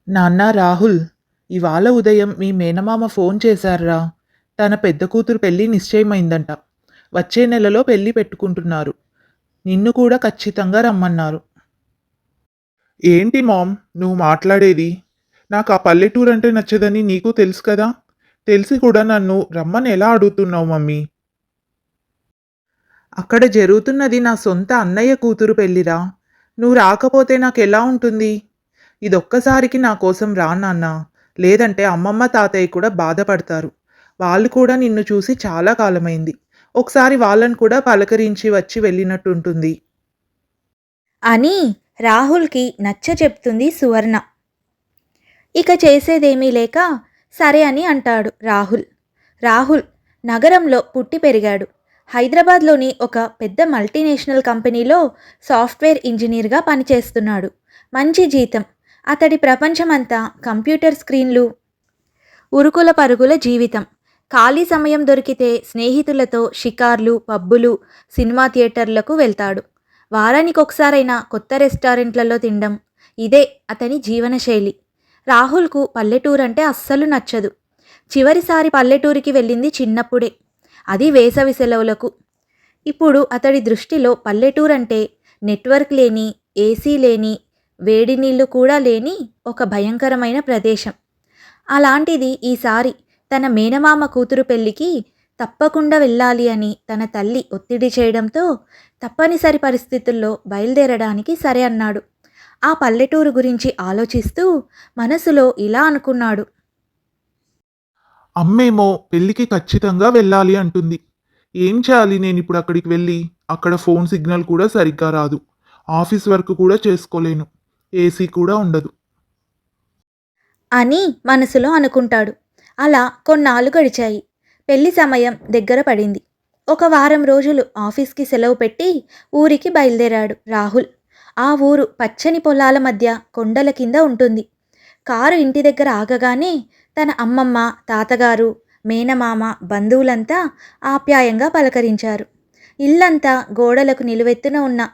నాన్న రాహుల్, ఇవాళ ఉదయం మీ మేనమామ ఫోన్ చేశార్రా. తన పెద్ద కూతురు పెళ్లి నిశ్చయమైందంట. వచ్చే నెలలో పెళ్లి పెట్టుకుంటున్నారు. నిన్ను కూడా ఖచ్చితంగా రమ్మన్నారు. ఏంటి మామ్ నువ్వు మాట్లాడేది? నాకు ఆ పల్లెటూరు అంటే నచ్చదని నీకు తెలుసు కదా. తెలిసి కూడా నన్ను రమ్మని ఎలా అడుగుతున్నావు మమ్మీ? అక్కడ జరుగుతున్నది నా సొంత అన్నయ్య కూతురు పెళ్లిరా. నువ్వు రాకపోతే నాకెలా ఉంటుంది? ఇదొక్కసారికి నా కోసం రా నాన్న. లేదంటే అమ్మమ్మ తాతయ్య కూడా బాధపడతారు. వాళ్ళు కూడా నిన్ను చూసి చాలా కాలమైంది. ఒకసారి వాళ్ళని కూడా పలకరించి వచ్చి వెళ్ళినట్టుంటుంది. అని రాహుల్కి నచ్చచెప్తుంది సువర్ణ. ఇక చేసేదేమీ లేక సరే అని అంటాడు రాహుల్. రాహుల్ నగరంలో పుట్టి పెరిగాడు. హైదరాబాద్లోని ఒక పెద్ద మల్టీనేషనల్ కంపెనీలో సాఫ్ట్వేర్ ఇంజనీర్గా పనిచేస్తున్నాడు. మంచి జీతం. అతడి ప్రపంచమంతా కంప్యూటర్ స్క్రీన్లు, ఉరుకుల పరుగుల జీవితం. ఖాళీ సమయం దొరికితే స్నేహితులతో షికార్లు, పబ్బులు, సినిమా థియేటర్లకు వెళ్తాడు. వారానికి ఒకసారైనా కొత్త రెస్టారెంట్లలో తినడం, ఇదే అతని జీవనశైలి. రాహుల్కు పల్లెటూరంటే అస్సలు నచ్చదు. చివరిసారి పల్లెటూరికి వెళ్ళింది చిన్నప్పుడే, అది వేసవి సెలవులకు. ఇప్పుడు అతడి దృష్టిలో పల్లెటూరంటే నెట్వర్క్ లేని, ఏసీ లేని, వేడి నీళ్లు కూడా లేని ఒక భయంకరమైన ప్రదేశం. అలాంటిది ఈసారి తన మేనమామ కూతురు పెళ్లికి తప్పకుండా వెళ్ళాలి అని తన తల్లి ఒత్తిడి చేయడంతో తప్పనిసరి పరిస్థితుల్లో బయలుదేరడానికి సరే అన్నాడు. ఆ పల్లెటూరు గురించి ఆలోచిస్తూ మనసులో ఇలా అనుకున్నాడు. అమ్మేమో పెళ్ళికి ఖచ్చితంగా వెళ్ళాలి అంటుంది. ఏం చేయాలి నేను ఇప్పుడు అక్కడికి వెళ్ళి? అక్కడ ఫోన్ సిగ్నల్ కూడా సరిగ్గా రాదు. ఆఫీస్ వర్క్ కూడా చేసుకోలేను. ఏసీ కూడా ఉండదు. అని మనసులో అనుకుంటాడు. అలా కొన్నాళ్ళు గడిచాయి. పెళ్లి సమయం దగ్గర పడింది. ఒక వారం రోజులు ఆఫీస్కి సెలవు పెట్టి ఊరికి బయలుదేరాడు రాహుల్. ఆ ఊరు పచ్చని పొలాల మధ్య కొండల కింద ఉంటుంది. కారు ఇంటి దగ్గర ఆగగానే తన అమ్మమ్మ, తాతగారు, మేనమామ, బంధువులంతా ఆప్యాయంగా పలకరించారు. ఇల్లంతా గోడలకు నిలువెత్తున ఉన్న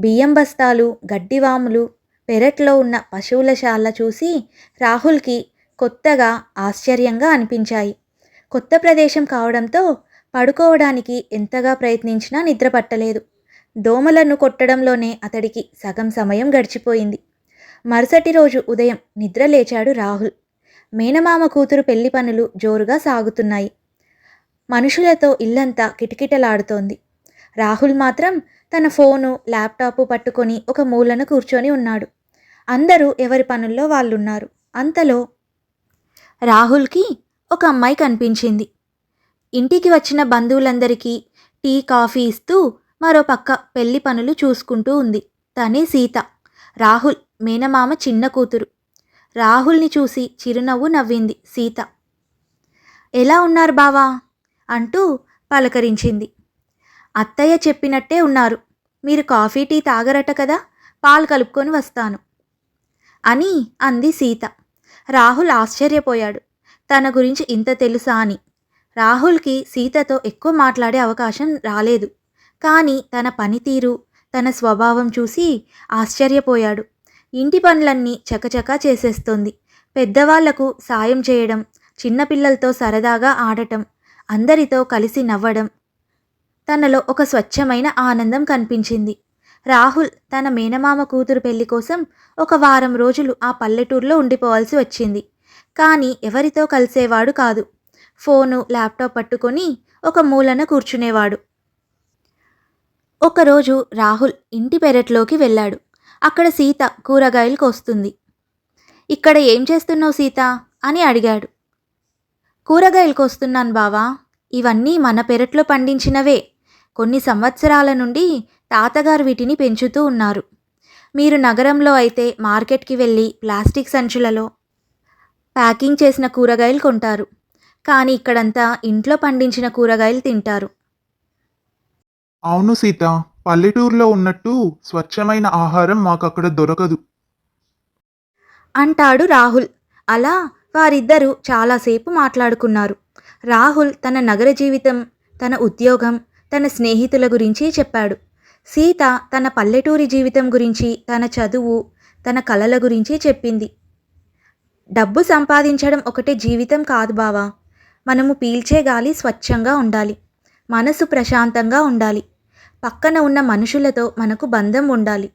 బియ్యం బస్తాలు, గడ్డివాములు, పెరట్లో ఉన్న పశువుల శాల చూసి రాహుల్కి కొత్తగా ఆశ్చర్యంగా అనిపించాయి. కొత్త ప్రదేశం కావడంతో పడుకోవడానికి ఎంతగా ప్రయత్నించినా నిద్ర పట్టలేదు. దోమలను కొట్టడంలోనే అతడికి సగం సమయం గడిచిపోయింది. మరుసటి రోజు ఉదయం నిద్ర లేచాడు రాహుల్. మేనమామ కూతురు పెళ్లి పనులు జోరుగా సాగుతున్నాయి. మనుషులతో ఇల్లంతా కిటకిటలాడుతోంది. రాహుల్ మాత్రం తన ఫోను, ల్యాప్టాపు పట్టుకొని ఒక మూలన కూర్చొని ఉన్నాడు. అందరూ ఎవరి పనుల్లో వాళ్ళున్నారు. అంతలో రాహుల్కి ఒక అమ్మాయి కనిపించింది. ఇంటికి వచ్చిన బంధువులందరికీ టీ, కాఫీ ఇస్తూ మరో పక్క పెళ్లి పనులు చూసుకుంటూ ఉంది. తనే సీత, రాహుల్ మేనమామ చిన్న కూతురు. రాహుల్ని చూసి చిరునవ్వు నవ్వింది సీత. ఎలా ఉన్నారు బావా అంటూ పలకరించింది. అత్తయ్య చెప్పినట్టే ఉన్నారు. మీరు కాఫీ టీ తాగరట కదా, పాలు కలుపుకొని వస్తాను అని అంది సీత. రాహుల్ ఆశ్చర్యపోయాడు. తన గురించి ఇంత తెలుసా అని. రాహుల్కి సీతతో ఎక్కువ మాట్లాడే అవకాశం రాలేదు. కానీ తన పనితీరు, తన స్వభావం చూసి ఆశ్చర్యపోయాడు. ఇంటి పనులన్నీ చకచకా చేసేస్తోంది. పెద్దవాళ్లకు సాయం చేయడం, చిన్నపిల్లలతో సరదాగా ఆడటం, అందరితో కలిసి నవ్వడం, తనలో ఒక స్వచ్ఛమైన ఆనందం కనిపించింది. రాహుల్ తన మేనమామ కూతురు పెళ్లి కోసం ఒక వారం రోజులు ఆ పల్లెటూరులో ఉండిపోవాల్సి వచ్చింది. కానీ ఎవరితో కలిసేవాడు కాదు. ఫోను, ల్యాప్టాప్ పట్టుకొని ఒక మూలన కూర్చునేవాడు. ఒకరోజు రాహుల్ ఇంటి పెరట్లోకి వెళ్ళాడు. అక్కడ సీత కూరగాయలు కోస్తుంది. ఇక్కడ ఏం చేస్తున్నావు సీత అని అడిగాడు. కూరగాయలు కోస్తున్నాను బావా. ఇవన్నీ మన పెరట్లో పండించినవే. కొన్ని సంవత్సరాల నుండి తాతగారు వీటిని పెంచుతూ ఉన్నారు. మీరు నగరంలో అయితే మార్కెట్కి వెళ్ళి ప్లాస్టిక్ సంచులలో ప్యాకింగ్ చేసిన కూరగాయలు కొంటారు. కానీ ఇక్కడంతా ఇంట్లో పండించిన కూరగాయలు తింటారు. అవును సీత, పల్లెటూరులో ఉన్నట్టు స్వచ్ఛమైన ఆహారం మాకక్కడ దొరకదు. అంటాడు రాహుల్. అలా వారిద్దరూ చాలాసేపు మాట్లాడుకున్నారు. రాహుల్ తన నగర జీవితం, తన ఉద్యోగం, తన స్నేహితుల గురించి చెప్పాడు. సీత తన పల్లెటూరి జీవితం గురించి, తన చదువు, తన కలల గురించి చెప్పింది. డబ్బు సంపాదించడం ఒకటే జీవితం కాదు బావా. మనము పీల్చే గాలి స్వచ్ఛంగా ఉండాలి. మనసు ప్రశాంతంగా ఉండాలి. పక్కన ఉన్న మనుషులతో మనకు బంధం ఉండాలి.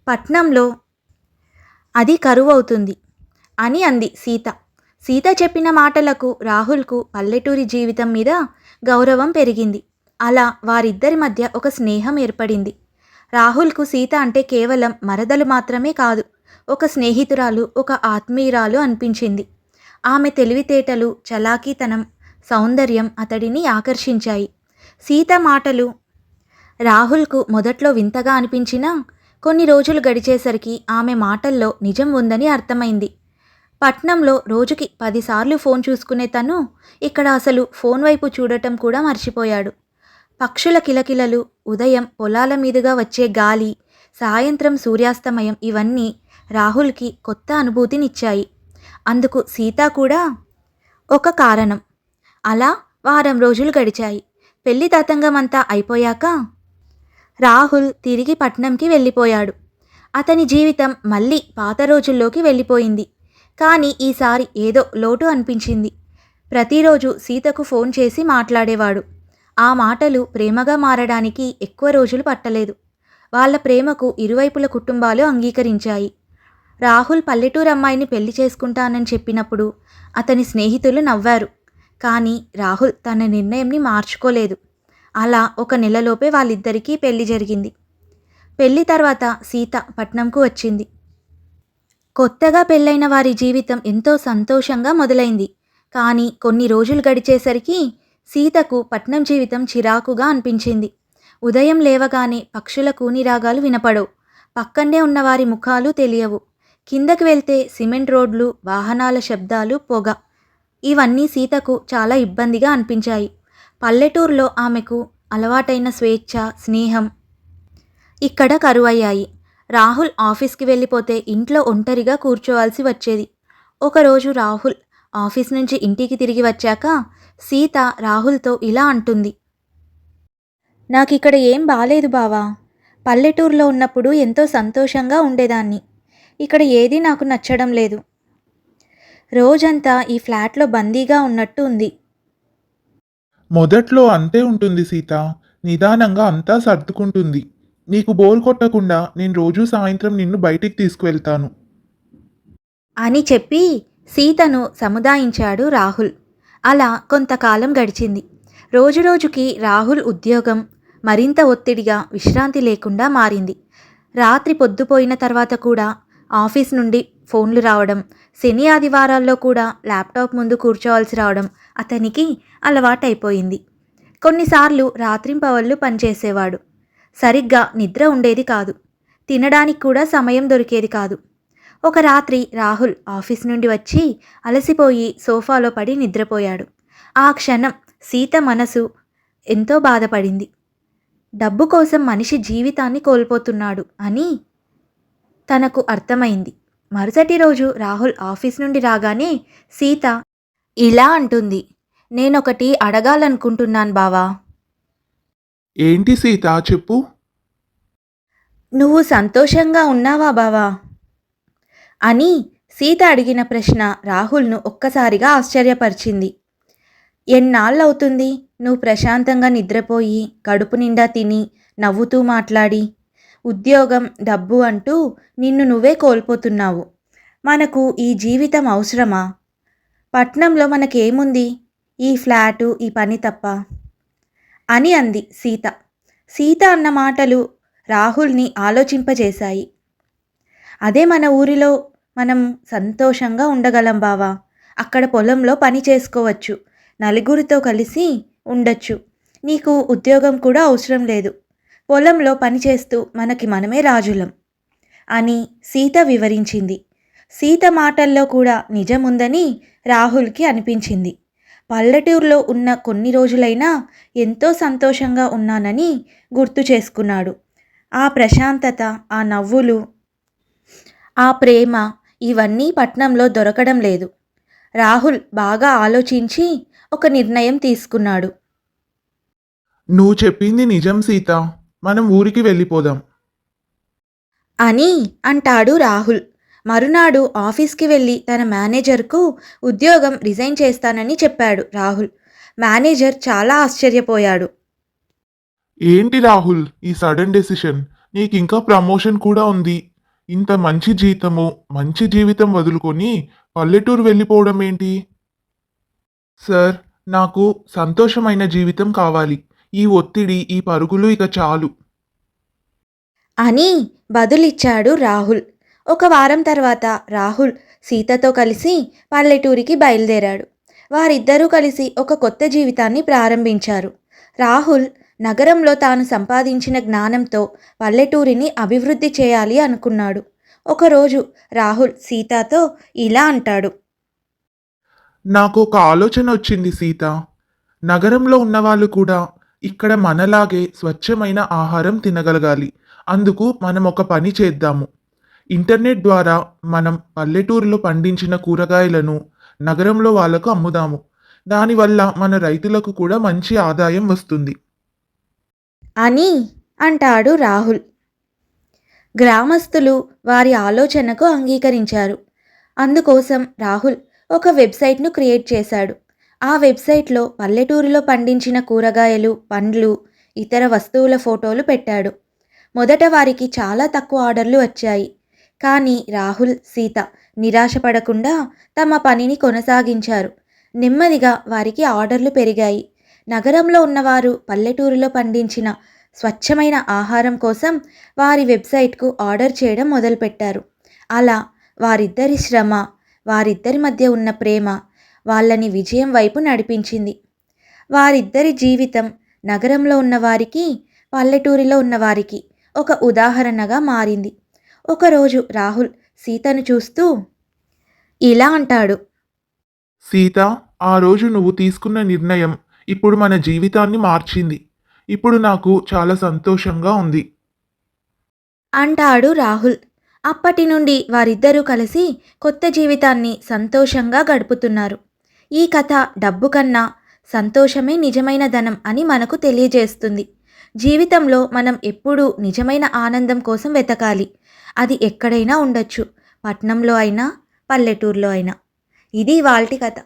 పట్నంలో అది కరువవుతుంది అని అంది సీత. సీత చెప్పిన మాటలకు రాహుల్కు పల్లెటూరి జీవితం మీద గౌరవం పెరిగింది. అలా వారిద్దరి మధ్య ఒక స్నేహం ఏర్పడింది. రాహుల్కు సీత అంటే కేవలం మరదలు మాత్రమే కాదు, ఒక స్నేహితురాలు, ఒక ఆత్మీయురాలు అనిపించింది. ఆమె తెలివితేటలు, చలాకీతనం, సౌందర్యం అతడిని ఆకర్షించాయి. సీత మాటలు రాహుల్కు మొదట్లో వింతగా అనిపించినా కొన్ని రోజులు గడిచేసరికి ఆమె మాటల్లో నిజం ఉందని అర్థమైంది. పట్నంలో రోజుకి 10 సార్లు ఫోన్ చూసుకునే తను ఇక్కడ అసలు ఫోన్ వైపు చూడటం కూడా మర్చిపోయాడు. పక్షుల కిలకిలలు, ఉదయం పొలాల మీదుగా వచ్చే గాలి, సాయంత్రం సూర్యాస్తమయం ఇవన్నీ రాహుల్కి కొత్త అనుభూతినిచ్చాయి. అందుకు సీత కూడా ఒక కారణం. అలా వారం రోజులు గడిచాయి. పెళ్లి తతంగమంతా అయిపోయాక రాహుల్ తిరిగి పట్నంకి వెళ్ళిపోయాడు. అతని జీవితం మళ్ళీ పాత రోజుల్లోకి వెళ్ళిపోయింది. కానీ ఈసారి ఏదో లోటు అనిపించింది. ప్రతిరోజు సీతకు ఫోన్ చేసి మాట్లాడేవాడు. ఆ మాటలు ప్రేమగా మారడానికి ఎక్కువ రోజులు పట్టలేదు. వాళ్ళ ప్రేమకు ఇరువైపుల కుటుంబాలు అంగీకరించాయి. రాహుల్ పల్లెటూరు అమ్మాయిని పెళ్లి చేసుకుంటానని చెప్పినప్పుడు అతని స్నేహితులు నవ్వారు. కానీ రాహుల్ తన నిర్ణయంని మార్చుకోలేదు. అలా ఒక నెలలోపే వాళ్ళిద్దరికీ పెళ్లి జరిగింది. పెళ్లి తర్వాత సీత పట్నంకు వచ్చింది. కొత్తగా పెళ్ళైన వారి జీవితం ఎంతో సంతోషంగా మొదలైంది. కానీ కొన్ని రోజులు గడిచేసరికి సీతకు పట్నం జీవితం చిరాకుగా అనిపించింది. ఉదయం లేవగానే పక్షుల కూనిరాగాలు వినపడవు. పక్కనే ఉన్నవారి ముఖాలు తెలియవు. కిందకి వెళ్తే సిమెంట్ రోడ్లు, వాహనాల శబ్దాలు, పొగ. ఇవన్నీ సీతకు చాలా ఇబ్బందిగా అనిపించాయి. పల్లెటూరులో ఆమెకు అలవాటైన స్వేచ్ఛ, స్నేహం ఇక్కడ కరువయ్యాయి. రాహుల్ ఆఫీస్కి వెళ్ళిపోతే ఇంట్లో ఒంటరిగా కూర్చోవాల్సి వచ్చేది. ఒకరోజు రాహుల్ ఆఫీస్ నుంచి ఇంటికి తిరిగి వచ్చాక సీత రాహుల్తో ఇలా అంటుంది. నాకిక్కడ ఏం బాలేదు బావా. పల్లెటూరులో ఉన్నప్పుడు ఎంతో సంతోషంగా ఉండేదాన్ని. ఇక్కడ ఏదీ నాకు నచ్చడం లేదు. రోజంతా ఈ ఫ్లాట్లో బందీగా ఉన్నట్టు ఉంది. మొదట్లో అంతే ఉంటుంది సీత. నిదానంగా అంతా సర్దుకుంటుంది. నీకు బోర్ కొట్టకుండా నేను రోజూ సాయంత్రం నిన్ను బయటికి తీసుకువెళ్తాను. అని చెప్పి సీతను సముదాయించాడు రాహుల్. అలా కొంతకాలం గడిచింది. రోజురోజుకి రాహుల్ ఉద్యోగం మరింత ఒత్తిడిగా, విశ్రాంతి లేకుండా మారింది. రాత్రి పొద్దుపోయిన తర్వాత కూడా ఆఫీస్ నుండి ఫోన్లు రావడం, శని ఆదివారాల్లో కూడా ల్యాప్టాప్ ముందు కూర్చోవాల్సి రావడం అతనికి అలవాటైపోయింది. కొన్నిసార్లు రాత్రింపవళ్ళు పనిచేసేవాడు. సరిగ్గా నిద్ర ఉండేది కాదు. తినడానికి కూడా సమయం దొరికేది కాదు. ఒక రాత్రి రాహుల్ ఆఫీస్ నుండి వచ్చి అలసిపోయి సోఫాలో పడి నిద్రపోయాడు. ఆ క్షణం సీత మనసు ఎంతో బాధపడింది. డబ్బు కోసం మనిషి జీవితాన్ని కోల్పోతున్నాడు అని తనకు అర్థమైంది. మరుసటి రోజు రాహుల్ ఆఫీస్ నుండి రాగానే సీత ఇలా అంటుంది. నేనొకటి అడగాలనుకుంటున్నాను బావా. ఏంటి సీత, చెప్పు. నువ్వు సంతోషంగా ఉన్నావా బావా అని సీత అడిగిన ప్రశ్న రాహుల్ను ఒక్కసారిగా ఆశ్చర్యపరిచింది. ఎన్నాళ్ళవుతుంది నువ్వు ప్రశాంతంగా నిద్రపోయి, కడుపు నిండా తిని, నవ్వుతూ మాట్లాడి? ఉద్యోగం, డబ్బు అంటూ నిన్ను నువ్వే కోల్పోతున్నావు. మనకు ఈ జీవితం అవసరమా? పట్నంలో మనకేముంది? ఈ ఫ్లాటు, ఈ పని తప్ప అని అంది సీత. సీత అన్న మాటలు రాహుల్ని ఆలోచింపజేశాయి. అదే మన ఊరిలో మనం సంతోషంగా ఉండగలం బావా. అక్కడ పొలంలో పని చేసుకోవచ్చు, నలుగురితో కలిసి ఉండొచ్చు. నీకు ఉద్యోగం కూడా అవసరం లేదు. పొలంలో పనిచేస్తూ మనకి మనమే రాజులం అని సీత వివరించింది. సీత మాటల్లో కూడా నిజముందని రాహుల్కి అనిపించింది. పల్లెటూరులో ఉన్న కొన్ని రోజులైనా ఎంతో సంతోషంగా ఉన్నానని గుర్తు చేసుకున్నాడు. ఆ ప్రశాంతత, ఆ నవ్వులు, ఆ ప్రేమ ఇవన్నీ పట్నంలో దొరకడం లేదు. రాహుల్ బాగా ఆలోచించి ఒక నిర్ణయం తీసుకున్నాడు. నువ్వు చెప్పింది నిజం సీత. మనం ఊరికి వెళ్ళిపోదాం. అని అంటాడు రాహుల్. మరునాడు ఆఫీస్కి వెళ్ళి తన మేనేజర్కు ఉద్యోగం రిజైన్ చేస్తానని చెప్పాడు రాహుల్. మేనేజర్ చాలా ఆశ్చర్యపోయాడు. ఏంటి రాహుల్ ఈ సడన్ డెసిషన్? నీకింకా ప్రమోషన్ కూడా ఉంది. ఇంత మంచి జీతము, మంచి జీవితం వదులుకొని పల్లెటూరు వెళ్ళిపోవడం ఏంటి? సార్, నాకు సంతోషమైన జీవితం కావాలి. ఈ ఒత్తిడి, ఈ పరుగులు ఇక చాలు. అని బదులిచ్చాడు రాహుల్. ఒక వారం తర్వాత రాహుల్ సీతతో కలిసి పల్లెటూరికి బయలుదేరాడు. వారిద్దరూ కలిసి ఒక కొత్త జీవితాన్ని ప్రారంభించారు. రాహుల్ నగరంలో తాను సంపాదించిన జ్ఞానంతో పల్లెటూరిని అభివృద్ధి చేయాలి అనుకున్నాడు. ఒకరోజు రాహుల్ సీతతో ఇలా అంటాడు. నాకు ఒక ఆలోచన వచ్చింది సీత. నగరంలో ఉన్నవాళ్ళు కూడా ఇక్కడ మనలాగే స్వచ్ఛమైన ఆహారం తినగలగాలి. అందుకు మనం ఒక పని చేద్దాము. ఇంటర్నెట్ ద్వారా మనం పల్లెటూరులో పండించిన కూరగాయలను నగరంలో వాళ్ళకు అమ్ముదాము. దానివల్ల మన రైతులకు కూడా మంచి ఆదాయం వస్తుంది. అని అంటాడు రాహుల్. గ్రామస్తులు వారి ఆలోచనకు అంగీకరించారు. అందుకోసం రాహుల్ ఒక వెబ్సైట్ను క్రియేట్ చేశాడు. ఆ వెబ్సైట్లో పల్లెటూరులో పండించిన కూరగాయలు, పండ్లు, ఇతర వస్తువుల ఫోటోలు పెట్టాడు. మొదట వారికి చాలా తక్కువ ఆర్డర్లు వచ్చాయి. కానీ రాహుల్, సీత నిరాశపడకుండా తమ పనిని కొనసాగించారు. నెమ్మదిగా వారికి ఆర్డర్లు పెరిగాయి. నగరంలో ఉన్నవారు పల్లెటూరులో పండించిన స్వచ్ఛమైన ఆహారం కోసం వారి వెబ్సైట్కు ఆర్డర్ చేయడం మొదలుపెట్టారు. అలా వారిద్దరి శ్రమ, వారిద్దరి మధ్య ఉన్న ప్రేమ వాళ్ళని విజయం వైపు నడిపించింది. వారిద్దరి జీవితం నగరంలో ఉన్నవారికి, పల్లెటూరిలో ఉన్నవారికి ఒక ఉదాహరణగా మారింది. ఒకరోజు రాహుల్ సీతను చూస్తూ ఇలా అంటాడు. సీత, ఆ రోజు నువ్వు తీసుకున్న నిర్ణయం ఇప్పుడు మన జీవితాన్ని మార్చింది. ఇప్పుడు నాకు చాలా సంతోషంగా ఉంది. అంటాడు రాహుల్. అప్పటి నుండి వారిద్దరూ కలిసి కొత్త జీవితాన్ని సంతోషంగా గడుపుతున్నారు. ఈ కథ డబ్బు కన్నా సంతోషమే నిజమైన ధనం అని మనకు తెలియజేస్తుంది. జీవితంలో మనం ఎప్పుడూ నిజమైన ఆనందం కోసం వెతకాలి. అది ఎక్కడైనా ఉండొచ్చు, పట్నంలో అయినా, పల్లెటూరులో అయినా. ఇది ఇవాల్టి కథ.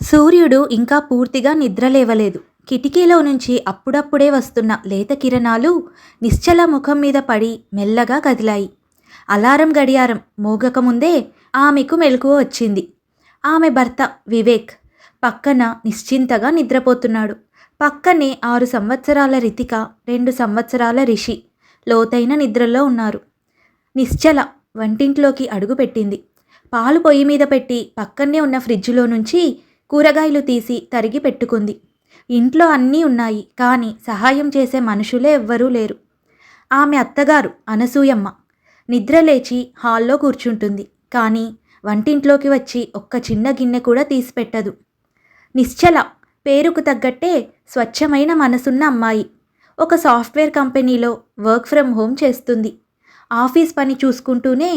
సూర్యుడు ఇంకా పూర్తిగా నిద్రలేవలేదు. కిటికీలో నుంచి అప్పుడప్పుడే వస్తున్న లేత కిరణాలు నిశ్చల ముఖం మీద పడి మెల్లగా కదిలాయి. అలారం గడియారం మోగకముందే ఆమెకు మెలకువ వచ్చింది. ఆమె భర్త వివేక్ పక్కన నిశ్చింతగా నిద్రపోతున్నాడు. పక్కనే 6 సంవత్సరాల రితిక, 2 సంవత్సరాల రిషి లోతైన నిద్రలో ఉన్నారు. నిశ్చల వంటింట్లోకి అడుగుపెట్టింది. పాలు పొయ్యి మీద పెట్టి పక్కనే ఉన్న ఫ్రిడ్జ్లో నుంచి కూరగాయలు తీసి తరిగి పెట్టుకుంది. ఇంట్లో అన్నీ ఉన్నాయి, కానీ సహాయం చేసే మనుషులే ఎవ్వరూ లేరు. ఆమె అత్తగారు అనసూయమ్మ నిద్రలేచి హాల్లో కూర్చుంటుంది. కానీ వంటింట్లోకి వచ్చి ఒక్క చిన్న గిన్నె కూడా తీసిపెట్టదు. నిశ్చల పేరుకు తగ్గట్టే స్వచ్ఛమైన మనసున్న అమ్మాయి. ఒక సాఫ్ట్వేర్ కంపెనీలో వర్క్ ఫ్రమ్ హోమ్ చేస్తుంది. ఆఫీస్ పని చూసుకుంటూనే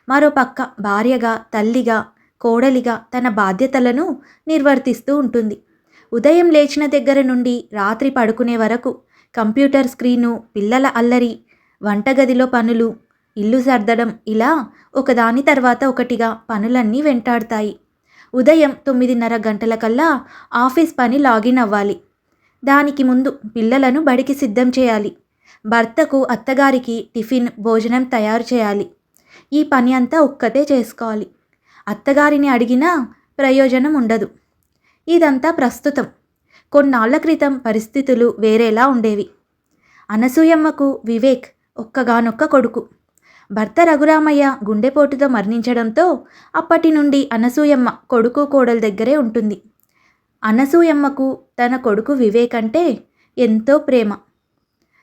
మరోపక్క భార్యగా, తల్లిగా, కోడలిగా తన బాధ్యతలను నిర్వర్తిస్తూ ఉంటుంది. ఉదయం లేచిన దగ్గర నుండి రాత్రి పడుకునే వరకు కంప్యూటర్ స్క్రీను, పిల్లల అల్లరి, వంటగదిలో పనులు, ఇల్లు సర్దడం, ఇలా ఒకదాని తర్వాత ఒకటిగా పనులన్నీ వెంటాడుతాయి. ఉదయం 9:30 గంటలకల్లా ఆఫీస్ పని లాగిన్ అవ్వాలి. దానికి ముందు పిల్లలను బడికి సిద్ధం చేయాలి. భర్తకు, అత్తగారికి టిఫిన్, భోజనం తయారు చేయాలి. ఈ పని అంతా ఒక్కతే చేసుకోవాలి. అత్తగారిని అడిగినా ప్రయోజనం ఉండదు. ఇదంతా ప్రస్తుతం. కొన్నాళ్ల క్రితం పరిస్థితులు వేరేలా ఉండేవి. అనసూయమ్మకు వివేక్ ఒక్కగానొక్క కొడుకు. భర్త రఘురామయ్య గుండెపోటుతో మరణించడంతో అప్పటి నుండి అనసూయమ్మ కొడుకు, కోడల దగ్గరే ఉంటుంది. అనసూయమ్మకు తన కొడుకు వివేక్ అంటే ఎంతో ప్రేమ.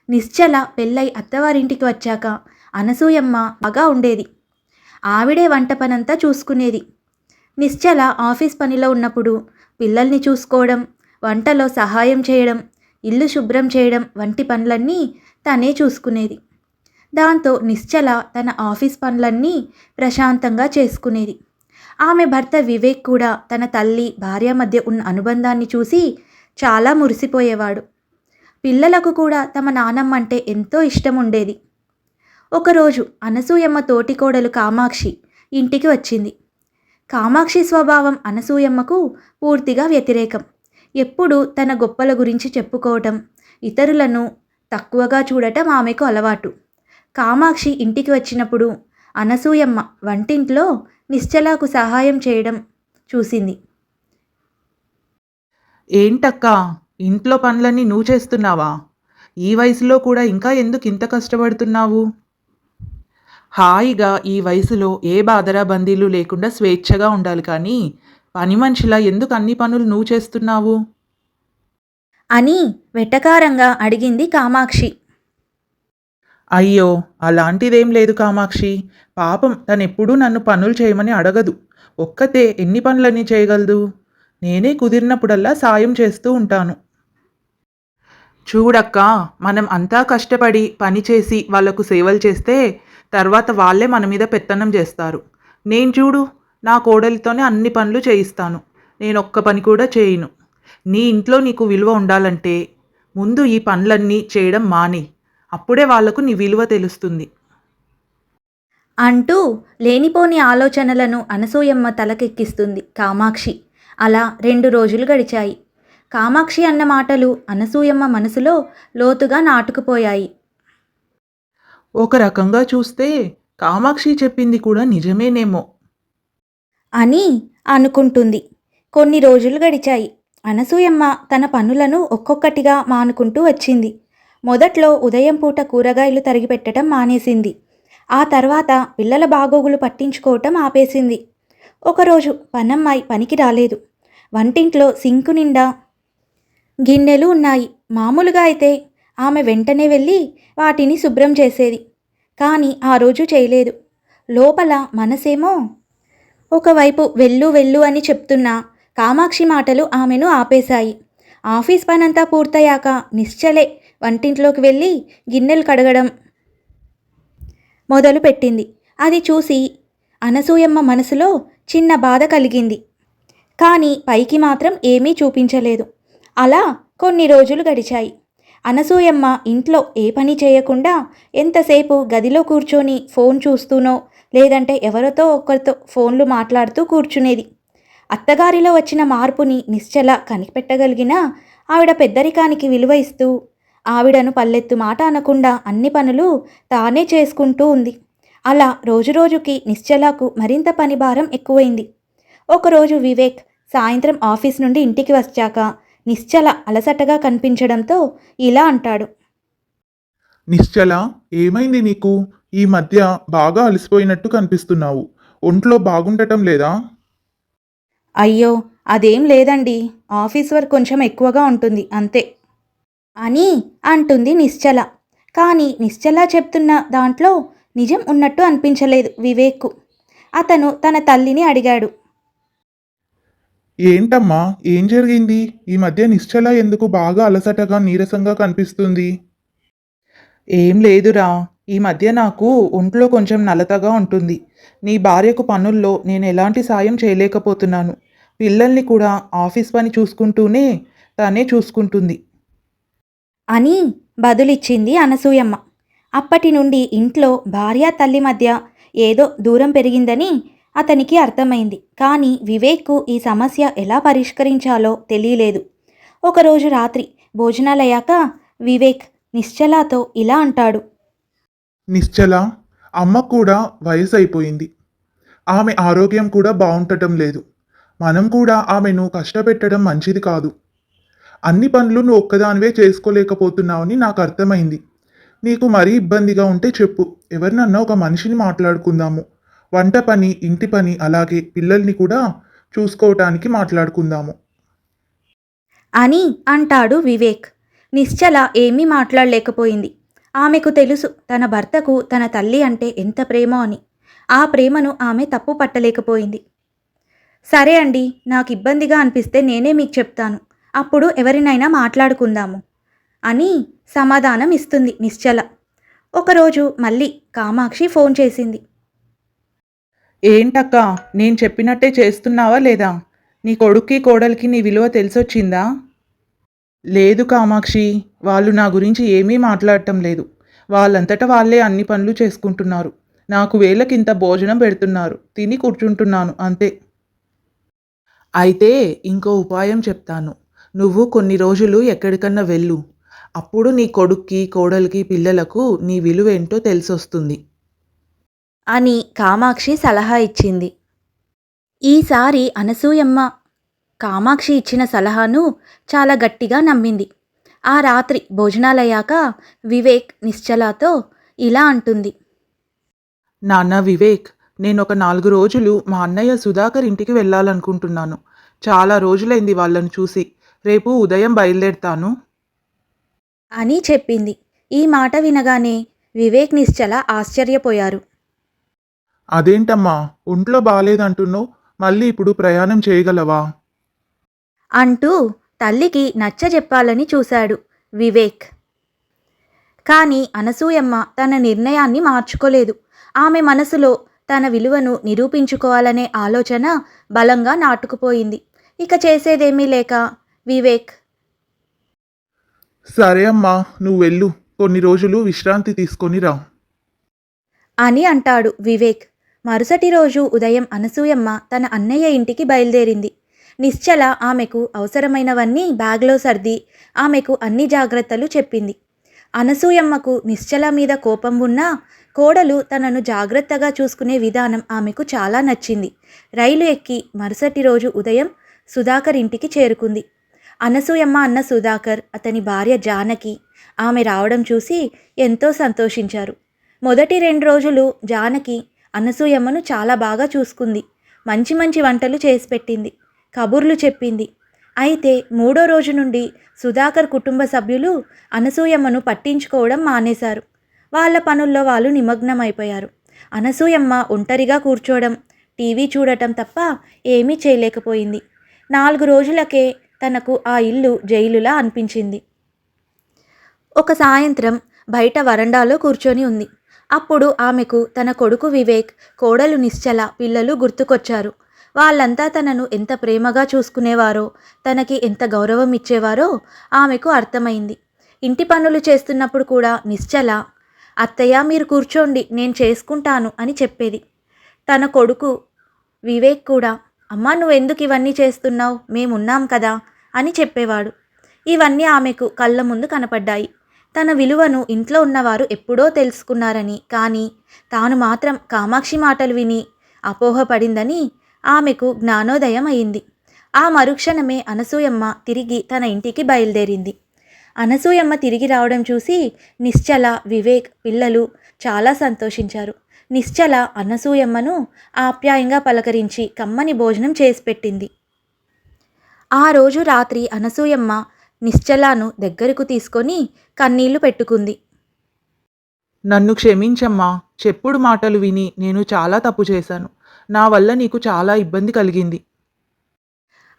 నిశ్చల పెళ్ళై అత్తవారింటికి వచ్చాక అనసూయమ్మ బాగా ఉండేది. ఆవిడే వంట పనంతా చూసుకునేది. నిశ్చల ఆఫీస్ పనిలో ఉన్నప్పుడు పిల్లల్ని చూసుకోవడం, వంటలో సహాయం చేయడం, ఇల్లు శుభ్రం చేయడం వంటి పనులన్నీ తనే చూసుకునేది. దాంతో నిశ్చల తన ఆఫీస్ పనులన్నీ ప్రశాంతంగా చేసుకునేది. ఆమె భర్త వివేక్ కూడా తన తల్లి, భార్య మధ్య ఉన్న అనుబంధాన్ని చూసి చాలా మురిసిపోయేవాడు. పిల్లలకు కూడా తమ నానమ్మ అంటే ఎంతో ఇష్టం ఉండేది. ఒకరోజు అనసూయమ్మ తోటికోడలు కామాక్షి ఇంటికి వచ్చింది. కామాక్షి స్వభావం అనసూయమ్మకు పూర్తిగా వ్యతిరేకం. ఎప్పుడూ తన గొప్పల గురించి చెప్పుకోవటం, ఇతరులను తక్కువగా చూడటం ఆమెకు అలవాటు. కామాక్షి ఇంటికి వచ్చినప్పుడు అనసూయమ్మ వంటింట్లో నిశ్చలకు సహాయం చేయడం చూసింది. ఏంటక్కా, ఇంట్లో పనులన్నీ నువ్వు చేస్తున్నావా? ఈ వయసులో కూడా ఇంకా ఎందుకు ఇంత కష్టపడుతున్నావు? హాయిగా ఈ వయసులో ఏ బాధరా బందీలు లేకుండా స్వేచ్ఛగా ఉండాలి కానీ పని మనిషిలా ఎందుకు అన్ని పనులు నువ్వు చేస్తున్నావు? అని వెటకారంగా అడిగింది కామాక్షి. అయ్యో, అలాంటిదేం లేదు కామాక్షి. పాపం తనెప్పుడూ నన్ను పనులు చేయమని అడగదు. ఒక్కతే ఎన్ని పనులన్నీ చేయగలదు? నేనే కుదిరినప్పుడల్లా సాయం చేస్తూ ఉంటాను. చూడక్కా, మనం అంతా కష్టపడి పని చేసి వాళ్లకు సేవలు చేస్తే తర్వాత వాళ్ళే మన మీద పెత్తనం చేస్తారు. నేను చూడు, నా కోడలితోనే అన్ని పనులు చేయిస్తాను. నేను ఒక్క పని కూడా చేయను. నీ ఇంట్లో నీకు విలువ ఉండాలంటే ముందు ఈ పనులన్నీ చేయడం మాని. అప్పుడే వాళ్లకు నీ విలువ తెలుస్తుంది. అంటూ లేనిపోని ఆలోచనలను అనసూయమ్మ తలకెక్కిస్తుంది కామాక్షి. అలా 2 రోజులు గడిచాయి. కామాక్షి అన్న మాటలు అనసూయమ్మ మనసులో లోతుగా నాటుకుపోయాయి. ఒక రకంగా చూస్తే కామాక్షి చెప్పింది కూడా నిజమేనేమో అని అనుకుంటుంది. కొన్ని రోజులు గడిచాయి. అనసూయమ్మ తన పనులను ఒక్కొక్కటిగా మానుకుంటూ వచ్చింది. మొదట్లో ఉదయం పూట కూరగాయలు తరిగిపెట్టడం మానేసింది. ఆ తర్వాత పిల్లల బాగోగులు పట్టించుకోవటం ఆపేసింది. ఒకరోజు పనమ్మాయి పనికి రాలేదు. వంటింట్లో సింకు నిండా గిన్నెలు ఉన్నాయి. మామూలుగా అయితే ఆమె వెంటనే వెళ్ళి వాటిని శుభ్రం చేసేది. కానీ ఆ రోజు చేయలేదు. లోపల మనసేమో ఒకవైపు వెళ్ళు వెళ్ళు అని చెప్తున్న కామాక్షి మాటలు ఆమెను ఆపేశాయి. ఆఫీస్ పనంతా పూర్తయ్యాక నిశ్చలే వంటింట్లోకి వెళ్ళి గిన్నెలు కడగడం మొదలుపెట్టింది. అది చూసి అనసూయమ్మ మనసులో చిన్న బాధ కలిగింది. కానీ పైకి మాత్రం ఏమీ చూపించలేదు. అలా కొన్ని రోజులు గడిచాయి. అనసూయమ్మ ఇంట్లో ఏ పని చేయకుండా ఎంతసేపు గదిలో కూర్చొని ఫోన్ చూస్తూనో లేదంటే ఎవరితో ఒకరితో ఫోన్లు మాట్లాడుతూ కూర్చునేది. అత్తగారిలో వచ్చిన మార్పుని నిశ్చల కనిపెట్టగలిగినా ఆవిడ పెద్దరికానికి విలువ ఇస్తూ ఆవిడను పల్లెత్తు మాట అనకుండా అన్ని పనులు తానే చేసుకుంటూ ఉంది. అలా రోజురోజుకి నిశ్చలకు మరింత పని భారం ఎక్కువైంది. ఒకరోజు వివేక్ సాయంత్రం ఆఫీస్ నుండి ఇంటికి వచ్చాక నిశ్చల అలసటగా కనిపించడంతో ఇలా అంటాడు. నిశ్చల, ఏమైంది నీకు? ఈ మధ్య బాగా అలసిపోయినట్టు కనిపిస్తున్నావు. ఒంట్లో బాగుండటం లేదా? అయ్యో, అదేం లేదండి, ఆఫీస్ వర్క్ కొంచెం ఎక్కువగా ఉంటుంది అంతే అని అంటుంది నిశ్చల. కానీ నిశ్చల చెప్తున్న దాంట్లో నిజం ఉన్నట్టు అనిపించలేదు వివేక్కు. అతను తన తల్లిని అడిగాడు. ఏంటమ్మా, ఏం జరిగింది? ఈ మధ్య నిశ్చల ఎందుకు బాగా అలసటగా నీరసంగా కనిపిస్తుంది? ఏం లేదురా, ఈ మధ్య నాకు ఒంట్లో కొంచెం నలతగా ఉంటుంది. నీ భార్యకు పనుల్లో నేను ఎలాంటి సాయం చేయలేకపోతున్నాను. పిల్లల్ని కూడా ఆఫీస్ పని చూసుకుంటూనే తనే చూసుకుంటుంది అని బదులిచ్చింది అనసూయమ్మ. అప్పటి నుండి ఇంట్లో భార్య తల్లి మధ్య ఏదో దూరం పెరిగిందని అతనికి అర్థమైంది. కానీ వివేక్కు ఈ సమస్య ఎలా పరిష్కరించాలో తెలియలేదు. ఒకరోజు రాత్రి భోజనాలయ్యాక వివేక్ నిశ్చలతో ఇలా అంటాడు. నిశ్చల, అమ్మ కూడా వయసు అయిపోయింది. ఆమె ఆరోగ్యం కూడా బాగుండటం లేదు. మనం కూడా ఆమెను కష్టపెట్టడం మంచిది కాదు. అన్ని పనులు నువ్వు ఒక్కదానివే చేసుకోలేకపోతున్నావని నాకు అర్థమైంది. నీకు మరీ ఇబ్బందిగా ఉంటే చెప్పు, ఎవరినన్నా ఒక మనిషిని మాట్లాడుకుందాము. వంట పని, ఇంటి పని, అలాగే పిల్లల్ని కూడా చూసుకోవటానికి మాట్లాడుకుందాము అని అంటాడు వివేక్. నిశ్చల ఏమీ మాట్లాడలేకపోయింది. ఆమెకు తెలుసు తన భర్తకు తన తల్లి అంటే ఎంత ప్రేమో అని. ఆ ప్రేమను ఆమె తప్పు పట్టలేకపోయింది. సరే అండి, నాకు ఇబ్బందిగా అనిపిస్తే నేనే మీకు చెప్తాను, అప్పుడు ఎవరినైనా మాట్లాడుకుందాము అని సమాధానం ఇస్తుంది నిశ్చల. ఒకరోజు మళ్ళీ కామాక్షి ఫోన్ చేసింది. ఏంటక్క, నేను చెప్పినట్టే చేస్తున్నావా లేదా? నీ కొడుక్కి కోడలికి నీ విలువ తెలిసొచ్చిందా? లేదు కామాక్షి, వాళ్ళు నా గురించి ఏమీ మాట్లాడటం లేదు. వాళ్ళంతటా వాళ్ళే అన్ని పనులు చేసుకుంటున్నారు. నాకు వేళకింత భోజనం పెడుతున్నారు. తిని కూర్చుంటున్నాను అంతే. అయితే ఇంకో ఉపాయం చెప్తాను. నువ్వు కొన్ని రోజులు ఎక్కడికన్నా వెళ్ళు. అప్పుడు నీ కొడుక్కి, కోడలికి, పిల్లలకు నీ విలువేంటో తెలిసొస్తుంది. అని కామాక్షి సలహా ఇచ్చింది. ఈసారి అనసూయమ్మ కామాక్షి ఇచ్చిన సలహాను చాలా గట్టిగా నమ్మింది. ఆ రాత్రి భోజనాలయ్యాక వివేక్ నిశ్చలతో ఇలా అంటుంది. నాన్న వివేక్, నేనొక 4 రోజులు మా అన్నయ్య సుధాకర్ ఇంటికి వెళ్ళాలనుకుంటున్నాను. చాలా రోజులైంది వాళ్ళని చూసి. రేపు ఉదయం బయలుదేరతాను. అని చెప్పింది. ఈ మాట వినగానే వివేక్ నిశ్చల ఆశ్చర్యపోయారు. అదేంటమ్మా, ఒంట్లో బాలేదంటున్నావు, మళ్ళీ ఇప్పుడు ప్రయాణం చేయగలవా? అంటూ తల్లికి నచ్చజెప్పాలని చూశాడు వివేక్. కానీ అనసూయమ్మ తన నిర్ణయాన్ని మార్చుకోలేదు. ఆమె మనసులో తన విలువను నిరూపించుకోవాలనే ఆలోచన బలంగా నాటుకుపోయింది. ఇక చేసేదేమీ లేక వివేక్ సరే అమ్మా, నువ్వు వెళ్ళు. కొన్ని రోజులు విశ్రాంతి తీసుకొని రా. అని అంటాడు వివేక్. మరుసటి రోజు ఉదయం అనసూయమ్మ తన అన్నయ్య ఇంటికి బయలుదేరింది. నిశ్చల ఆమెకు అవసరమైనవన్నీ బ్యాగ్లో సర్ది ఆమెకు అన్ని జాగ్రత్తలు చెప్పింది. అనసూయమ్మకు నిశ్చల మీద కోపం ఉన్నా కోడలు తనను జాగ్రత్తగా చూసుకునే విధానం ఆమెకు చాలా నచ్చింది. రైలు ఎక్కి మరుసటి రోజు ఉదయం సుధాకర్ ఇంటికి చేరుకుంది. అనసూయమ్మ అన్న సుధాకర్, అతని భార్య జానకి ఆమె రావడం చూసి ఎంతో సంతోషించారు. మొదటి 2 రోజులు జానకి అనసూయమ్మను చాలా బాగా చూసుకుంది. మంచి మంచి వంటలు చేసి పెట్టింది, కబుర్లు చెప్పింది. అయితే 3వ రోజు నుండి సుధాకర్ కుటుంబ సభ్యులు అనసూయమ్మను పట్టించుకోవడం మానేశారు. వాళ్ళ పనుల్లో వాళ్ళు నిమగ్నమైపోయారు. అనసూయమ్మ ఒంటరిగా కూర్చోవడం, టీవీ చూడటం తప్ప ఏమీ చేయలేకపోయింది. 4 రోజులకే తనకు ఆ ఇల్లు జైలులా అనిపించింది. ఒక సాయంత్రం బయట వరండాలో కూర్చొని ఉంది. అప్పుడు ఆమెకు తన కొడుకు వివేక్, కోడలు నిశ్చల, పిల్లలు గుర్తుకొచ్చారు. వాళ్ళంతా తనను ఎంత ప్రేమగా చూసుకునేవారో, తనకి ఎంత గౌరవం ఇచ్చేవారో ఆమెకు అర్థమైంది. ఇంటి పనులు చేస్తున్నప్పుడు కూడా నిశ్చల, అత్తయ్య మీరు కూర్చోండి, నేను చేసుకుంటాను అని చెప్పేది. తన కొడుకు వివేక్ కూడా, అమ్మా నువ్వెందుకు ఇవన్నీ చేస్తున్నావు, మేమున్నాం కదా అని చెప్పేవాడు. ఇవన్నీ ఆమెకు కళ్ళ ముందు కనపడ్డాయి. తన విలువను ఇంట్లో ఉన్నవారు ఎప్పుడో తెలుసుకున్నారని, కానీ తాను మాత్రం కామాక్షి మాటలు విని అపోహపడిందని ఆమెకు జ్ఞానోదయం అయింది. ఆ మరుక్షణమే అనసూయమ్మ తిరిగి తన ఇంటికి బయలుదేరింది. అనసూయమ్మ తిరిగి రావడం చూసి నిశ్చల, వివేక్, పిల్లలు చాలా సంతోషించారు. నిశ్చల అనసూయమ్మను ఆప్యాయంగా పలకరించి కమ్మని భోజనం చేసి పెట్టింది. ఆ రోజు రాత్రి అనసూయమ్మ నిశ్చలను దగ్గరకు తీసుకొని కన్నీళ్లు పెట్టుకుంది. నన్ను క్షమించమ్మా. చెప్పుడు మాటలు విని నేను చాలా తప్పు చేశాను. నా వల్ల నీకు చాలా ఇబ్బంది కలిగింది.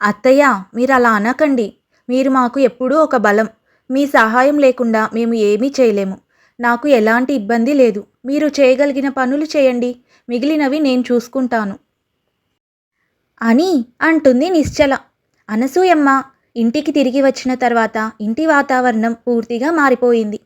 అత్తయ్య మీరు అలా అనకండి. మీరు మాకు ఎప్పుడూ ఒక బలం. మీ సహాయం లేకుండా మేము ఏమీ చేయలేము. నాకు ఎలాంటి ఇబ్బంది లేదు. మీరు చేయగలిగిన పనులు చేయండి, మిగిలినవి నేను చూసుకుంటాను అని అంటుంది నిశ్చల. అనసూయమ్మ ఇంటికి తిరిగి వచ్చిన తర్వాత ఇంటి వాతావరణం పూర్తిగా మారిపోయింది.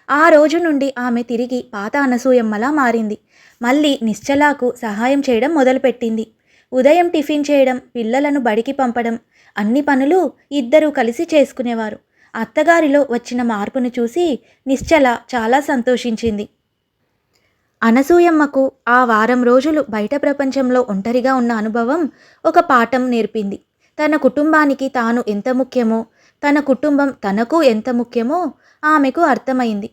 ఆ రోజు నుండి ఆమె తిరిగి పాత అనసూయమ్మలా మారింది. మళ్ళీ నిశ్చలకు సహాయం చేయడం మొదలుపెట్టింది. ఉదయం టిఫిన్ చేయడం, పిల్లలను బడికి పంపడం, అన్ని పనులు ఇద్దరూ కలిసి చేసుకునేవారు. అత్తగారిలో వచ్చిన మార్పును చూసి నిశ్చల చాలా సంతోషించింది. అనసూయమ్మకు ఆ వారం రోజులు బయట ప్రపంచంలో ఒంటరిగా ఉన్న అనుభవం ఒక పాఠం నేర్పింది. తన కుటుంబానికి తాను ఎంత ముఖ్యమో, తన కుటుంబం తనకు ఎంత ముఖ్యమో ఆమెకు అర్థమైంది.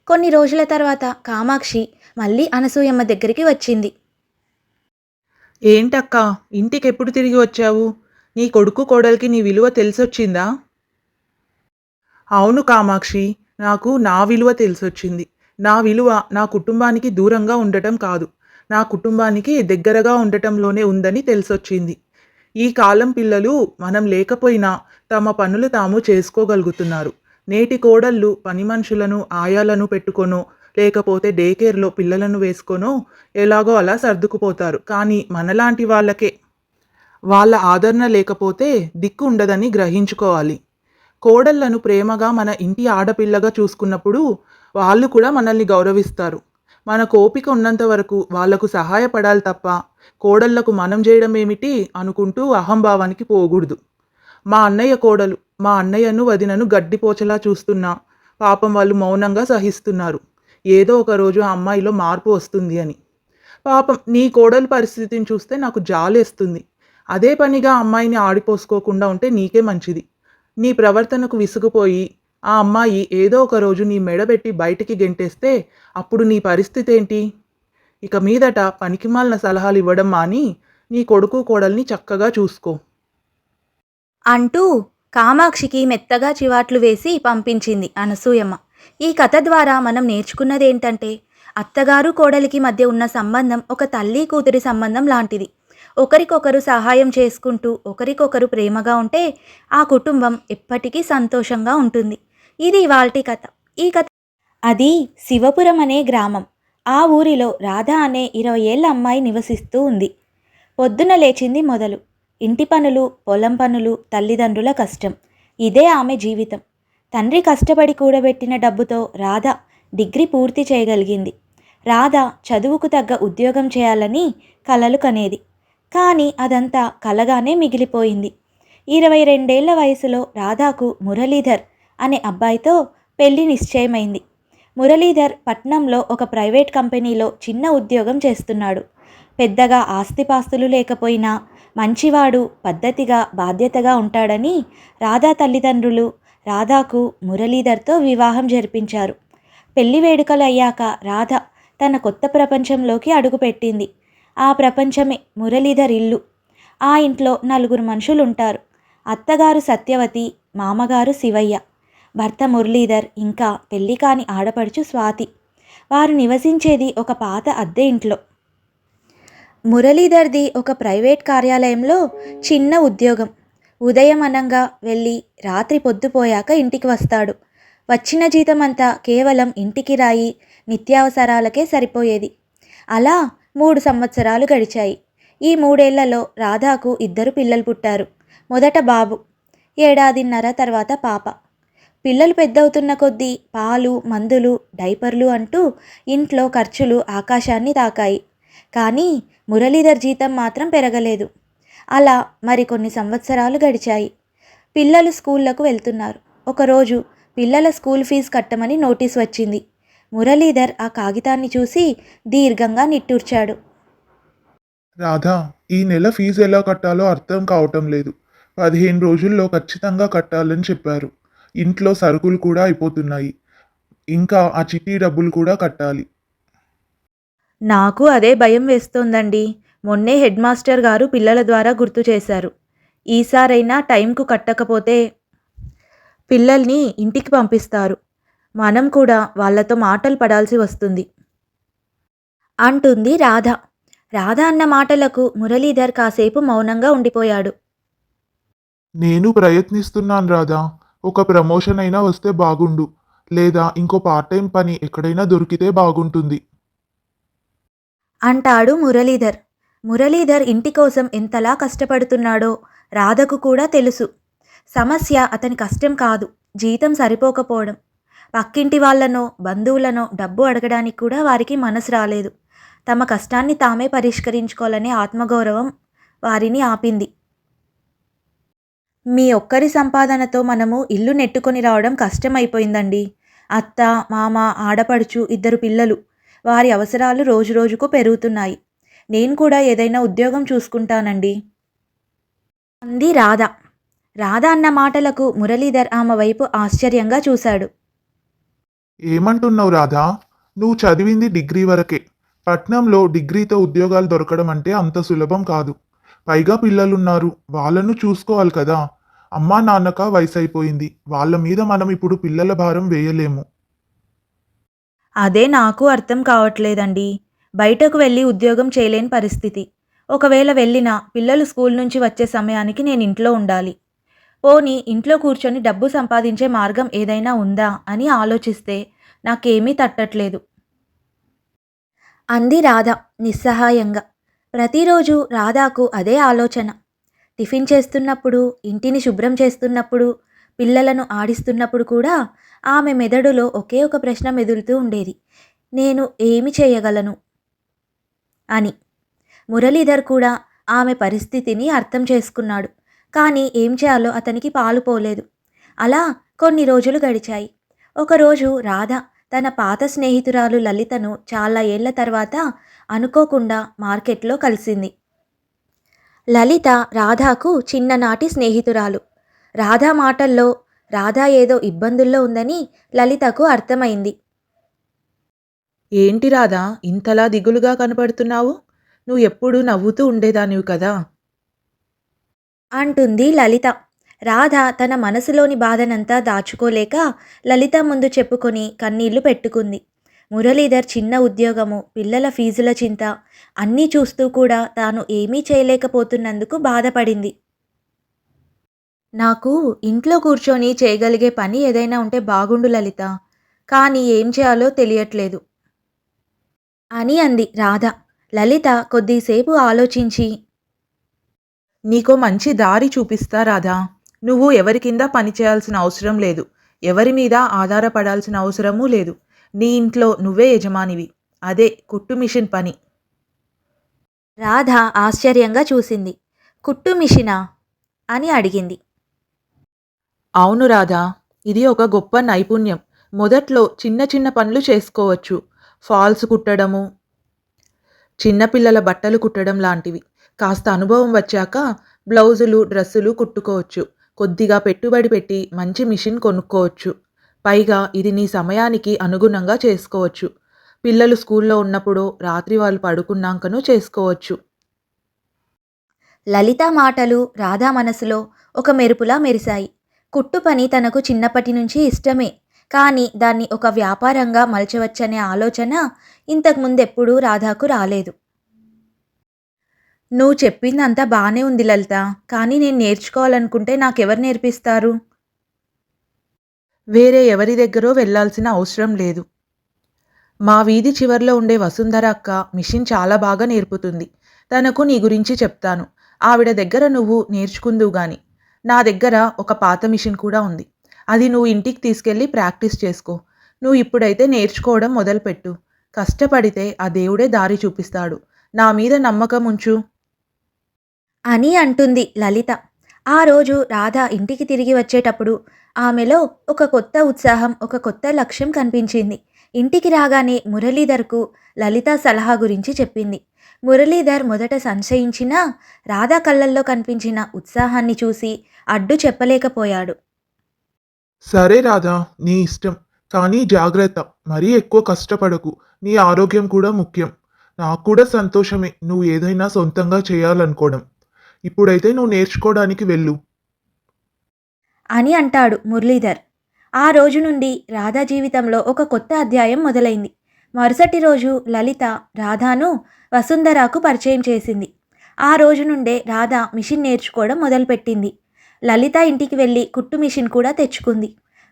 కొన్ని రోజుల తర్వాత కామాక్షి మళ్ళీ అనసూయమ్మ దగ్గరికి వచ్చింది. ఏంటక్కా, ఇంటికెప్పుడు తిరిగి వచ్చావు? నీ కొడుకు కోడలికి నీ విలువ తెలిసొచ్చిందా? అవును కామాక్షి, నాకు నా విలువ తెలిసొచ్చింది. నా విలువ నా కుటుంబానికి దూరంగా ఉండటం కాదు, నా కుటుంబానికి దగ్గరగా ఉండటంలోనే ఉందని తెలిసొచ్చింది. ఈ కాలం పిల్లలు మనం లేకపోయినా తమ పనులు తాము చేసుకోగలుగుతున్నారు. నేటి కోడళ్ళు పని మనుషులను, ఆయాలను పెట్టుకొనో లేకపోతే డే కేర్లో పిల్లలను వేసుకొనో ఎలాగో అలా సర్దుకుపోతారు. కానీ మనలాంటి వాళ్ళకే వాళ్ళ ఆదరణ లేకపోతే దిక్కు ఉండదని గ్రహించుకోవాలి. కోడళ్లను ప్రేమగా మన ఇంటి ఆడపిల్లగా చూసుకున్నప్పుడు వాళ్ళు కూడా మనల్ని గౌరవిస్తారు. మనకు ఓపిక ఉన్నంత వరకు వాళ్లకు సహాయపడాలి తప్ప కోడళ్లకు మనం చేయడం ఏమిటి అనుకుంటూ అహంభావానికి పోకూడదు. మా అన్నయ్య కోడలు మా అన్నయ్యను వదినను గడ్డిపోచలా చూస్తున్నా పాపం వాళ్ళు మౌనంగా సహిస్తున్నారు. ఏదో ఒక రోజు ఆ అమ్మాయిలో మార్పు వస్తుంది అని. పాపం నీ కోడలు పరిస్థితిని చూస్తే నాకు జాలేస్తుంది. అదే పనిగా అమ్మాయిని ఆడిపోసుకోకుండా ఉంటే నీకే మంచిది. నీ ప్రవర్తనకు విసుగుపోయి ఆ అమ్మాయి ఏదో ఒక రోజు నీ మెడబెట్టి బయటికి గెంటేస్తే అప్పుడు నీ పరిస్థితి ఏంటి? ఇక మీదట పనికిమాలిన సలహాలు ఇవ్వడం మాని నీ కొడుకు కోడల్ని చక్కగా చూసుకో అంటూ కామాక్షికి మెత్తగా చివాట్లు వేసి పంపించింది అనసూయమ్మ. ఈ కథ ద్వారా మనం నేర్చుకున్నదేంటంటే, అత్తగారు కోడలికి మధ్య ఉన్న సంబంధం ఒక తల్లి కూతురి సంబంధం లాంటిది. ఒకరికొకరు సహాయం చేసుకుంటూ ఒకరికొకరు ప్రేమగా ఉంటే ఆ కుటుంబం ఎప్పటికీ సంతోషంగా ఉంటుంది. ఇది ఇవాల్టి కథ. ఈ కథ అది శివపురం అనే గ్రామం. ఆ ఊరిలో రాధ అనే 20 ఏళ్ల అమ్మాయి నివసిస్తూ ఉంది. పొద్దున లేచింది మొదలు. ఇంటి పనులు, పొలం పనులు, తల్లిదండ్రుల కష్టం. ఇదే ఆమె జీవితం. తండ్రి కష్టపడి కూడబెట్టిన డబ్బుతో రాధ డిగ్రీ పూర్తి చేయగలిగింది. రాధ చదువుకు తగ్గ ఉద్యోగం చేయాలని కలలు కనేది. కానీ అదంతా కలగానే మిగిలిపోయింది. 22 ఏళ్ల వయసులో రాధాకు మురళీధర్ అనే అబ్బాయితో పెళ్లి నిశ్చయమైంది. మురళీధర్ పట్నంలో ఒక ప్రైవేట్ కంపెనీలో చిన్న ఉద్యోగం చేస్తున్నాడు. పెద్దగా ఆస్తిపాస్తులు లేకపోయినా మంచివాడు, పద్ధతిగా, బాధ్యతగా ఉంటాడని రాధా తల్లిదండ్రులు రాధాకు మురళీధర్తో వివాహం జరిపించారు. పెళ్లి వేడుకలు అయ్యాక రాధ తన కొత్త ప్రపంచంలోకి అడుగుపెట్టింది. ఆ ప్రపంచమే మురళీధర్ ఇల్లు. ఆ ఇంట్లో 4 మనుషులుంటారు. అత్తగారు సత్యవతి, మామగారు శివయ్య, భర్త మురళీధర్, ఇంకా పెళ్లి కాని ఆడపడుచు స్వాతి. వారు నివసించేది ఒక పాత అద్దె ఇంట్లో. మురళీధర్ది ఒక ప్రైవేట్ కార్యాలయంలో చిన్న ఉద్యోగం. ఉదయం అనంగా వెళ్ళి రాత్రి పొద్దుపోయాక ఇంటికి వస్తాడు. వచ్చిన జీతమంతా కేవలం ఇంటికి రాయి, నిత్యావసరాలకే సరిపోయేది. అలా 3 సంవత్సరాలు గడిచాయి. ఈ 3 ఏళ్లలో రాధాకు 2 పిల్లలు పుట్టారు. మొదట బాబు, 1.5 ఏళ్ల తర్వాత పాప. పిల్లలు పెద్దవుతున్న కొద్దీ పాలు, మందులు, డైపర్లు అంటూ ఇంట్లో ఖర్చులు ఆకాశాన్ని తాకాయి. కానీ మురళీధర్ జీతం మాత్రం పెరగలేదు. అలా మరికొన్ని సంవత్సరాలు గడిచాయి. పిల్లలు స్కూళ్లకు వెళ్తున్నారు. ఒకరోజు పిల్లల స్కూల్ ఫీజు కట్టమని నోటీస్ వచ్చింది. మురళీధర్ ఆ కాగితాన్ని చూసి దీర్ఘంగా నిట్టూర్చాడు. రాధా, ఈ నెల ఫీజు ఎలా కట్టాలో అర్థం కావటం లేదు. 15 రోజుల్లో ఖచ్చితంగా కట్టాలని చెప్పారు. ఇంట్లో సరుకులు కూడా అయిపోతున్నాయి. ఇంకా ఆ చిట్టి డబ్బులు కూడా కట్టాలి. నాకు అదే భయం వేస్తోందండి. మొన్నే హెడ్ మాస్టర్ గారు పిల్లల ద్వారా గుర్తు చేశారు. ఈసారైనా టైంకు కట్టకపోతే పిల్లల్ని ఇంటికి పంపిస్తారు. మనం కూడా వాళ్లతో మాటలు పడాల్సి వస్తుంది అంటుంది రాధ. రాధ అన్న మాటలకు మురళీధర్ కాసేపు మౌనంగా ఉండిపోయాడు. నేను ప్రయత్నిస్తున్నాను రాధా. ఒక ప్రమోషన్ అయినా వస్తే బాగుండు. లేదా ఇంకో పార్ట్ టైం పని ఎక్కడైనా దొరికితే బాగుంటుంది అంటాడు మురళీధర్. మురళీధర్ ఇంటి కోసం ఎంతలా కష్టపడుతున్నాడో రాధకు కూడా తెలుసు. సమస్య అతని కష్టం కాదు, జీతం సరిపోకపోవడం. పక్కింటి వాళ్లనో బంధువులనో డబ్బు అడగడానికి కూడా వారికి మనసు రాలేదు. తమ కష్టాన్ని తామే పరిష్కరించుకోవాలనే ఆత్మగౌరవం వారిని ఆపింది. మీ ఒక్కరి సంపాదనతో మనము ఇల్లు నెట్టుకొని రావడం కష్టమైపోయిందండి. అత్త, మామ, ఆడపడుచు, 2 పిల్లలు. వారి అవసరాలు రోజురోజుకు పెరుగుతున్నాయి. నేను కూడా ఏదైనా ఉద్యోగం చూసుకుంటానండి అంది రాధ. రాధ అన్న మాటలకు మురళీధర్ ఆమె వైపు ఆశ్చర్యంగా చూశాడు. ఏమంటున్నావు రాధా? నువ్వు చదివింది డిగ్రీ వరకే. పట్నంలో డిగ్రీతో ఉద్యోగాలు దొరకడం అంటే అంత సులభం కాదు. పైగా పిల్లలున్నారు, వాళ్ళను చూసుకోవాలి కదా. అమ్మా నాన్నక వయసు అయిపోయింది. వాళ్ళ మీద మనం ఇప్పుడు పిల్లల భారం వేయలేము. అదే నాకు అర్థం కావట్లేదండి. బయటకు వెళ్ళి ఉద్యోగం చేయలేని పరిస్థితి. ఒకవేళ వెళ్ళినా పిల్లలు స్కూల్ నుంచి వచ్చే సమయానికి నేను ఇంట్లో ఉండాలి. పోనీ ఇంట్లో కూర్చొని డబ్బు సంపాదించే మార్గం ఏదైనా ఉందా అని ఆలోచిస్తే నాకేమీ తట్టట్లేదు అంది రాధ నిస్సహాయంగా. ప్రతిరోజు రాధాకు అదే ఆలోచన. టిఫిన్ చేస్తున్నప్పుడు, ఇంటిని శుభ్రం చేస్తున్నప్పుడు, పిల్లలను ఆడిస్తున్నప్పుడు కూడా ఆమె మెదడులో ఒకే ఒక ప్రశ్న మెదులుతూ ఉండేది. నేను ఏమి చేయగలను అని. మురళీధర్ కూడా ఆమె పరిస్థితిని అర్థం చేసుకున్నాడు. కానీ ఏం చేయాలో అతనికి పాలుపోలేదు. అలా కొన్ని రోజులు గడిచాయి. ఒకరోజు రాధ తన పాత స్నేహితురాలు లలితను చాలా ఏళ్ల తర్వాత అనుకోకుండా మార్కెట్లో కలిసింది. లలిత రాధాకు చిన్ననాటి స్నేహితురాలు. రాధా మాటల్లో రాధా ఏదో ఇబ్బందుల్లో ఉందని లలితకు అర్థమైంది. ఏంటి రాధా ఇంతలా దిగులుగా కనపడుతున్నావు? నువ్వు ఎప్పుడూ నవ్వుతూ ఉండేదానివి కదా! అంటుంది లలిత. రాధ తన మనసులోని బాధనంతా దాచుకోలేక లలిత ముందు చెప్పుకొని కన్నీళ్లు పెట్టుకుంది. మురళీధర్ చిన్న ఉద్యోగము, పిల్లల ఫీజుల చింత అన్నీ చూస్తూ కూడా తాను ఏమీ చేయలేకపోతున్నందుకు బాధపడింది. నాకు ఇంట్లో కూర్చొని చేయగలిగే పని ఏదైనా ఉంటే బాగుండు లలిత, కానీ ఏం చేయాలో తెలియట్లేదు అని అంది రాధ. లలిత కొద్దిసేపు ఆలోచించి, నీకో మంచి దారి చూపిస్తా రాధా. నువ్వు ఎవరి కింద పని చేయాల్సిన అవసరం లేదు. ఎవరి మీద ఆధారపడాల్సిన అవసరమూ లేదు. నీ ఇంట్లో నువ్వే యజమానివి. అదే కుట్టు మిషన్ పని. రాధ ఆశ్చర్యంగా చూసింది. కుట్టు మిషనా అని అడిగింది. అవును రాధా, ఇది ఒక గొప్ప నైపుణ్యం. మొదట్లో చిన్న చిన్న పనులు చేసుకోవచ్చు. ఫాల్స్ కుట్టడము, చిన్నపిల్లల బట్టలు కుట్టడం లాంటివి. కాస్త అనుభవం వచ్చాక బ్లౌజులు, డ్రెస్సులు కుట్టుకోవచ్చు. కొద్దిగా పెట్టుబడి పెట్టి మంచి మిషన్ కొనుక్కోవచ్చు. పైగా ఇది నీ సమయానికి అనుగుణంగా చేసుకోవచ్చు. పిల్లలు స్కూల్లో ఉన్నప్పుడు రాత్రి వాళ్ళు పడుకున్నాకనూ చేసుకోవచ్చు. లలిత మాటలు రాధా మనసులో ఒక మెరుపులా మెరిశాయి. కుట్టు పని తనకు చిన్నప్పటి నుంచి ఇష్టమే. కానీ దాన్ని ఒక వ్యాపారంగా మలచవచ్చనే ఆలోచన ఇంతకుముందెప్పుడూ రాధాకు రాలేదు. నువ్వు చెప్పిందంతా బానే ఉంది లలిత, కానీ నేను నేర్చుకోవాలనుకుంటే నాకెవరు నేర్పిస్తారు? వేరే ఎవరి దగ్గరో వెళ్ళాల్సిన అవసరం లేదు. మా వీధి చివర్లో ఉండే వసుంధర అక్క మిషన్ చాలా బాగా నేర్పుతుంది. తనకు నీ గురించి చెప్తాను. ఆవిడ దగ్గర నువ్వు నేర్చుకుందువు గాని. నా దగ్గర ఒక పాత మిషన్ కూడా ఉంది. అది నువ్వు ఇంటికి తీసుకెళ్ళి ప్రాక్టీస్ చేసుకో. నువ్వు ఇప్పుడైతే నేర్చుకోవడం మొదలుపెట్టు. కష్టపడితే ఆ దేవుడే దారి చూపిస్తాడు. నా మీద నమ్మకం ఉంచు అని అంటుంది లలిత. ఆ రోజు రాధ ఇంటికి తిరిగి వచ్చేటప్పుడు ఆమెలో ఒక కొత్త ఉత్సాహం, ఒక కొత్త లక్ష్యం కనిపించింది. ఇంటికి రాగానే మురళీధర్కు లలిత సలహా గురించి చెప్పింది. మురళీధర్ మొదట సంశయించినా రాధ కళ్ళల్లో కనిపించిన ఉత్సాహాన్ని చూసి అడ్డు చెప్పలేకపోయాడు. సరే రాధా, నీ ఇష్టం. కానీ జాగ్రత్త, మరీ ఎక్కువ కష్టపడకు. నీ ఆరోగ్యం కూడా ముఖ్యం. నాకు కూడా సంతోషమే నువ్వు ఏదైనా సొంతంగా చేయాలనుకోవడం. ఇప్పుడైతే నువ్వు నేర్చుకోవడానికి వెళ్ళు. అని అంటాడు మురళీధర్. ఆ రోజు నుండి రాధా జీవితంలో ఒక కొత్త అధ్యాయం మొదలైంది. మరుసటి రోజు లలిత రాధాను వసుంధరాకు పరిచయం చేసింది. ఆ రోజు నుండే రాధ మిషన్ నేర్చుకోవడం మొదలుపెట్టింది. లలిత ఇంటికి వెళ్ళి కుట్టు మిషన్ కూడా తెచ్చుకుంది.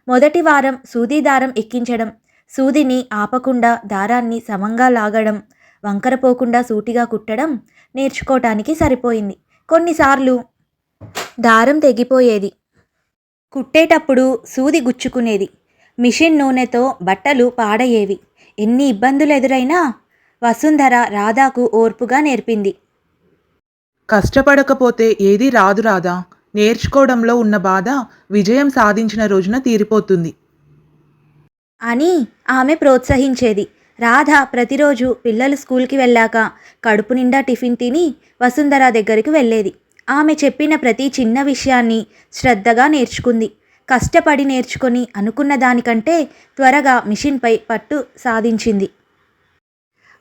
మొదటి వారం సూది దారం ఎక్కించడం, సూదిని ఆపకుండా దారాన్ని సమంగా లాగడం, వంకరపోకుండా సూటిగా కుట్టడం నేర్చుకోవటానికి సరిపోయింది. కొన్నిసార్లు దారం తెగిపోయేది. కుట్టేటప్పుడు సూది గుచ్చుకునేది. మిషన్ నూనెతో బట్టలు పాడయ్యేవి. ఎన్ని ఇబ్బందులు ఎదురైనా వసుంధర రాధాకు ఓర్పుగా నేర్పింది. కష్టపడకపోతే ఏదీ రాదు రాధా. నేర్చుకోవడంలో ఉన్న బాధ విజయం సాధించిన రోజున తీరిపోతుంది అని ఆమె ప్రోత్సహించేది. రాధ ప్రతిరోజు పిల్లలు స్కూల్కి వెళ్ళాక కడుపు నిండా టిఫిన్ తిని వసుంధర దగ్గరికి వెళ్ళేది. ఆమె చెప్పిన ప్రతి చిన్న విషయాన్ని శ్రద్ధగా నేర్చుకుంది. కష్టపడి నేర్చుకొని అనుకున్న దానికంటే త్వరగా మిషన్పై పట్టు సాధించింది.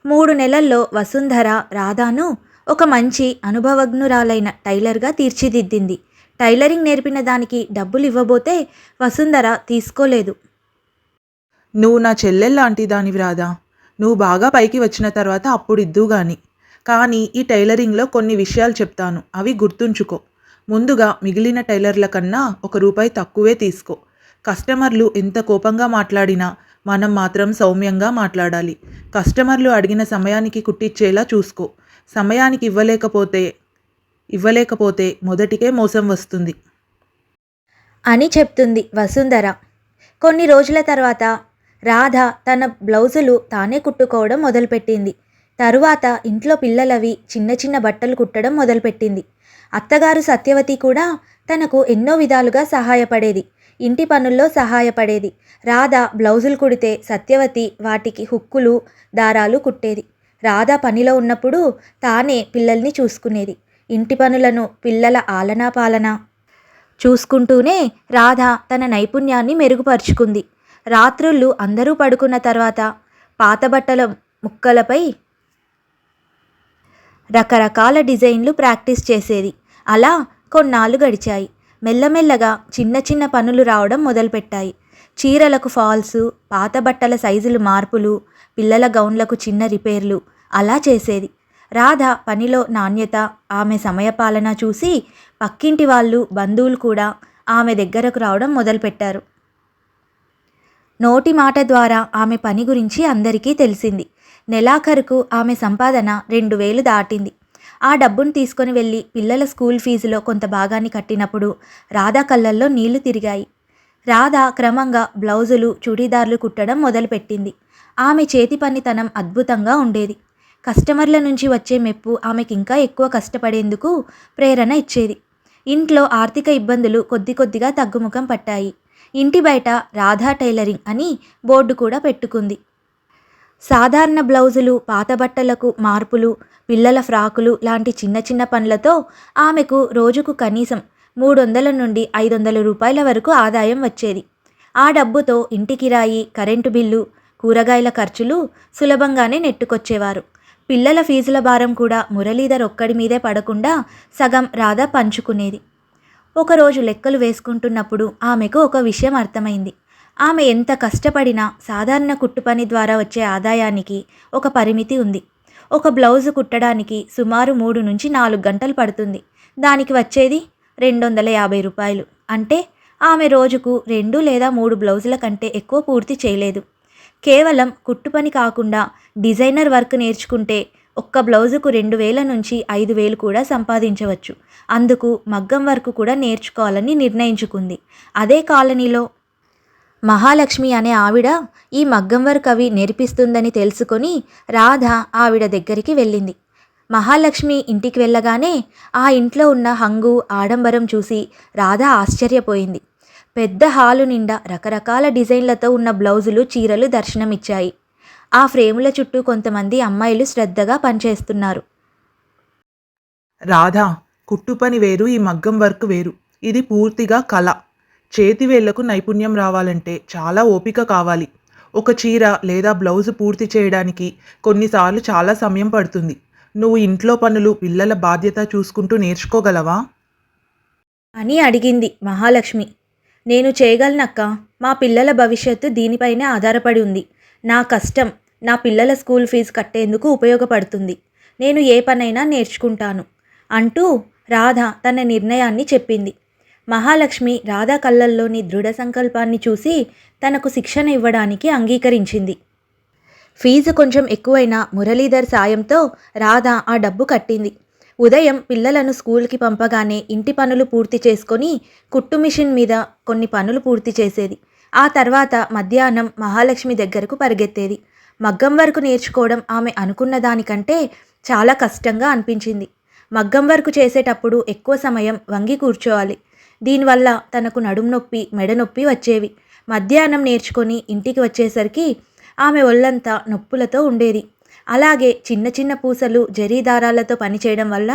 3 నెలల్లో వసుంధర రాధాను ఒక మంచి అనుభవజ్ఞురాలైన టైలర్గా తీర్చిదిద్దింది. టైలరింగ్ నేర్పిన దానికి డబ్బులు ఇవ్వబోతే వసుంధర తీసుకోలేదు. నువ్వు నా చెల్లెల్లాంటి దానివి రాధా. నువ్వు బాగా పైకి వచ్చిన తర్వాత అప్పుడు ఇద్దువు గాని. కానీ ఈ టైలరింగ్లో కొన్ని విషయాలు చెప్తాను, అవి గుర్తుంచుకో. ముందుగా మిగిలిన టైలర్ల కన్నా ₹1 తక్కువే తీసుకో. కస్టమర్లు ఎంత కోపంగా మాట్లాడినా మనం మాత్రం సౌమ్యంగా మాట్లాడాలి. కస్టమర్లు అడిగిన సమయానికి కుట్టించేలా చూసుకో. సమయానికి ఇవ్వలేకపోతే మొదటికే మోసం వస్తుంది అని చెప్తుంది వసుంధర. కొన్ని రోజుల తర్వాత రాధ తన బ్లౌజులు తానే కుట్టుకోవడం మొదలుపెట్టింది. తరువాత ఇంట్లో పిల్లలవి చిన్న చిన్న బట్టలు కుట్టడం మొదలుపెట్టింది. అత్తగారు సత్యవతి కూడా తనకు ఎన్నో విధాలుగా సహాయపడేది. ఇంటి పనుల్లో సహాయపడేది. రాధ బ్లౌజులు కుడితే సత్యవతి వాటికి హుక్కులు, దారాలు కుట్టేది. రాధ పనిలో ఉన్నప్పుడు తానే పిల్లల్ని చూసుకునేది. ఇంటి పనులను, పిల్లల ఆలనా పాలన చూసుకుంటూనే రాధ తన నైపుణ్యాన్ని మెరుగుపరుచుకుంది. రాత్రుళ్ళు అందరూ పడుకున్న తర్వాత పాత బట్టల ముక్కలపై రకరకాల డిజైన్లు ప్రాక్టీస్ చేసేది. అలా కొన్నాళ్ళు గడిచాయి. మెల్లమెల్లగా చిన్న చిన్న పనులు రావడం మొదలుపెట్టాయి. చీరలకు ఫాల్సు, పాత బట్టల సైజులు మార్పులు, పిల్లల గౌన్లకు చిన్న రిపేర్లు అలా చేసేది. రాధ పనిలో నాణ్యత, ఆమె సమయపాలన చూసి పక్కింటి వాళ్ళు, బంధువులు కూడా ఆమె దగ్గరకు రావడం మొదలుపెట్టారు. నోటి మాట ద్వారా ఆమె పని గురించి అందరికీ తెలిసింది. నెలాఖరుకు ఆమె సంపాదన 2000 దాటింది. ఆ డబ్బును తీసుకొని వెళ్ళి పిల్లల స్కూల్ ఫీజులో కొంత భాగాన్ని కట్టినప్పుడు రాధ కళ్ళల్లో నీళ్లు తిరిగాయి. రాధ క్రమంగా బ్లౌజులు, చుడీదార్లు కుట్టడం మొదలుపెట్టింది. ఆమె చేతి పనితనం అద్భుతంగా ఉండేది. కస్టమర్ల నుంచి వచ్చే మెప్పు ఆమెకి ఇంకా ఎక్కువ కష్టపడేందుకు ప్రేరణ ఇచ్చేది. ఇంట్లో ఆర్థిక ఇబ్బందులు కొద్ది కొద్దిగా తగ్గుముఖం పట్టాయి. ఇంటి బయట రాధా టైలరింగ్ అని బోర్డు కూడా పెట్టుకుంది. సాధారణ బ్లౌజులు, పాత బట్టలకు మార్పులు, పిల్లల ఫ్రాకులు లాంటి చిన్న చిన్న పనులతో ఆమెకు రోజుకు కనీసం 300 నుండి 500 రూపాయల వరకు ఆదాయం వచ్చేది. ఆ డబ్బుతో ఇంటి కిరాయి, కరెంటు బిల్లు, కూరగాయల ఖర్చులు సులభంగానే నెట్టుకొచ్చేవారు. పిల్లల ఫీజుల భారం కూడా మురళీధర్ ఒక్కడి మీదే పడకుండా సగం రాధ పంచుకునేది. ఒకరోజు లెక్కలు వేసుకుంటున్నప్పుడు ఆమెకు ఒక విషయం అర్థమైంది. ఆమె ఎంత కష్టపడినా సాధారణ కుట్టు పని ద్వారా వచ్చే ఆదాయానికి ఒక పరిమితి ఉంది. ఒక బ్లౌజు కుట్టడానికి సుమారు 3 నుంచి 4 గంటలు పడుతుంది. దానికి వచ్చేది 250 రూపాయలు. అంటే ఆమె రోజుకు 2 లేదా 3 బ్లౌజుల కంటే ఎక్కువ పూర్తి చేయలేదు. కేవలం కుట్టు పని కాకుండా డిజైనర్ వర్క్ నేర్చుకుంటే ఒక్క బ్లౌజుకు 2000 నుంచి 5000 కూడా సంపాదించవచ్చు. అందుకు మగ్గం వర్క్ కూడా నేర్చుకోవాలని నిర్ణయించుకుంది. అదే కాలనీలో మహాలక్ష్మి అనే ఆవిడ ఈ మగ్గం వర్క్ అవి నేర్పిస్తుందని తెలుసుకొని రాధ ఆవిడ దగ్గరికి వెళ్ళింది. మహాలక్ష్మి ఇంటికి వెళ్ళగానే ఆ ఇంట్లో ఉన్న హంగు, ఆడంబరం చూసి రాధ ఆశ్చర్యపోయింది. పెద్ద హాలు నిండా రకరకాల డిజైన్లతో ఉన్న బ్లౌజులు, చీరలు దర్శనమిచ్చాయి. ఆ ఫ్రేముల చుట్టూ కొంతమంది అమ్మాయిలు శ్రద్ధగా పనిచేస్తున్నారు. రాధా, కుట్టు పని వేరు, ఈ మగ్గం వర్క్ వేరు. ఇది పూర్తిగా కళ. చేతి వేళ్లకు నైపుణ్యం రావాలంటే చాలా ఓపిక కావాలి. ఒక చీర లేదా బ్లౌజు పూర్తి చేయడానికి కొన్నిసార్లు చాలా సమయం పడుతుంది. నువ్వు ఇంట్లో పనులు, పిల్లల బాధ్యత చూసుకుంటూ నేర్చుకోగలవా అని అడిగింది మహాలక్ష్మి. నేను చేయగలనక్క. మా పిల్లల భవిష్యత్తు దీనిపైనే ఆధారపడి ఉంది. నా కష్టం నా పిల్లల స్కూల్ ఫీజు కట్టేందుకు ఉపయోగపడుతుంది. నేను ఏ పనైనా నేర్చుకుంటాను అంటూ రాధ తన నిర్ణయాన్ని చెప్పింది. మహాలక్ష్మి రాధ కళ్ళల్లోని దృఢ సంకల్పాన్ని చూసి తనకు శిక్షణ ఇవ్వడానికి అంగీకరించింది. ఫీజు కొంచెం ఎక్కువైనా మురళీధర్ సాయంతో రాధ ఆ డబ్బు కట్టింది. ఉదయం పిల్లలను స్కూల్కి పంపగానే ఇంటి పనులు పూర్తి చేసుకొని కుట్టు మిషన్ మీద కొన్ని పనులు పూర్తి చేసేది. ఆ తర్వాత మధ్యాహ్నం మహాలక్ష్మి దగ్గరకు పరిగెత్తేది. మగ్గం వర్క్ నేర్చుకోవడం ఆమె అనుకున్న దానికంటే చాలా కష్టంగా అనిపించింది. మగ్గం వర్క్ చేసేటప్పుడు ఎక్కువ సమయం వంగి కూర్చోవాలి. దీనివల్ల తనకు నడుము నొప్పి, మెడ నొప్పి వచ్చేవి. మధ్యాహ్నం నేర్చుకొని ఇంటికి వచ్చేసరికి ఆమె ఒళ్ళంతా నొప్పులతో ఉండేది. అలాగే చిన్న చిన్న పూసలు, జరీ దారాలతో పనిచేయడం వల్ల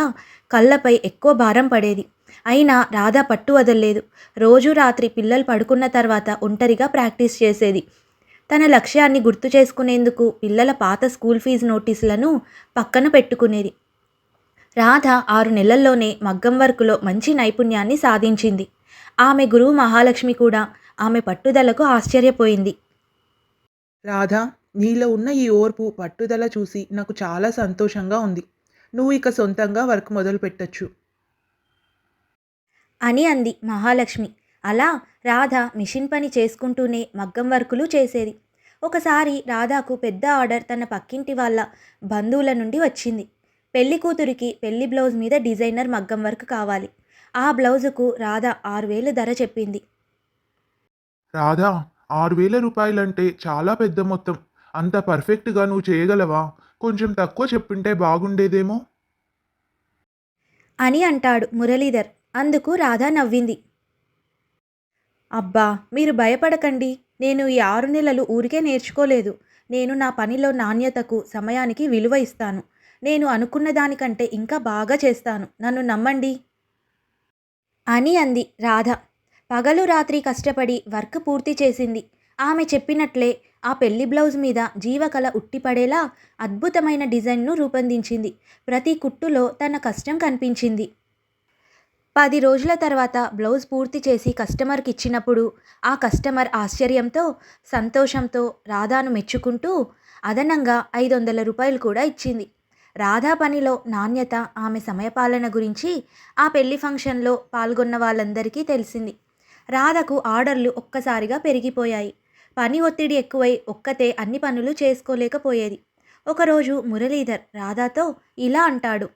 కళ్ళపై ఎక్కువ భారం పడేది. అయినా రాధ పట్టు వదలలేదు. రోజు రాత్రి పిల్లలు పడుకున్న తర్వాత ఒంటరిగా ప్రాక్టీస్ చేసేది. తన లక్ష్యాన్ని గుర్తు చేసుకునేందుకు పిల్లల పాత స్కూల్ ఫీజు నోటీసులను పక్కన పెట్టుకునేది. రాధ 6 నెలల్లోనే మగ్గం వర్కులో మంచి నైపుణ్యాన్ని సాధించింది. ఆమె గురువు మహాలక్ష్మి కూడా ఆమె పట్టుదలకు ఆశ్చర్యపోయింది. రాధా, నీలో ఉన్న ఈ ఓర్పు, పట్టుదల చూసి నాకు చాలా సంతోషంగా ఉంది. నువ్వు ఇక సొంతంగా వర్క్ మొదలు పెట్టచ్చు అని అంది మహాలక్ష్మి. అలా రాధ మిషన్ పని చేసుకుంటూనే మగ్గం వర్కులు చేసేది. ఒకసారి రాధాకు పెద్ద ఆర్డర్ తన పక్కింటి వాళ్ళ బంధువుల నుండి వచ్చింది. పెళ్లి కూతురికి పెళ్లి బ్లౌజ్ మీద డిజైనర్ మగ్గం వర్క్ కావాలి. ఆ బ్లౌజుకు రాధ 6000 ధర చెప్పింది. రాధా, రూపాయలంటే చాలా పెద్ద మొత్తం. అంత పర్ఫెక్ట్‌గా నువ్వు చేయగలవా? కొంచెం తక్కువ చెప్పుంటే బాగుండేదేమో. అని అంటాడు మురళీధర్. అందుకు రాధ నవ్వింది. అబ్బా! మీరు భయపడకండి. నేను ఈ 6 నెలలు ఊరికే నేర్చుకోలేదు. నేను నా పనిలో నాణ్యతకు, సమయానికి విలువ ఇస్తాను. నేను అనుకున్న దానికంటే ఇంకా బాగా చేస్తాను. నన్ను నమ్మండి అని అంది రాధ. పగలు రాత్రి కష్టపడి వర్క్ పూర్తి చేసింది. ఆమె చెప్పినట్లే ఆ పెళ్లి బ్లౌజ్ మీద జీవకళ ఉట్టిపడేలా అద్భుతమైన డిజైన్ను రూపొందించింది. ప్రతి కుట్టులో తన కష్టం కనిపించింది. 10 రోజుల తర్వాత బ్లౌజ్ పూర్తి చేసి కస్టమర్కి ఇచ్చినప్పుడు ఆ కస్టమర్ ఆశ్చర్యంతో, సంతోషంతో రాధాను మెచ్చుకుంటూ అదనంగా 500 రూపాయలు కూడా ఇచ్చింది. రాధా పనిలో నాణ్యత, ఆమె సమయపాలన గురించి ఆ పెళ్లి ఫంక్షన్లో పాల్గొన్న వాళ్ళందరికీ తెలిసింది. రాధకు ఆర్డర్లు ఒక్కసారిగా పెరిగిపోయాయి. పని ఒత్తిడి ఎక్కువై ఒక్కతే అన్ని పనులు చేసుకోలేకపోయేది. ఒకరోజు మురళీధర్ రాధాతో ఇలా అంటాడు.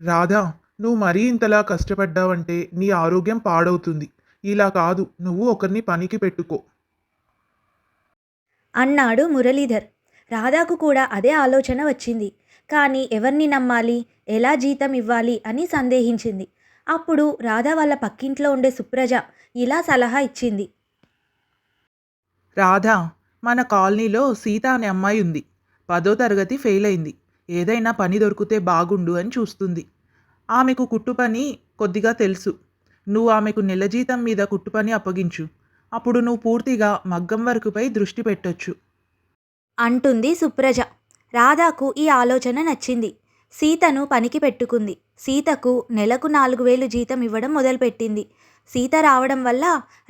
రాధా, నువ్వు మరీ ఇంతలా కష్టపడ్డావంటే నీ ఆరోగ్యం పాడవుతుంది. ఇలా కాదు, నువ్వు ఒకరిని పనికి పెట్టుకో. అన్నాడు మురళీధర్. రాధాకు కూడా అదే ఆలోచన వచ్చింది. కానీ ఎవరిని నమ్మాలి, ఎలా జీతం ఇవ్వాలి అని సందేహించింది. అప్పుడు రాధా వాళ్ళ పక్కింట్లో ఉండే సుప్రజ ఇలా సలహా ఇచ్చింది. రాధా, మన కాలనీలో సీత అనే అమ్మాయి ఉంది. 10వ తరగతి ఫెయిల్ అయింది. ఏదైనా పని దొరికితే బాగుండు అని చూస్తుంది. ఆమెకు కుట్టు పని కొద్దిగా తెలుసు. నువ్వు ఆమెకు నెల జీతం మీద కుట్టు పని అప్పగించు. అప్పుడు నువ్వు పూర్తిగా మగ్గం వర్కుపై దృష్టి పెట్టొచ్చు అంటుంది సుప్రజ. రాధాకు ఈ ఆలోచన నచ్చింది. సీతను పనికి పెట్టుకుంది. సీతకు నెలకు 4000 జీతం ఇవ్వడం మొదలుపెట్టింది. సీత రావడం వల్ల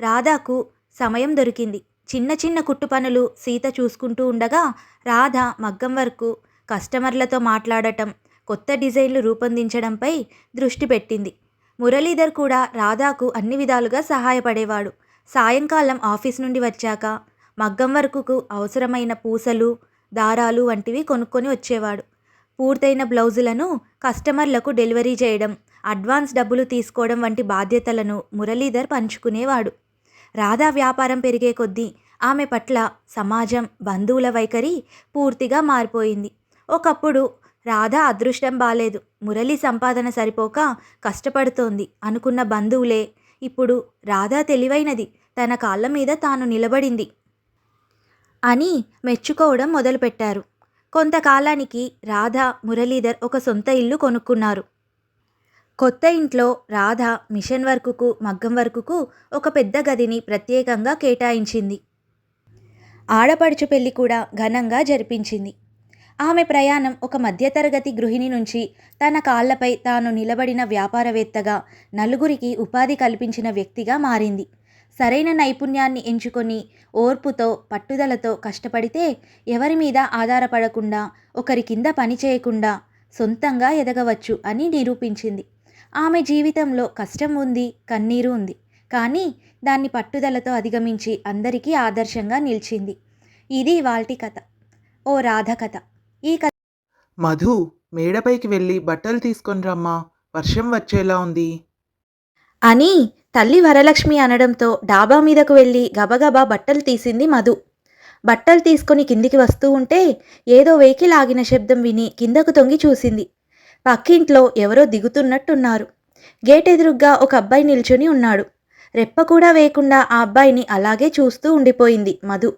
రాధాకు సమయం దొరికింది. చిన్న చిన్న కుట్టు పనులు సీత చూసుకుంటూ ఉండగా రాధ మగ్గం వర్కు, కస్టమర్లతో మాట్లాడటం, కొత్త డిజైన్లు రూపొందించడంపై దృష్టి పెట్టింది. మురళీధర్ కూడా రాధాకు అన్ని విధాలుగా సహాయపడేవాడు. సాయంకాలం ఆఫీస్ నుండి వచ్చాక మగ్గం వర్కుకు అవసరమైన పూసలు, దారాలు వంటివి కొనుక్కొని వచ్చేవాడు. పూర్తయిన బ్లౌజులను కస్టమర్లకు డెలివరీ చేయడం, అడ్వాన్స్ డబ్బులు తీసుకోవడం వంటి బాధ్యతలను మురళీధర్ పంచుకునేవాడు. రాధా వ్యాపారం పెరిగే కొద్దీ ఆమె పట్ల సమాజం, బంధువుల వైఖరి పూర్తిగా మారిపోయింది. ఒకప్పుడు రాధా అదృష్టం బాలేదు, మురళి సంపాదన సరిపోక కష్టపడుతోంది అనుకున్న బంధువులే ఇప్పుడు రాధా తెలివైనది, తన కాళ్ళ మీద తాను నిలబడింది అని మెచ్చుకోవడం మొదలుపెట్టారు. కొంతకాలానికి రాధ, మురళీధర్ ఒక సొంత ఇల్లు కొనుక్కున్నారు. కొత్త ఇంట్లో రాధ మిషన్ వర్కుకు, మగ్గం వర్కుకు ఒక పెద్ద గదిని ప్రత్యేకంగా కేటాయించింది. ఆడపడుచు పెళ్లి కూడా ఘనంగా జరిపించింది. ఆమె ప్రయాణం ఒక మధ్యతరగతి గృహిణి నుంచి తన కాళ్లపై తాను నిలబడిన వ్యాపారవేత్తగా, నలుగురికి ఉపాధి కల్పించిన వ్యక్తిగా మారింది. సరైన నైపుణ్యాన్ని ఎంచుకొని ఓర్పుతో, పట్టుదలతో కష్టపడితే ఎవరి మీద ఆధారపడకుండా, ఒకరి కింద పని చేయకుండా సొంతంగా ఎదగవచ్చు అని నిరూపించింది. ఆమె జీవితంలో కష్టం ఉంది, కన్నీరు ఉంది. కానీ దాన్ని పట్టుదలతో అధిగమించి అందరికీ ఆదర్శంగా నిలిచింది. ఇది ఇవాల్టి కథ. ఓ రాధ కథ. ఈ కథ మధు, మేడపైకి వెళ్ళి బట్టలు తీసుకొని రమ్మా, వర్షం వచ్చేలా ఉంది అని తల్లి వరలక్ష్మి అనడంతో డాబా మీదకు వెళ్ళి గబగబా బట్టలు తీసింది మధు. బట్టలు తీసుకొని కిందికి వస్తూ ఉంటే ఏదో వెహికల్ ఆగిన శబ్దం విని కిందకు తొంగి చూసింది. పక్కింట్లో ఎవరో దిగుతున్నట్టున్నారు. గేట్ ఎదురుగ్గా ఒక అబ్బాయి నిల్చుని ఉన్నాడు. రెప్ప కూడా వేయకుండా ఆ అబ్బాయిని అలాగే చూస్తూ ఉండిపోయింది మధు.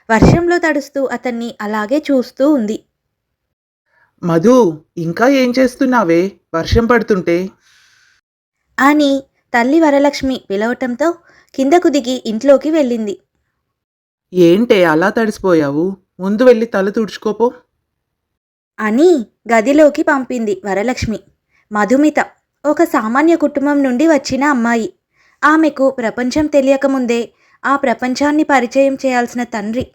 వర్షంలో తడుస్తూ అతన్ని అలాగే చూస్తూ ఉంది. మధు, ఇంకా ఏం చేస్తున్నావే వర్షం పడుతుంటే అని తల్లి వరలక్ష్మి పిలవటంతో కిందకు దిగి ఇంట్లోకి వెళ్ళింది. ఏంటే అలా తడిసిపోయావు? ముందు వెళ్ళి తల తుడుచుకోపో అని గదిలోకి పంపింది వరలక్ష్మి. మధుమిత ఒక సామాన్య కుటుంబం నుండి వచ్చిన అమ్మాయి. ఆమెకు ప్రపంచం తెలియకముందే ఆ ప్రపంచాన్ని పరిచయం చేయాల్సిన తండ్రి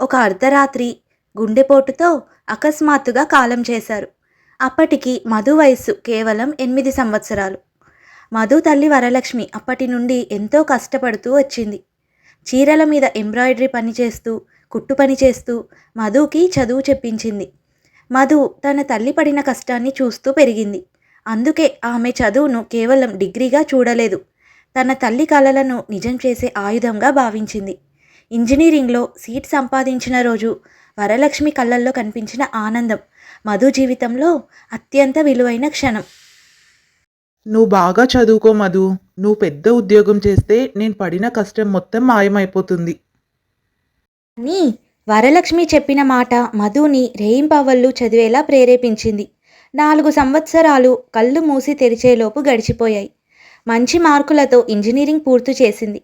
ఒక అర్ధరాత్రి గుండెపోటుతో అకస్మాత్తుగా కాలం చేశారు. అప్పటికి మధు వయస్సు కేవలం 8 సంవత్సరాలు. మధు తల్లి వరలక్ష్మి అప్పటి నుండి ఎంతో కష్టపడుతూ వచ్చింది. చీరల మీద ఎంబ్రాయిడరీ పని చేస్తూ, కుట్టు పని చేస్తూ మధుకి చదువు చెప్పించింది. మధు తన తల్లి పడిన కష్టాన్ని చూస్తూ పెరిగింది. అందుకే ఆమె చదువును కేవలం డిగ్రీగా చూడలేదు, తన తల్లి కలలను నిజం చేసే ఆయుధంగా భావించింది. ఇంజనీరింగ్లో సీట్ సంపాదించిన రోజు వరలక్ష్మి కళ్ళల్లో కనిపించిన ఆనందం మధు జీవితంలో అత్యంత విలువైన క్షణం. నువ్వు బాగా చదువుకో మధు. నువ్వు పెద్ద ఉద్యోగం చేస్తే నేను పడిన కష్టం మొత్తం మాయమైపోతుంది. అని వరలక్ష్మి చెప్పిన మాట మధుని రేయింపవళ్ళు చదివేలా ప్రేరేపించింది. 4 సంవత్సరాలు కళ్ళు మూసి తెరిచేలోపు గడిచిపోయాయి. మంచి మార్కులతో ఇంజనీరింగ్ పూర్తి చేసింది.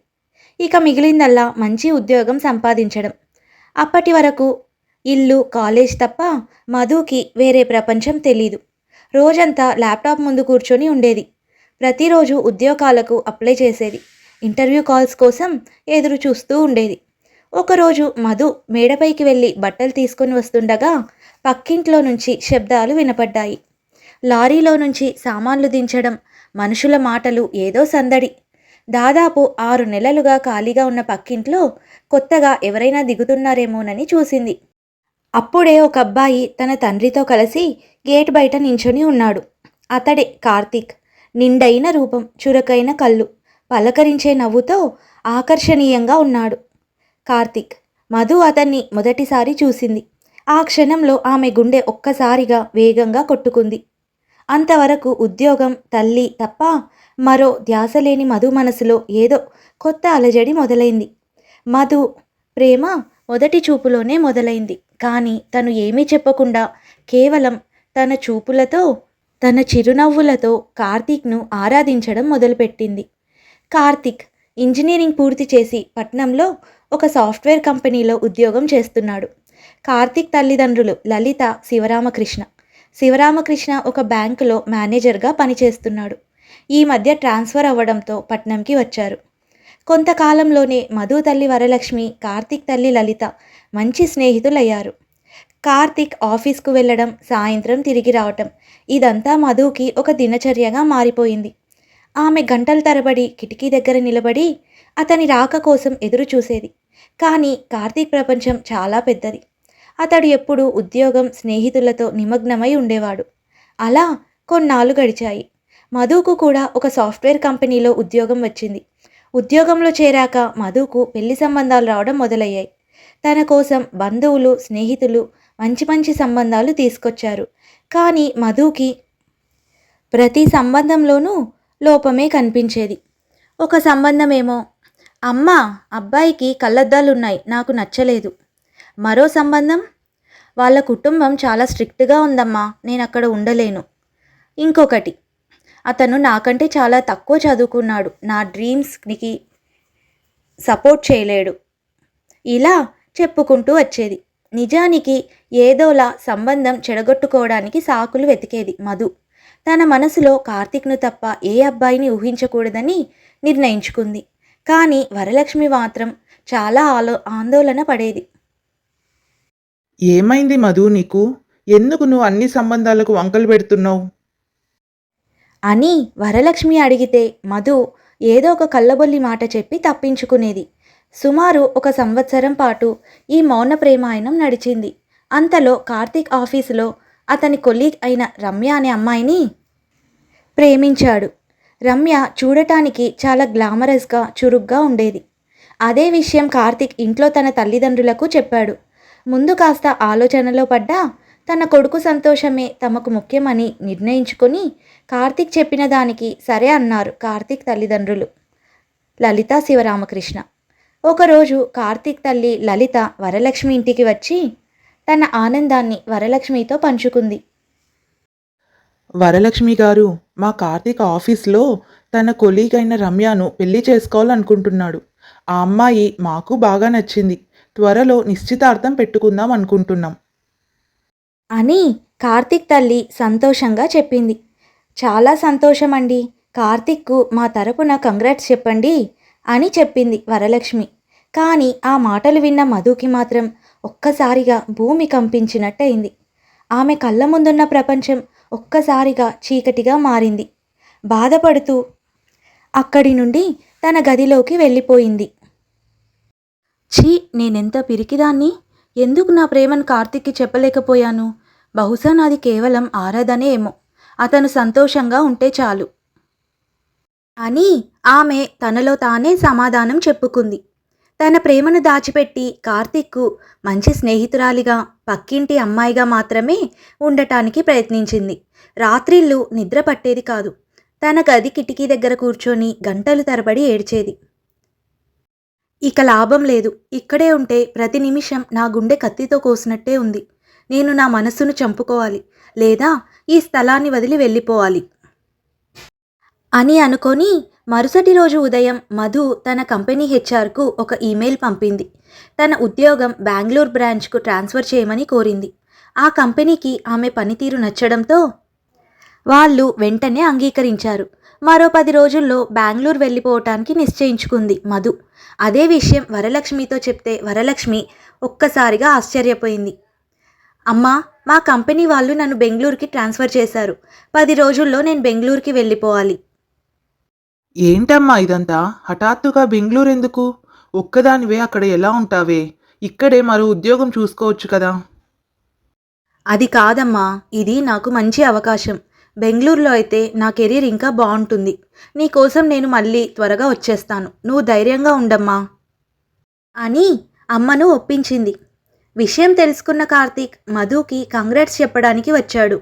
ఇక మిగిలిందల్లా మంచి ఉద్యోగం సంపాదించడం. అప్పటి వరకు ఇల్లు, కాలేజ్ తప్ప మధుకి వేరే ప్రపంచం తెలీదు. రోజంతా ల్యాప్టాప్ ముందు కూర్చొని ఉండేది. ప్రతిరోజు ఉద్యోగాలకు అప్లై చేసేది. ఇంటర్వ్యూ కాల్స్ కోసం ఎదురు చూస్తూ ఉండేది. ఒకరోజు మధు మేడపైకి వెళ్ళి బట్టలు తీసుకొని వస్తుండగా పక్కింట్లో నుంచి శబ్దాలు వినపడ్డాయి. లారీలో నుంచి సామాన్లు దించడం, మనుషుల మాటలు, ఏదో సందడి. దాదాపు 6 నెలలుగా ఖాళీగా ఉన్న పక్కింట్లో కొత్తగా ఎవరైనా దిగుతున్నారేమోనని చూసింది. అప్పుడే ఒక అబ్బాయి తన తండ్రితో కలిసి గేట్ బయట నించొని ఉన్నాడు. అతడే కార్తీక్. నిండైన రూపం, చురకైన కళ్ళు, పలకరించే నవ్వుతో ఆకర్షణీయంగా ఉన్నాడు. కార్తీక్. మధు అతన్ని మొదటిసారి చూసింది. ఆ క్షణంలో ఆమె గుండె ఒక్కసారిగా వేగంగా కొట్టుకుంది. అంతవరకు ఉద్యోగం, తల్లి తప్ప మరో ధ్యాస లేని మధు మనసులో ఏదో కొత్త అలజడి మొదలైంది. మధు ప్రేమ మొదటి చూపులోనే మొదలైంది. కానీ తను ఏమీ చెప్పకుండా కేవలం తన చూపులతో, తన చిరునవ్వులతో కార్తీక్ను ఆరాధించడం మొదలుపెట్టింది. కార్తీక్ ఇంజనీరింగ్ పూర్తి చేసి పట్నంలో ఒక సాఫ్ట్వేర్ కంపెనీలో ఉద్యోగం చేస్తున్నాడు. కార్తీక్ తల్లిదండ్రులు లలిత, శివరామకృష్ణ. శివరామకృష్ణ ఒక బ్యాంకులో మేనేజర్గా పనిచేస్తున్నాడు. ఈ మధ్య ట్రాన్స్ఫర్ అవ్వడంతో పట్నంకి వచ్చారు. కొంతకాలంలోనే మధు తల్లి వరలక్ష్మి, కార్తీక్ తల్లి లలిత మంచి స్నేహితులయ్యారు. కార్తీక్ ఆఫీస్కు వెళ్ళడం, సాయంత్రం తిరిగి రావటం, ఇదంతా మధుకి ఒక దినచర్యగా మారిపోయింది. ఆమె గంటల తరబడి కిటికీ దగ్గర నిలబడి అతని రాక కోసం ఎదురు చూసేది. కానీ కార్తీక్ ప్రపంచం చాలా పెద్దది. అతడు ఎప్పుడూ ఉద్యోగం, స్నేహితులతో నిమగ్నమై ఉండేవాడు. అలా కొన్నాళ్ళు గడిచాయి. మధుకు కూడా ఒక సాఫ్ట్వేర్ కంపెనీలో ఉద్యోగం వచ్చింది. ఉద్యోగంలో చేరాక మధుకు పెళ్లి సంబంధాలు రావడం మొదలయ్యాయి. తన కోసం బంధువులు, స్నేహితులు మంచి మంచి సంబంధాలు తీసుకొచ్చారు. కానీ మధుకి ప్రతి సంబంధంలోనూ లోపమే కనిపించేది. ఒక సంబంధమేమో, అమ్మా అబ్బాయికి కళ్ళద్దాలున్నాయి, నాకు నచ్చలేదు. మరో సంబంధం, వాళ్ళ కుటుంబం చాలా స్ట్రిక్ట్గా ఉందమ్మా, నేను అక్కడ ఉండలేను. ఇంకొకటి, అతను నాకంటే చాలా తక్కువ చదువుకున్నాడు, నా డ్రీమ్స్కి సపోర్ట్ చేయలేడు. ఇలా చెప్పుకుంటూ వచ్చేది. నిజానికి ఏదోలా సంబంధం చెడగొట్టుకోవడానికి సాకులు వెతికేది మధు. తన మనసులో కార్తీక్ను తప్ప ఏ అబ్బాయిని ఊహించకూడదని నిర్ణయించుకుంది. కానీ వరలక్ష్మి మాత్రం చాలా ఆందోళన పడేది. ఏమైంది మధు నీకు? ఎందుకు నువ్వు అన్ని సంబంధాలకు వంకలు పెడుతున్నావు? అని వరలక్ష్మి అడిగితే మధు ఏదో ఒక కళ్ళబొల్లి మాట చెప్పి తప్పించుకునేది. సుమారు 1 సంవత్సరం పాటు ఈ మౌన ప్రేమాయణం నడిచింది. అంతలో కార్తీక్ ఆఫీసులో అతని కొలీగ్ అయిన రమ్య అనే అమ్మాయిని ప్రేమించాడు. రమ్య చూడటానికి చాలా గ్లామరస్గా, చురుగ్గా ఉండేది. అదే విషయం కార్తీక్ ఇంట్లో తన తల్లిదండ్రులకు చెప్పాడు. ముందు కాస్త ఆలోచనలో పడ్డా తన కొడుకు సంతోషమే తమకు ముఖ్యమని నిర్ణయించుకొని కార్తీక్ చెప్పిన దానికి సరే అన్నారు కార్తీక్ తల్లిదండ్రులు లలిత, శివరామకృష్ణ. ఒకరోజు కార్తీక్ తల్లి లలిత వరలక్ష్మి ఇంటికి వచ్చి తన ఆనందాన్ని వరలక్ష్మితో పంచుకుంది. వరలక్ష్మి గారు, మా కార్తీక్ ఆఫీస్లో తన కొలీగ్ అయిన రమ్యను పెళ్లి చేసుకోవాలనుకుంటున్నాడు. ఆ అమ్మాయి మాకు బాగా నచ్చింది. త్వరలో నిశ్చితార్థం పెట్టుకుందాం అనుకుంటున్నాం అని కార్తీక్ తల్లి సంతోషంగా చెప్పింది. చాలా సంతోషమండి, కార్తీక్కు మా తరపున కంగ్రాట్స్ చెప్పండి అని చెప్పింది వరలక్ష్మి. కానీ ఆ మాటలు విన్న మధుకి మాత్రం ఒక్కసారిగా భూమి కంపించినట్టయింది. ఆమె కళ్ళ ముందున్న ప్రపంచం ఒక్కసారిగా చీకటిగా మారింది. బాధపడుతూ అక్కడి నుండి తన గదిలోకి వెళ్ళిపోయింది. ఛీ, నేనెంత పిరికిదాన్ని! ఎందుకు నా ప్రేమను కార్తీక్కి చెప్పలేకపోయాను? బహుశా నాది కేవలం ఆరాధనే ఏమో. అతను సంతోషంగా ఉంటే చాలు అని ఆమె తనలో తానే సమాధానం చెప్పుకుంది. తన ప్రేమను దాచిపెట్టి కార్తీక్కు మంచి స్నేహితురాలిగా, పక్కింటి అమ్మాయిగా మాత్రమే ఉండటానికి ప్రయత్నించింది. రాత్రిళ్ళు నిద్ర పట్టేది కాదు. తన గది కిటికీ దగ్గర కూర్చొని గంటలు తరబడి ఏడ్చేది. ఇక లాభం లేదు. ఇక్కడే ఉంటే ప్రతి నిమిషం నా గుండె కత్తితో కోసినట్టే ఉంది. నేను నా మనస్సును చంపుకోవాలి, లేదా ఈ స్థలాన్ని వదిలి వెళ్ళిపోవాలి అని అనుకొని మరుసటి రోజు ఉదయం మధు తన కంపెనీ హెచ్ఆర్కు ఒక ఈమెయిల్ పంపింది. తన ఉద్యోగం బెంగళూరు బ్రాంచ్కు ట్రాన్స్ఫర్ చేయమని కోరింది. ఆ కంపెనీకి ఆమె పనితీరు నచ్చడంతో వాళ్ళు వెంటనే అంగీకరించారు. మరో 10 రోజుల్లో బెంగళూరు వెళ్ళిపోవటానికి నిశ్చయించుకుంది మధు. అదే విషయం వరలక్ష్మితో చెప్తే వరలక్ష్మి ఒక్కసారిగా ఆశ్చర్యపోయింది. అమ్మా, మా కంపెనీ వాళ్ళు నన్ను బెంగళూరుకి ట్రాన్స్ఫర్ చేశారు. 10 రోజుల్లో నేను బెంగళూరుకి వెళ్ళిపోవాలి. ఏంటమ్మా ఇదంతా? హఠాత్తుగా బెంగళూరు ఎందుకు? ఒక్కదానివే అక్కడ ఎలా ఉంటావే? ఇక్కడే మరో ఉద్యోగం చూసుకోవచ్చు కదా. అది కాదమ్మా, ఇది నాకు మంచి అవకాశం. బెంగళూరులో అయితే నా కెరీర్ ఇంకా బాగుంటుంది. నీకోసం నేను మళ్ళీ త్వరగా వచ్చేస్తాను. నువ్వు ధైర్యంగా ఉండమ్మా అని అమ్మను ఒప్పించింది. విషయం తెలుసుకున్న కార్తీక్ మధుకి కంగ్రాట్స్ చెప్పడానికి వచ్చాడు.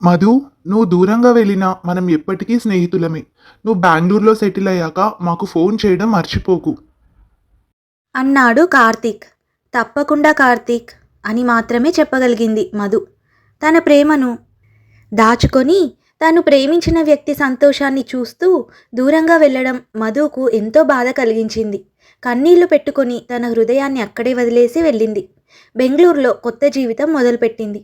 మధు, నువ్వు దూరంగా వెళ్ళినా మనం ఎప్పటికీ స్నేహితులమే. నువ్వు బెంగళూరులో సెటిల్ అయ్యాక మాకు ఫోన్ చేయడం మర్చిపోకు. అన్నాడు కార్తీక్. తప్పకుండా కార్తీక్ అని మాత్రమే చెప్పగలిగింది మధు. తన ప్రేమను దాచుకొని తను ప్రేమించిన వ్యక్తి సంతోషాన్ని చూస్తూ దూరంగా వెళ్ళడం మధుకు ఎంతో బాధ కలిగించింది. కన్నీళ్లు పెట్టుకొని తన హృదయాన్ని అక్కడే వదిలేసి వెళ్ళింది. బెంగళూరులో కొత్త జీవితం మొదలుపెట్టింది.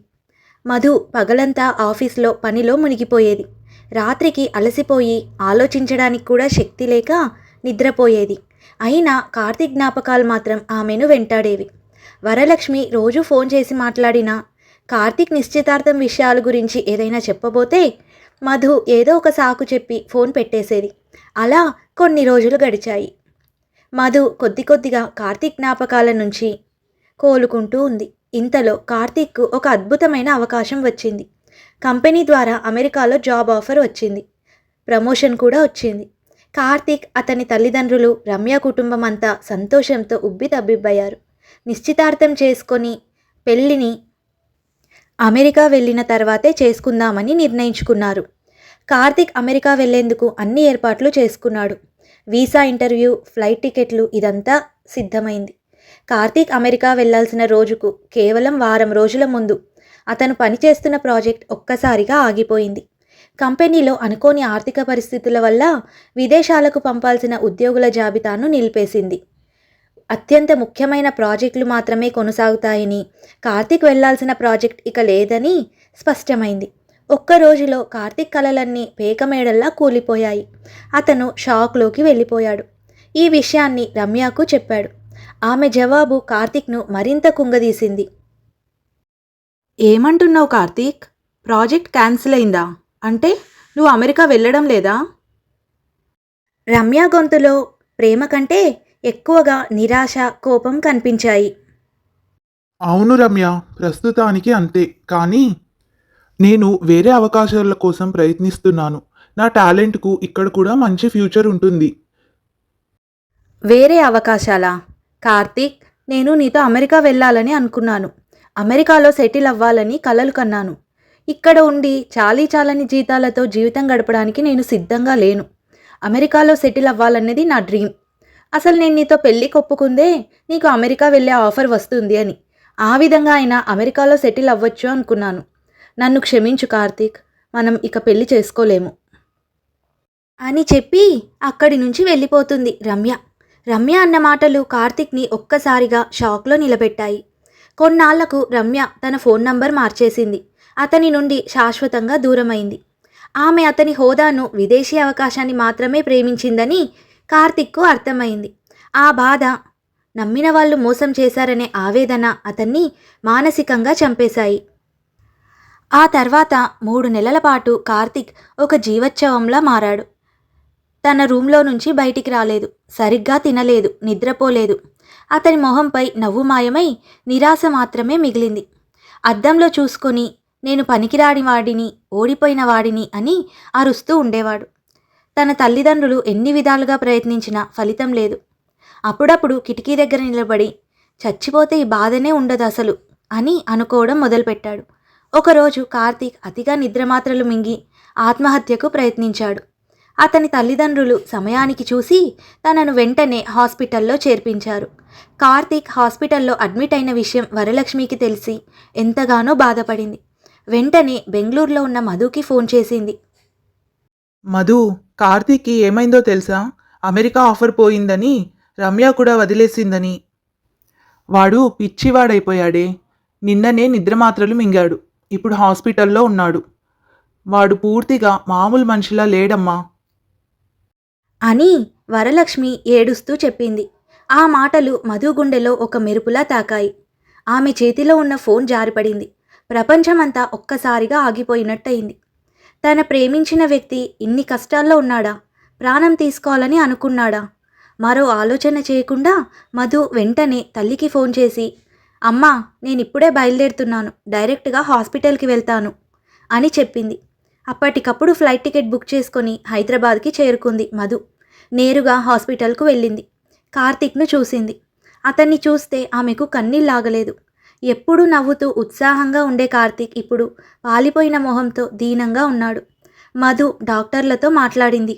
మధు పగలంతా ఆఫీస్లో పనిలో మునిగిపోయేది. రాత్రికి అలసిపోయి ఆలోచించడానికి కూడా శక్తి లేక నిద్రపోయేది. అయినా కార్తీక్ జ్ఞాపకాలు మాత్రం ఆమెను వెంటాడేవి. వరలక్ష్మి రోజు ఫోన్ చేసి మాట్లాడినా, కార్తీక్ నిశ్చితార్థం విషయాల గురించి ఏదైనా చెప్పబోతే మధు ఏదో ఒక సాకు చెప్పి ఫోన్ పెట్టేసేది. అలా కొన్ని రోజులు గడిచాయి. మధు కొద్ది కొద్దిగా కార్తీక్ జ్ఞాపకాల నుంచి కోలుకుంటూ ఉంది. ఇంతలో కార్తీక్కు ఒక అద్భుతమైన అవకాశం వచ్చింది. కంపెనీ ద్వారా అమెరికాలో జాబ్ ఆఫర్ వచ్చింది. ప్రమోషన్ కూడా వచ్చింది. కార్తీక్, అతని తల్లిదండ్రులు, రమ్య కుటుంబం అంతా సంతోషంతో ఉబ్బితబ్బిబ్బయ్యారు. నిశ్చితార్థం చేసుకొని పెళ్ళిని అమెరికా వెళ్ళిన తర్వాతే చేసుకుందామని నిర్ణయించుకున్నారు. కార్తీక్ అమెరికా వెళ్లేందుకు అన్ని ఏర్పాట్లు చేసుకున్నాడు. వీసా ఇంటర్వ్యూ, ఫ్లైట్ టికెట్లు ఇదంతా సిద్ధమైంది. కార్తీక్ అమెరికా వెళ్లాల్సిన రోజుకు కేవలం వారం రోజుల ముందు అతను పనిచేస్తున్న ప్రాజెక్ట్ ఒక్కసారిగా ఆగిపోయింది. కంపెనీలో అనుకోని ఆర్థిక పరిస్థితుల వల్ల విదేశాలకు పంపాల్సిన ఉద్యోగుల జాబితాను నిలిపేసింది. అత్యంత ముఖ్యమైన ప్రాజెక్టులు మాత్రమే కొనసాగుతాయని, కార్తీక్ వెళ్లాల్సిన ప్రాజెక్ట్ ఇక లేదని స్పష్టమైంది. ఒక్క రోజులో కార్తీక్ కలలన్నీ పేకమేడల్లా కూలిపోయాయి. అతను షాక్లోకి వెళ్ళిపోయాడు. ఈ విషయాన్ని రమ్యకు చెప్పాడు. ఆమె జవాబు కార్తీక్ను మరింత కుంగదీసింది. ఏమంటున్నావు కార్తీక్? ప్రాజెక్ట్ క్యాన్సిల్ అయిందా? అంటే నువ్వు అమెరికా వెళ్ళడం లేదా? రమ్య గొంతులో ప్రేమ కంటే ఎక్కువగా నిరాశ, కోపం కనిపించాయి. అవును రమ్య, ప్రస్తుతానికి అంతే. కానీ నేను వేరే అవకాశాల కోసం ప్రయత్నిస్తున్నాను. నా టాలెంట్కు ఇక్కడ కూడా మంచి ఫ్యూచర్ ఉంటుంది. వేరే అవకాశాలా? కార్తీక్, నేను నీతో అమెరికా వెళ్ళాలని అనుకున్నాను. అమెరికాలో సెటిల్ అవ్వాలని కలలు కన్నాను. ఇక్కడ ఉండి చాలని జీతాలతో జీవితం గడపడానికి నేను సిద్ధంగా లేను. అమెరికాలో సెటిల్ అవ్వాలన్నది నా డ్రీమ్. అసలు నేను నీతో పెళ్ళి ఒప్పుకుందే నీకు అమెరికా వెళ్ళే ఆఫర్ వస్తుంది అని. ఆ విధంగా అయినా అమెరికాలో సెటిల్ అవ్వచ్చు అనుకున్నాను. నన్ను క్షమించు కార్తీక్, మనం ఇక పెళ్లి చేసుకోలేము అని చెప్పి అక్కడి నుంచి వెళ్ళిపోతుంది రమ్య. రమ్య అన్న మాటలు కార్తీక్ని ఒక్కసారిగా షాక్లో నిలబెట్టాయి. కొన్నాళ్లకు రమ్య తన ఫోన్ నంబర్ మార్చేసింది. అతని నుండి శాశ్వతంగా దూరమైంది. ఆమె అతని హోదాను, విదేశీ అవకాశాన్ని మాత్రమే ప్రేమించిందని కార్తీక్కు అర్థమైంది. ఆ బాధ, నమ్మిన వాళ్ళు మోసం చేశారనే ఆవేదన అతన్ని మానసికంగా చంపేశాయి. ఆ తర్వాత 3 నెలల పాటు కార్తీక్ ఒక జీవోత్సవంలా మారాడు. తన రూమ్లో నుంచి బయటికి రాలేదు. సరిగ్గా తినలేదు, నిద్రపోలేదు. అతని మొహంపై నవ్వు మాయమై నిరాశ మాత్రమే మిగిలింది. అద్దంలో చూసుకొని నేను పనికిరాని వాడిని, ఓడిపోయిన వాడిని అని అరుస్తూ ఉండేవాడు. తన తల్లిదండ్రులు ఎన్ని విధాలుగా ప్రయత్నించినా ఫలితం లేదు. అప్పుడప్పుడు కిటికీ దగ్గర నిలబడి చచ్చిపోతే ఈ బాధనే ఉండదు అసలు అని అనుకోవడం మొదలుపెట్టాడు. ఒకరోజు కార్తీక్ అతిగా నిద్రమాత్రలు మింగి ఆత్మహత్యకు ప్రయత్నించాడు. అతని తల్లిదండ్రులు సమయానికి చూసి తనను వెంటనే హాస్పిటల్లో చేర్పించారు. కార్తీక్ హాస్పిటల్లో అడ్మిట్ అయిన విషయం వరలక్ష్మికి తెలిసి ఎంతగానో బాధపడింది. వెంటనే బెంగళూరులో ఉన్న మధుకి ఫోన్ చేసింది. మధు, కార్తీక్కి ఏమైందో తెలుసా? అమెరికా ఆఫర్ పోయిందని, రమ్య కూడా వదిలేసిందని. వాడు పిచ్చివాడైపోయాడే. నిన్ననే నిద్రమాత్రలు మింగాడు. ఇప్పుడు హాస్పిటల్లో ఉన్నాడు. వాడు పూర్తిగా మామూలు మనిషిలా లేడమ్మా. అని వరలక్ష్మి ఏడుస్తూ చెప్పింది. ఆ మాటలు మధు గుండెలో ఒక మెరుపులా తాకాయి. ఆమె చేతిలో ఉన్న ఫోన్ జారిపడింది. ప్రపంచమంతా ఒక్కసారిగా ఆగిపోయినట్టయింది. తన ప్రేమించిన వ్యక్తి ఇన్ని కష్టాల్లో ఉన్నాడా? ప్రాణం తీసుకోవాలని అనుకున్నాడా? మరో ఆలోచన చేయకుండా మధు వెంటనే తల్లికి ఫోన్ చేసి, అమ్మా, నేనిప్పుడే బయలుదేరుతున్నాను, డైరెక్ట్గా హాస్పిటల్కి వెళ్తాను అని చెప్పింది. అప్పటికప్పుడు ఫ్లైట్ టికెట్ బుక్ చేసుకొని హైదరాబాద్కి చేరుకుంది మధు. నేరుగా హాస్పిటల్కు వెళ్ళింది. కార్తీక్ను చూసింది. అతన్ని చూస్తే ఆమెకు కన్నీళ్ళాగలేదు. ఎప్పుడూ నవ్వుతూ ఉత్సాహంగా ఉండే కార్తీక్ ఇప్పుడు పాలిపోయిన మొహంతో దీనంగా ఉన్నాడు. మధు డాక్టర్లతో మాట్లాడింది.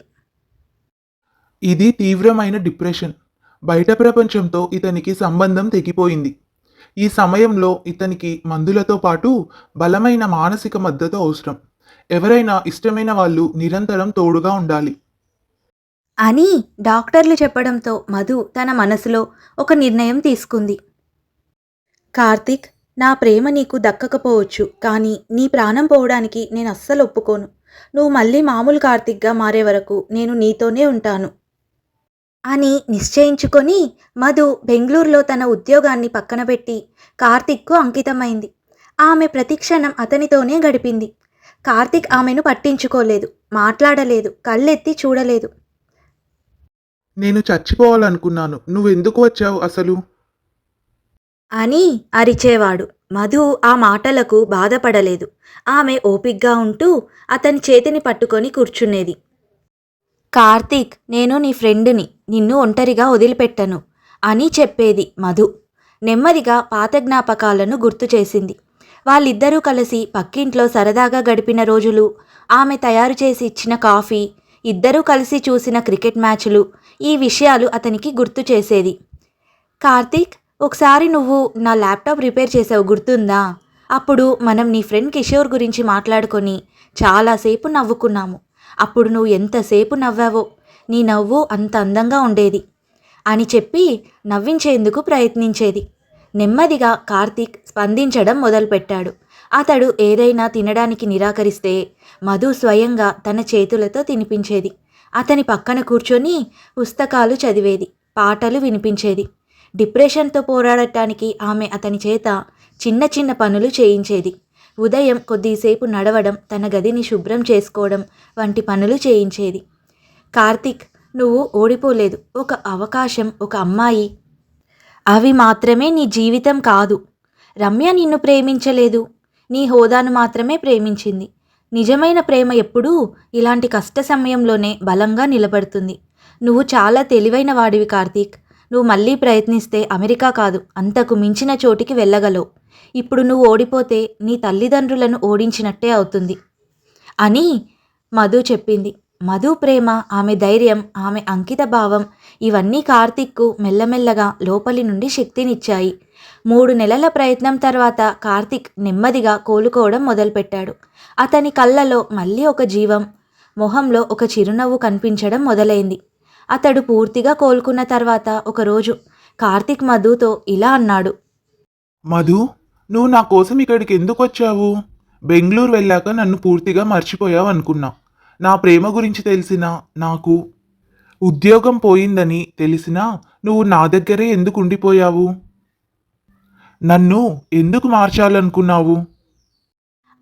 ఇది తీవ్రమైన డిప్రెషన్. బయట ప్రపంచంతో ఇతనికి సంబంధం తెగిపోయింది. ఈ సమయంలో ఇతనికి మందులతో పాటు బలమైన మానసిక మద్దతు అవసరం. ఎవరైనా ఇష్టమైన వాళ్ళు నిరంతరం తోడుగా ఉండాలి అని డాక్టర్లు చెప్పడంతో మధు తన మనసులో ఒక నిర్ణయం తీసుకుంది. కార్తీక్, నా ప్రేమ నీకు దక్కకపోవచ్చు, కానీ నీ ప్రాణం పోవడానికి నేను అస్సలు ఒప్పుకోను. నువ్వు మళ్ళీ మామూలు కార్తీక్గా మారే వరకు నేను నీతోనే ఉంటాను అని నిశ్చయించుకొని మధు బెంగళూరులో తన ఉద్యోగాన్ని పక్కన పెట్టి కార్తీక్కు అంకితమైంది. ఆమె ప్రతిక్షణం అతనితోనే గడిపింది. కార్తీక్ ఆమెను పట్టించుకోలేదు, మాట్లాడలేదు, కళ్ళెత్తి చూడలేదు. నేను చచ్చిపోవాలనుకున్నాను, నువ్వెందుకు వచ్చావు అసలు అని అరిచేవాడు. మధు ఆ మాటలకు బాధపడలేదు. ఆమె ఓపిగ్గా ఉంటూ అతని చేతిని పట్టుకొని కూర్చునేది. కార్తీక్, నేను నీ ఫ్రెండ్ని, నిన్ను ఒంటరిగా వదిలిపెట్టను అని చెప్పేది మధు. నెమ్మదిగా పాత జ్ఞాపకాలను గుర్తు చేసింది. వాళ్ళిద్దరూ కలిసి పక్కింట్లో సరదాగా గడిపిన రోజులు, ఆమె తయారు చేసి ఇచ్చిన కాఫీ, ఇద్దరూ కలిసి చూసిన క్రికెట్ మ్యాచ్లు, ఈ విషయాలు అతనికి గుర్తు చేసేది. కార్తీక్, ఒకసారి నువ్వు నా ల్యాప్టాప్ రిపేర్ చేసావు, గుర్తుందా? అప్పుడు మనం నీ ఫ్రెండ్ కిషోర్ గురించి మాట్లాడుకొని చాలాసేపు నవ్వుకున్నాము. అప్పుడు నువ్వు ఎంతసేపు నవ్వావో, నీ నవ్వు అంత అందంగా ఉండేది అని చెప్పి నవ్వించేందుకు ప్రయత్నించేది. నెమ్మదిగా కార్తీక్ స్పందించడం మొదలుపెట్టాడు. అతడు ఏదైనా తినడానికి నిరాకరిస్తే మధు స్వయంగా తన చేతులతో తినిపించేది. అతని పక్కన కూర్చొని పుస్తకాలు చదివేది, పాటలు వినిపించేది. డిప్రెషన్తో పోరాడటానికి ఆమె అతని చేత చిన్న చిన్న పనులు చేయించేది. ఉదయం కొద్దిసేపు నడవడం, తన గదిని శుభ్రం చేసుకోవడం వంటి పనులు చేయించేది. కార్తీక్, నువ్వు ఓడిపోలేదు. ఒక అవకాశం, ఒక అమ్మాయి, అవి మాత్రమే నీ జీవితం కాదు. రమ్య నిన్ను ప్రేమించలేదు, నీ హోదాను మాత్రమే ప్రేమించింది. నిజమైన ప్రేమ ఎప్పుడూ ఇలాంటి కష్ట సమయంలోనే బలంగా నిలబడుతుంది. నువ్వు చాలా తెలివైన వాడివి కార్తీక్. నువ్వు మళ్ళీ ప్రయత్నిస్తే అమెరికా కాదు, అంతకు మించిన చోటికి వెళ్ళగలవు. ఇప్పుడు నువ్వు ఓడిపోతే నీ తల్లిదండ్రులను ఓడించినట్టే అవుతుంది అని మధు చెప్పింది. మధు ప్రేమ, ఆమె ధైర్యం, ఆమె అంకిత భావం ఇవన్నీ కార్తీక్కు మెల్లమెల్లగా లోపలి నుండి శక్తినిచ్చాయి. 3 నెలల ప్రయత్నం తర్వాత కార్తీక్ నెమ్మదిగా కోలుకోవడం మొదలుపెట్టాడు. అతని కళ్ళలో మళ్ళీ ఒక జీవం, మొహంలో ఒక చిరునవ్వు కనిపించడం మొదలైంది. అతడు పూర్తిగా కోలుకున్న తర్వాత ఒకరోజు కార్తీక్ మధుతో ఇలా అన్నాడు. మధు, నువ్వు నా కోసం ఇక్కడికి ఎందుకు వచ్చావు? బెంగళూరు వెళ్ళాక నన్ను పూర్తిగా మర్చిపోయావు అనుకున్నా. నా ప్రేమ గురించి తెలిసినా, నాకు ఉద్యోగం పోయిందని తెలిసినా నువ్వు నా దగ్గరే ఎందుకు ఉండిపోయావు? నన్ను ఎందుకు మార్చాలనుకున్నావు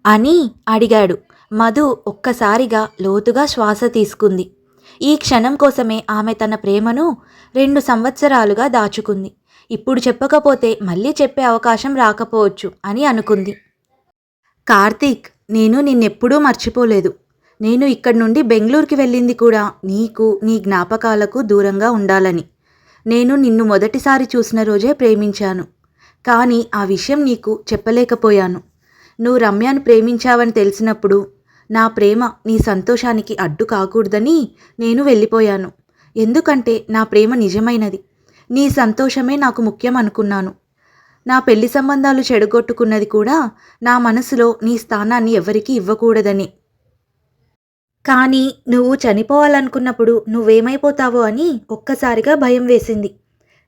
అని అడిగాడు. మధు ఒక్కసారిగా లోతుగా శ్వాస తీసుకుంది. ఈ క్షణం కోసమే ఆమె తన ప్రేమను 2 సంవత్సరాలుగా దాచుకుంది. ఇప్పుడు చెప్పకపోతే మళ్ళీ చెప్పే అవకాశం రాకపోవచ్చు అని అనుకుంది. కార్తీక్, నేను నిన్నెప్పుడూ మర్చిపోలేదు. నేను ఇక్కడి నుండి బెంగళూరుకి వెళ్ళింది కూడా నీకు, నీ జ్ఞాపకాలకు దూరంగా ఉండాలని. నేను నిన్ను మొదటిసారి చూసిన రోజే ప్రేమించాను. కానీ ఆ విషయం నీకు చెప్పలేకపోయాను. నువ్వు రమ్యను ప్రేమించావని తెలిసినప్పుడు నా ప్రేమ నీ సంతోషానికి అడ్డు కాకూడదని నేను వెళ్ళిపోయాను. ఎందుకంటే నా ప్రేమ నిజమైనది. నీ సంతోషమే నాకు ముఖ్యం అనుకున్నాను. నా పెళ్లి సంబంధాలు చెడగొట్టుకున్నది కూడా నా మనసులో నీ స్థానాన్ని ఎవరికీ ఇవ్వకూడదని. కానీ నువ్వు చనిపోవాలనుకున్నప్పుడు నువ్వేమైపోతావో అని ఒక్కసారిగా భయం వేసింది.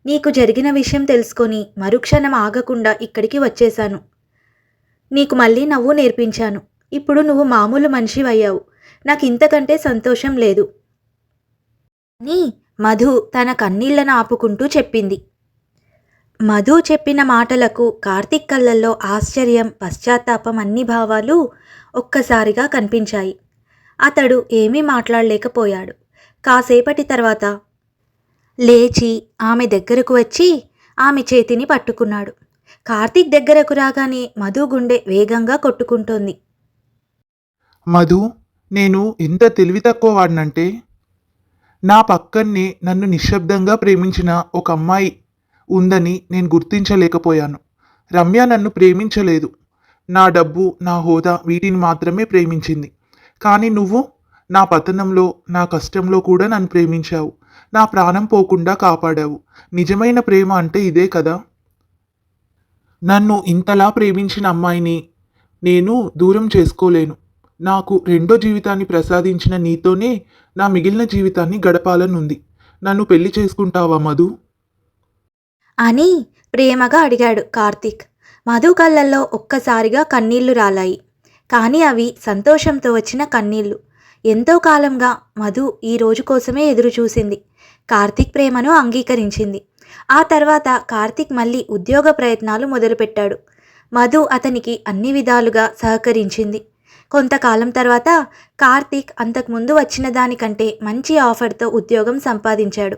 నీకు జరిగిన విషయం తెలుసుకొని మరుక్షణం ఆగకుండా ఇక్కడికి వచ్చేశాను. నీకు మళ్ళీ నవ్వు నేర్పించాను. ఇప్పుడు నువ్వు మామూలు మనిషివయ్యావు. నాకు ఇంతకంటే సంతోషం లేదు అని మధు తన కన్నీళ్లను ఆపుకుంటూ చెప్పింది. మధు చెప్పిన మాటలకు కార్తీక్ కళ్ళల్లో ఆశ్చర్యం, పశ్చాత్తాపం అన్ని భావాలు ఒక్కసారిగా కనిపించాయి. అతడు ఏమీ మాట్లాడలేకపోయాడు. కాసేపటి తర్వాత లేచి ఆమె దగ్గరకు వచ్చి ఆమె చేతిని పట్టుకున్నాడు. కార్తీక్ దగ్గరకు రాగానే మధు గుండె వేగంగా కొట్టుకుంటోంది. మధు, నేను ఎంత తెలివి తక్కువ వాడినంటే, నా పక్కనే నన్ను నిశ్శబ్దంగా ప్రేమించిన ఒక అమ్మాయి ఉందని నేను గుర్తించలేకపోయాను. రమ్య నన్ను ప్రేమించలేదు. నా డబ్బు, నా హోదా వీటిని మాత్రమే ప్రేమించింది. కానీ నువ్వు నా పతనంలో, నా కష్టంలో కూడా నన్ను ప్రేమించావు. నా ప్రాణం పోకుండా కాపాడావు. నిజమైన ప్రేమ అంటే ఇదే కదా. నన్ను ఇంతలా ప్రేమించిన అమ్మాయిని నేను దూరం చేసుకోలేను. నాకు రెండో జీవితాన్ని ప్రసాదించిన నీతోనే నా మిగిలిన జీవితాన్ని గడపాలనుంది. నన్ను పెళ్లి చేసుకుంటావా మధు? అని ప్రేమగా అడిగాడు కార్తీక్. మధు కళ్ళల్లో ఒక్కసారిగా కన్నీళ్లు రాలాయి. కానీ అవి సంతోషంతో వచ్చిన కన్నీళ్లు. ఎంతో కాలంగా మధు ఈ రోజు కోసమే ఎదురు చూసింది. కార్తీక్ ప్రేమను అంగీకరించింది. ఆ తర్వాత కార్తీక్ మళ్ళీ ఉద్యోగ ప్రయత్నాలు మొదలుపెట్టాడు. మధు అతనికి అన్ని విధాలుగా సహకరించింది. కొంతకాలం తర్వాత కార్తీక్ అంతకుముందు వచ్చిన దానికంటే మంచి ఆఫర్తో ఉద్యోగం సంపాదించాడు.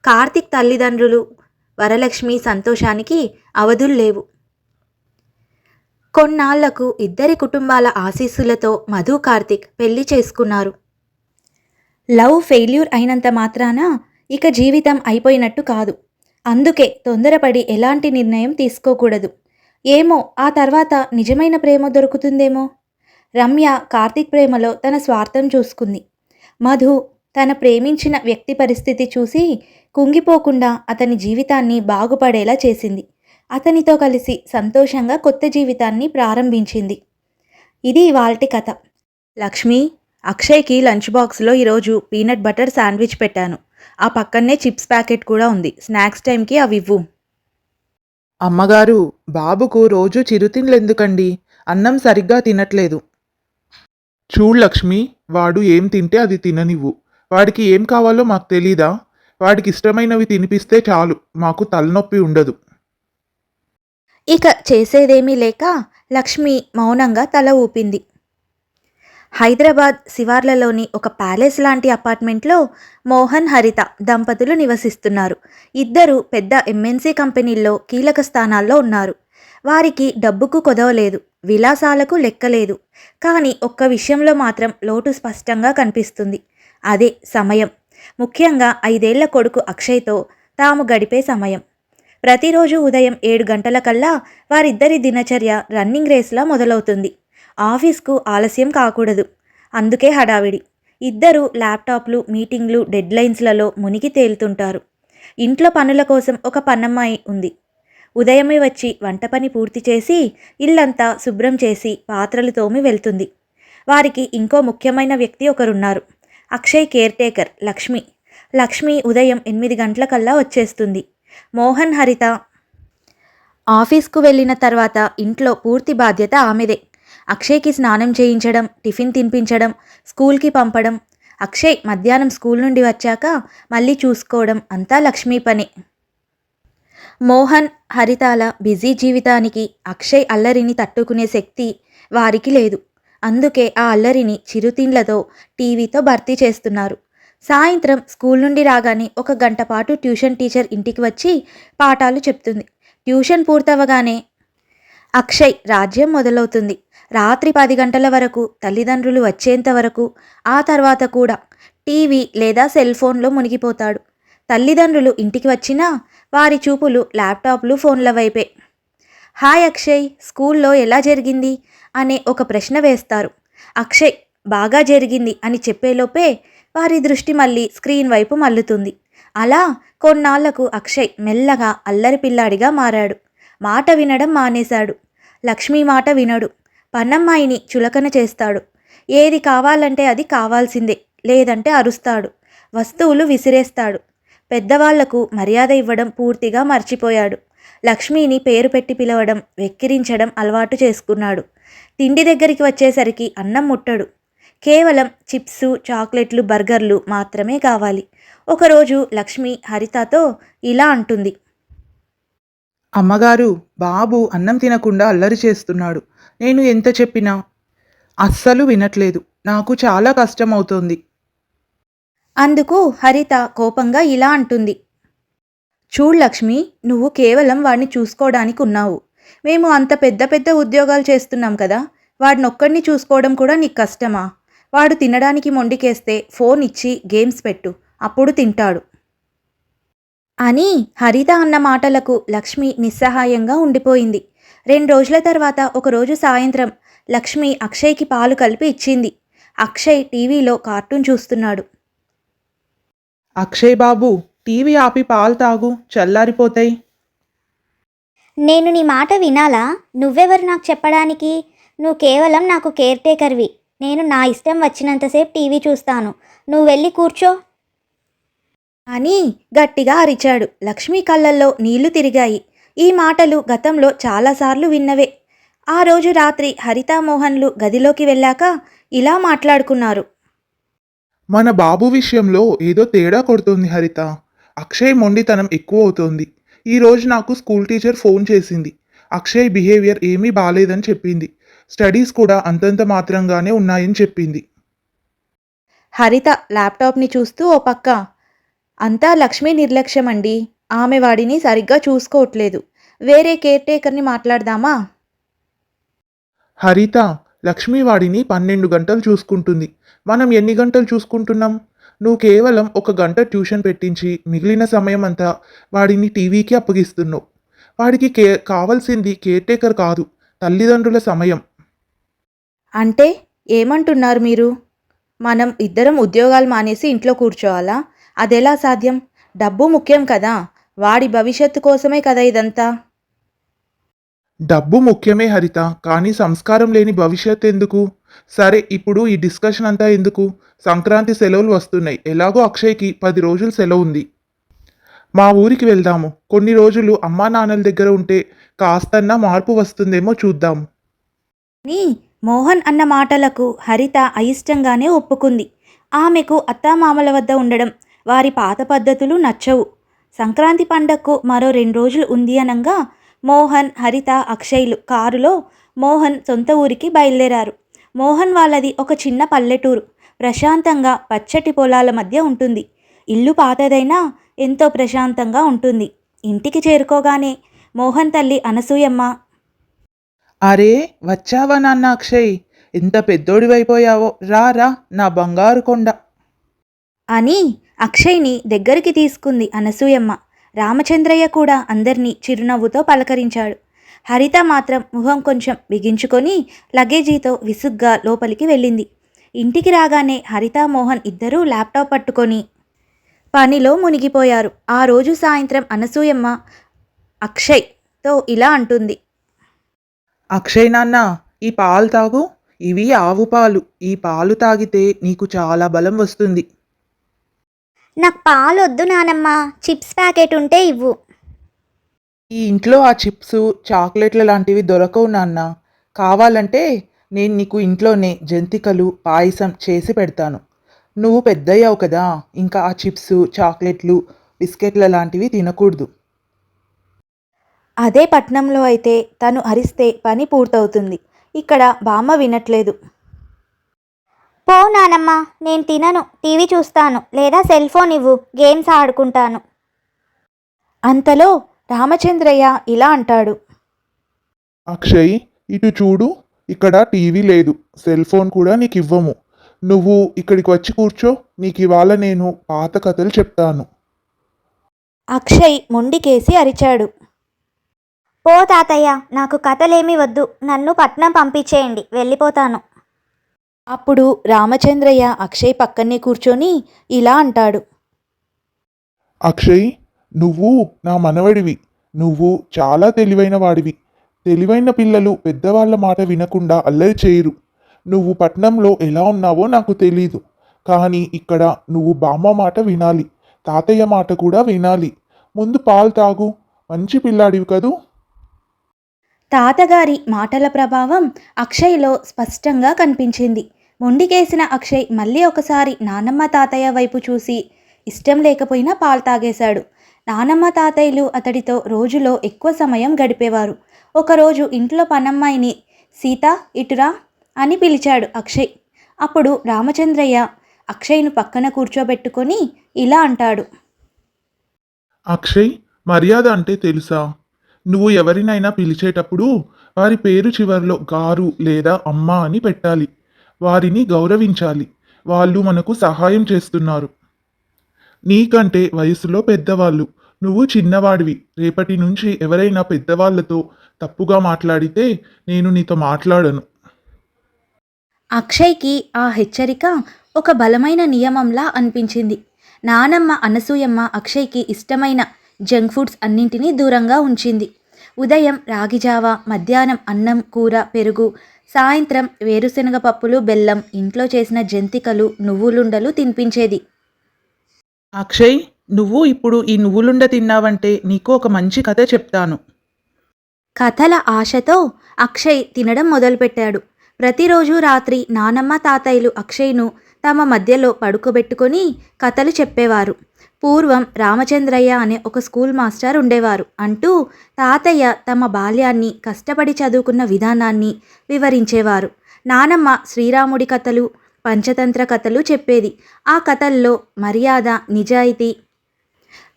కార్తీక్ తల్లిదండ్రులు, వరలక్ష్మి సంతోషానికి అవధులు లేవు. కొన్నాళ్లకు ఇద్దరి కుటుంబాల ఆశీస్సులతో మధు, కార్తీక్ పెళ్లి చేసుకున్నారు. లవ్ ఫెయిల్యూర్ అయినంత మాత్రాన ఇక జీవితం అయిపోయినట్టు కాదు. అందుకే తొందరపడి ఎలాంటి నిర్ణయం తీసుకోకూడదు. ఏమో, ఆ తర్వాత నిజమైన ప్రేమ దొరుకుతుందేమో. రమ్య కార్తీక్ ప్రేమలో తన స్వార్థం చూసుకుంది. మధు తన ప్రేమించిన వ్యక్తి పరిస్థితి చూసి కుంగిపోకుండా అతని జీవితాన్ని బాగుపడేలా చేసింది. అతనితో కలిసి సంతోషంగా కొత్త జీవితాన్ని ప్రారంభించింది. ఇది ఇవాల్టి కథ. లక్ష్మి, అక్షయ్కి లంచ్ బాక్స్లో ఈరోజు పీనట్ బటర్ శాండ్విచ్ పెట్టాను. ఆ పక్కనే చిప్స్ ప్యాకెట్ కూడా ఉంది. స్నాక్స్ టైంకి అవి ఇవ్వు. అమ్మగారు, బాబుకు రోజు చిరుతిండ్లు ఎందుకండి? అన్నం సరిగ్గా తినట్లేదు. చూడు లక్ష్మి, వాడు ఏం తింటే అది తిననివ్వు. వాడికి ఏం కావాలో మాకు తెలీదా? వాడికి ఇష్టమైనవి తినిపిస్తే చాలు, మాకు తలనొప్పి ఉండదు. ఇక చేసేదేమీ లేక లక్ష్మి మౌనంగా తల ఊపింది. హైదరాబాద్ శివార్లలోని ఒక ప్యాలెస్ లాంటి అపార్ట్మెంట్లో మోహన్, హరిత దంపతులు నివసిస్తున్నారు. ఇద్దరు పెద్ద ఎంఎన్సీ కంపెనీల్లో కీలక స్థానాల్లో ఉన్నారు. వారికి డబ్బుకు కొదవలేదు, విలాసాలకు లెక్కలేదు. కానీ ఒక్క విషయంలో మాత్రం లోటు స్పష్టంగా కనిపిస్తుంది. అదే సమయం. ముఖ్యంగా 5 ఏళ్ల కొడుకు అక్షయ్తో తాము గడిపే సమయం. ప్రతిరోజు ఉదయం 7 గంటలకల్లా వారిద్దరి దినచర్య రన్నింగ్ రేస్లా మొదలవుతుంది. ఆఫీస్కు ఆలస్యం కాకూడదు, అందుకే హడావిడి. ఇద్దరు ల్యాప్టాప్లు, మీటింగ్లు, డెడ్లైన్స్లలో మునిగి తేలుతుంటారు. ఇంట్లో పనుల కోసం ఒక పనమ్మాయి ఉంది. ఉదయమే వచ్చి వంట పని పూర్తి చేసి ఇల్లంతా శుభ్రం చేసి పాత్రలు తోమి వెళ్తుంది. వారికి ఇంకో ముఖ్యమైన వ్యక్తి ఒకరున్నారు. Akshay caretaker Lakshmi. లక్ష్మి ఉదయం 8 గంటలకల్లా వచ్చేస్తుంది. మోహన్, హరిత ఆఫీస్కు వెళ్ళిన తర్వాత ఇంట్లో పూర్తి బాధ్యత ఆమెదే. అక్షయ్కి స్నానం చేయించడం, టిఫిన్ తినిపించడం, స్కూల్కి పంపడం. అక్షయ్ మధ్యాహ్నం స్కూల్ నుండి వచ్చాక మళ్ళీ చూసుకోవడం అంతా లక్ష్మీ పని. మోహన్, హరితాల బిజీ జీవితానికి అక్షయ్ అల్లరిని తట్టుకునే శక్తి వారికి లేదు. అందుకే ఆ అల్లరిని చిరుతిండ్లతో, టీవీతో భర్తీ చేస్తున్నారు. సాయంత్రం స్కూల్ నుండి రాగానే 1 గంట పాటు ట్యూషన్ టీచర్ ఇంటికి వచ్చి పాఠాలు చెప్తుంది. ట్యూషన్ పూర్తవగానే అక్షయ్ రాజ్యం మొదలవుతుంది. రాత్రి 10 గంటల వరకు, తల్లిదండ్రులు వచ్చేంత వరకు, ఆ తర్వాత కూడా టీవీ లేదా సెల్ ఫోన్లో మునిగిపోతాడు. తల్లిదండ్రులు ఇంటికి వచ్చినా వారి చూపులు ల్యాప్టాప్లు ఫోన్ల వైపే. హాయ్ అక్షయ్, స్కూల్లో ఎలా జరిగింది అనే ఒక ప్రశ్న వేస్తారు. అక్షయ్ బాగా జరిగింది అని చెప్పేలోపే వారి దృష్టి మళ్ళీ స్క్రీన్ వైపు మల్లుతుంది. అలా కొన్నాళ్లకు అక్షయ్ మెల్లగా అల్లరి పిల్లాడిగా మారాడు. మాట వినడం మానేశాడు. లక్ష్మి మాట వినడు. పన్నమ్మాయిని చులకన చేస్తాడు. ఏది కావాలంటే అది కావాల్సిందే, లేదంటే అరుస్తాడు. వస్తువులు విసిరేస్తాడు. పెద్దవాళ్లకు మర్యాద ఇవ్వడం పూర్తిగా మర్చిపోయాడు. లక్ష్మిని పేరు పెట్టి పిలవడం, వెక్కిరించడం అలవాటు చేసుకున్నాడు. తిండి దగ్గరికి వచ్చేసరికి అన్నం ముట్టడు. కేవలం చిప్సు, చాక్లెట్లు, బర్గర్లు మాత్రమే కావాలి. ఒకరోజు లక్ష్మి హరితతో ఇలా అంటుంది. అమ్మగారు, బాబు అన్నం తినకుండా అల్లరి చేస్తున్నాడు. నేను ఎంత చెప్పినా అస్సలు వినట్లేదు. నాకు చాలా కష్టమవుతోంది. అందుకు హరిత కోపంగా ఇలా అంటుంది. చూడు లక్ష్మి, నువ్వు కేవలం వాడిని చూసుకోవడానికి ఉన్నావు. మేము అంత పెద్ద పెద్ద ఉద్యోగాలు చేస్తున్నాం కదా, వాడినొక్కడిని చూసుకోవడం కూడా నీకు కష్టమా? వాడు తినడానికి మొండికేస్తే ఫోన్ ఇచ్చి గేమ్స్ పెట్టు, అప్పుడు తింటాడు అని హరిత అన్న మాటలకు లక్ష్మి నిస్సహాయంగా ఉండిపోయింది. 2 రోజుల తర్వాత ఒకరోజు సాయంత్రం లక్ష్మి అక్షయ్కి పాలు కలిపి ఇచ్చింది. అక్షయ్ టీవీలో కార్టూన్ చూస్తున్నాడు. అక్షయ్ బాబు, టీవీ ఆపి పాలు తాగు, చల్లారిపోతాయి. నేను నీ మాట వినాలా? నువ్వెవరు నాకు చెప్పడానికి? నువ్వు కేవలం నాకు కేర్ టేకర్వి. నేను నా ఇష్టం వచ్చినంతసేపు టీవీ చూస్తాను. నువ్వు వెళ్ళి కూర్చో అని గట్టిగా అరిచాడు. లక్ష్మి కళ్ళల్లో నీళ్లు తిరిగాయి. ఈ మాటలు గతంలో చాలాసార్లు విన్నవే. ఆ రోజు రాత్రి హరిత మోహన్లు గదిలోకి వెళ్ళాక ఇలా మాట్లాడుకున్నారు. మన బాబు విషయంలో ఏదో తేడా కొడుతుంది హరిత. అక్షయ్ మొండితనం ఎక్కువ అవుతోంది. ఈరోజు నాకు స్కూల్ టీచర్ ఫోన్ చేసింది. అక్షయ్ బిహేవియర్ ఏమీ బాలేదని చెప్పింది. స్టడీస్ కూడా అంతంత మాత్రంగానే ఉన్నాయని చెప్పింది. హరిత ల్యాప్టాప్ని చూస్తూ ఓ పక్క, అంతా లక్ష్మి నిర్లక్ష్యం అండి. ఆమె వాడిని సరిగ్గా చూసుకోవట్లేదు. వేరే కేర్ టేకర్ని మాట్లాడదామా? హరిత, లక్ష్మి వాడిని 12 గంటలు చూసుకుంటుంది. మనం ఎన్ని గంటలు చూసుకుంటున్నాం? నువ్వు కేవలం 1 గంట ట్యూషన్ పెట్టించి మిగిలిన సమయం అంతా వాడిని టీవీకి అప్పగిస్తున్నావు. వాడికి కావాల్సింది కేర్ టేకర్ కాదు, తల్లిదండ్రుల సమయం. అంటే ఏమంటున్నారు మీరు? మనం ఇద్దరం ఉద్యోగాలు మానేసి ఇంట్లో కూర్చోవాలా? అదెలా సాధ్యం? డబ్బు ముఖ్యం కదా. వాడి భవిష్యత్తు కోసమే కదా ఇదంతా. డబ్బు ముఖ్యమే హరిత, కానీ సంస్కారం లేని భవిష్యత్ ఎందుకు? సరే, ఇప్పుడు ఈ డిస్కషన్ అంతా ఎందుకు? సంక్రాంతి సెలవులు వస్తున్నాయి. ఎలాగో అక్షయ్కి 10 రోజులు సెలవు ఉంది. మా ఊరికి వెళ్దాము. కొన్ని రోజులు అమ్మా నాన్నల దగ్గర ఉంటే కాస్తన్నా మార్పు వస్తుందేమో చూద్దాం. అని మోహన్ అన్న మాటలకు హరిత అయిష్టంగానే ఒప్పుకుంది. ఆమెకు అత్తామామల వద్ద ఉండడం, వారి పాత పద్ధతులు నచ్చవు. సంక్రాంతి పండగకు మరో 2 రోజులు ఉంది అనంగా మోహన్, హరిత, అక్షయ్లు కారులో మోహన్ సొంత ఊరికి బయలుదేరారు. మోహన్ వాళ్ళది ఒక చిన్న పల్లెటూరు. ప్రశాంతంగా పచ్చటి పొలాల మధ్య ఉంటుంది. ఇల్లు పాతదైనా ఎంతో ప్రశాంతంగా ఉంటుంది. ఇంటికి చేరుకోగానే మోహన్ తల్లి అనసూయమ్మ, అరే, వచ్చావా నాన్న అక్షయ్? ఎంత పెద్దోడివైపోయావో. రా రా, నా బంగారు కొండ. అని అక్షయ్ని దగ్గరికి తీసుకుంది అనసూయమ్మ. రామచంద్రయ్య కూడా అందర్నీ చిరునవ్వుతో పలకరించాడు. హరిత మాత్రం ముఖం కొంచెం బిగించుకొని లగేజీతో విసుగ్గా లోపలికి వెళ్ళింది. ఇంటికి రాగానే హరిత, మోహన్ ఇద్దరూ ల్యాప్టాప్ పట్టుకొని పనిలో మునిగిపోయారు. ఆ రోజు సాయంత్రం అనసూయమ్మ అక్షయ్తో ఇలా అంటుంది. అక్షయ్ నాన్న, ఈ పాలు తాగు. ఇవి ఆవు పాలు. ఈ పాలు తాగితే నీకు చాలా బలం వస్తుంది. నాకు పాలు వద్దు నానమ్మ. చిప్స్ ప్యాకెట్ ఉంటే ఇవ్వు. ఈ ఇంట్లో ఆ చిప్స్, చాక్లెట్ల లాంటివి దొరకవు నాన్న. కావాలంటే నేను నీకు ఇంట్లోనే జంతికలు, పాయసం చేసి పెడతాను. నువ్వు పెద్దయ్యావు కదా, ఇంకా ఆ చిప్స్, చాక్లెట్లు, బిస్కెట్ల లాంటివి తినకూడదు. అదే పట్నంలో అయితే తను అరిస్తే పని పూర్తవుతుంది. ఇక్కడ బామ్మ వినట్లేదు. పో నానమ్మ, నేను తినను. టీవీ చూస్తాను, లేదా సెల్ ఫోన్ ఇవ్వు, గేమ్స్ ఆడుకుంటాను. అంతలో రామచంద్రయ్య ఇలా అంటాడు. అక్షయ్, ఇటు చూడు. ఇక్కడ టీవీ లేదు, సెల్ ఫోన్ కూడా నీకు ఇవ్వము. నువ్వు ఇక్కడికి వచ్చి కూర్చో. నీకు ఇవాళ నేను పాత కథలు చెప్తాను. అక్షయ్ మొండికేసి అరిచాడు. పో తాతయ్య, నాకు కథలేమీ వద్దు, నన్ను పట్నం పంపించేయండి, వెళ్ళిపోతాను. అప్పుడు రామచంద్రయ్య అక్షయ్ పక్కనే కూర్చొని ఇలా అంటాడు. అక్షయ్, నువ్వు నా మనవడివి. నువ్వు చాలా తెలివైన వాడివి. తెలివైన పిల్లలు పెద్దవాళ్ళ మాట వినకుండా అల్లరి చేయరు. నువ్వు పట్నంలో ఎలా ఉన్నావో నాకు తెలీదు. కానీ ఇక్కడ నువ్వు బామ్మ మాట వినాలి, తాతయ్య మాట కూడా వినాలి. ముందు పాలు తాగు, మంచి పిల్లాడివి కదూ. తాతగారి మాటల ప్రభావం అక్షయ్లో స్పష్టంగా కనిపించింది. మొండికేసిన అక్షయ్ మళ్ళీ ఒకసారి నానమ్మ తాతయ్య వైపు చూసి ఇష్టం లేకపోయినా పాలు తాగేశాడు. నానమ్మ తాతయ్యలు అతడితో రోజులో ఎక్కువ సమయం గడిపేవారు. ఒకరోజు ఇంట్లో పనమ్మాయిని సీత ఇటురా అని పిలిచాడు అక్షయ్. అప్పుడు రామచంద్రయ్య అక్షయ్ను పక్కన కూర్చోబెట్టుకొని ఇలా అంటాడు. అక్షయ్, మర్యాద అంటే తెలుసా? నువ్వు ఎవరినైనా పిలిచేటప్పుడు వారి పేరు చివరిలో గారు లేదా అమ్మ అని పెట్టాలి. వారిని గౌరవించాలి. వాళ్ళు మనకు సహాయం చేస్తున్నారు. నీకంటే వయసులో పెద్దవాళ్ళు, నువ్వు చిన్నవాడివి. రేపటి నుంచి ఎవరైనా పెద్దవాళ్లతో తప్పుగా మాట్లాడితే నేను నీతో మాట్లాడను. అక్షయ్కి ఆ హెచ్చరిక ఒక బలమైన నియమంలా అనిపించింది. నానమ్మ అనసూయమ్మ అక్షయ్కి ఇష్టమైన జంక్ ఫుడ్స్ అన్నింటినీ దూరంగా ఉంచింది. ఉదయం రాగిజావ, మధ్యాహ్నం అన్నం, కూర, పెరుగు, సాయంత్రం వేరుశనగ పప్పులు, బెల్లం, ఇంట్లో చేసిన జంతికలు, నువ్వులుండలు తినిపించేది. అక్షయ్, నువ్వు ఇప్పుడు ఈ నువ్వులుండ తిన్నావంటే నీకు ఒక మంచి కథ చెప్తాను. కథల ఆశతో అక్షయ్ తినడం మొదలుపెట్టాడు. ప్రతిరోజు రాత్రి నానమ్మ తాతయ్యలు అక్షయ్ను తమ మధ్యలో పడుకోబెట్టుకొని కథలు చెప్పేవారు. పూర్వం రామచంద్రయ్య అనే ఒక స్కూల్ మాస్టర్ ఉండేవారు అంటూ తాతయ్య తమ బాల్యాన్ని, కష్టపడి చదువుకున్న విధానాన్ని వివరించేవారు. నానమ్మ శ్రీరాముడి కథలు, పంచతంత్ర కథలు చెప్పేది. ఆ కథల్లో మర్యాద, నిజాయితీ,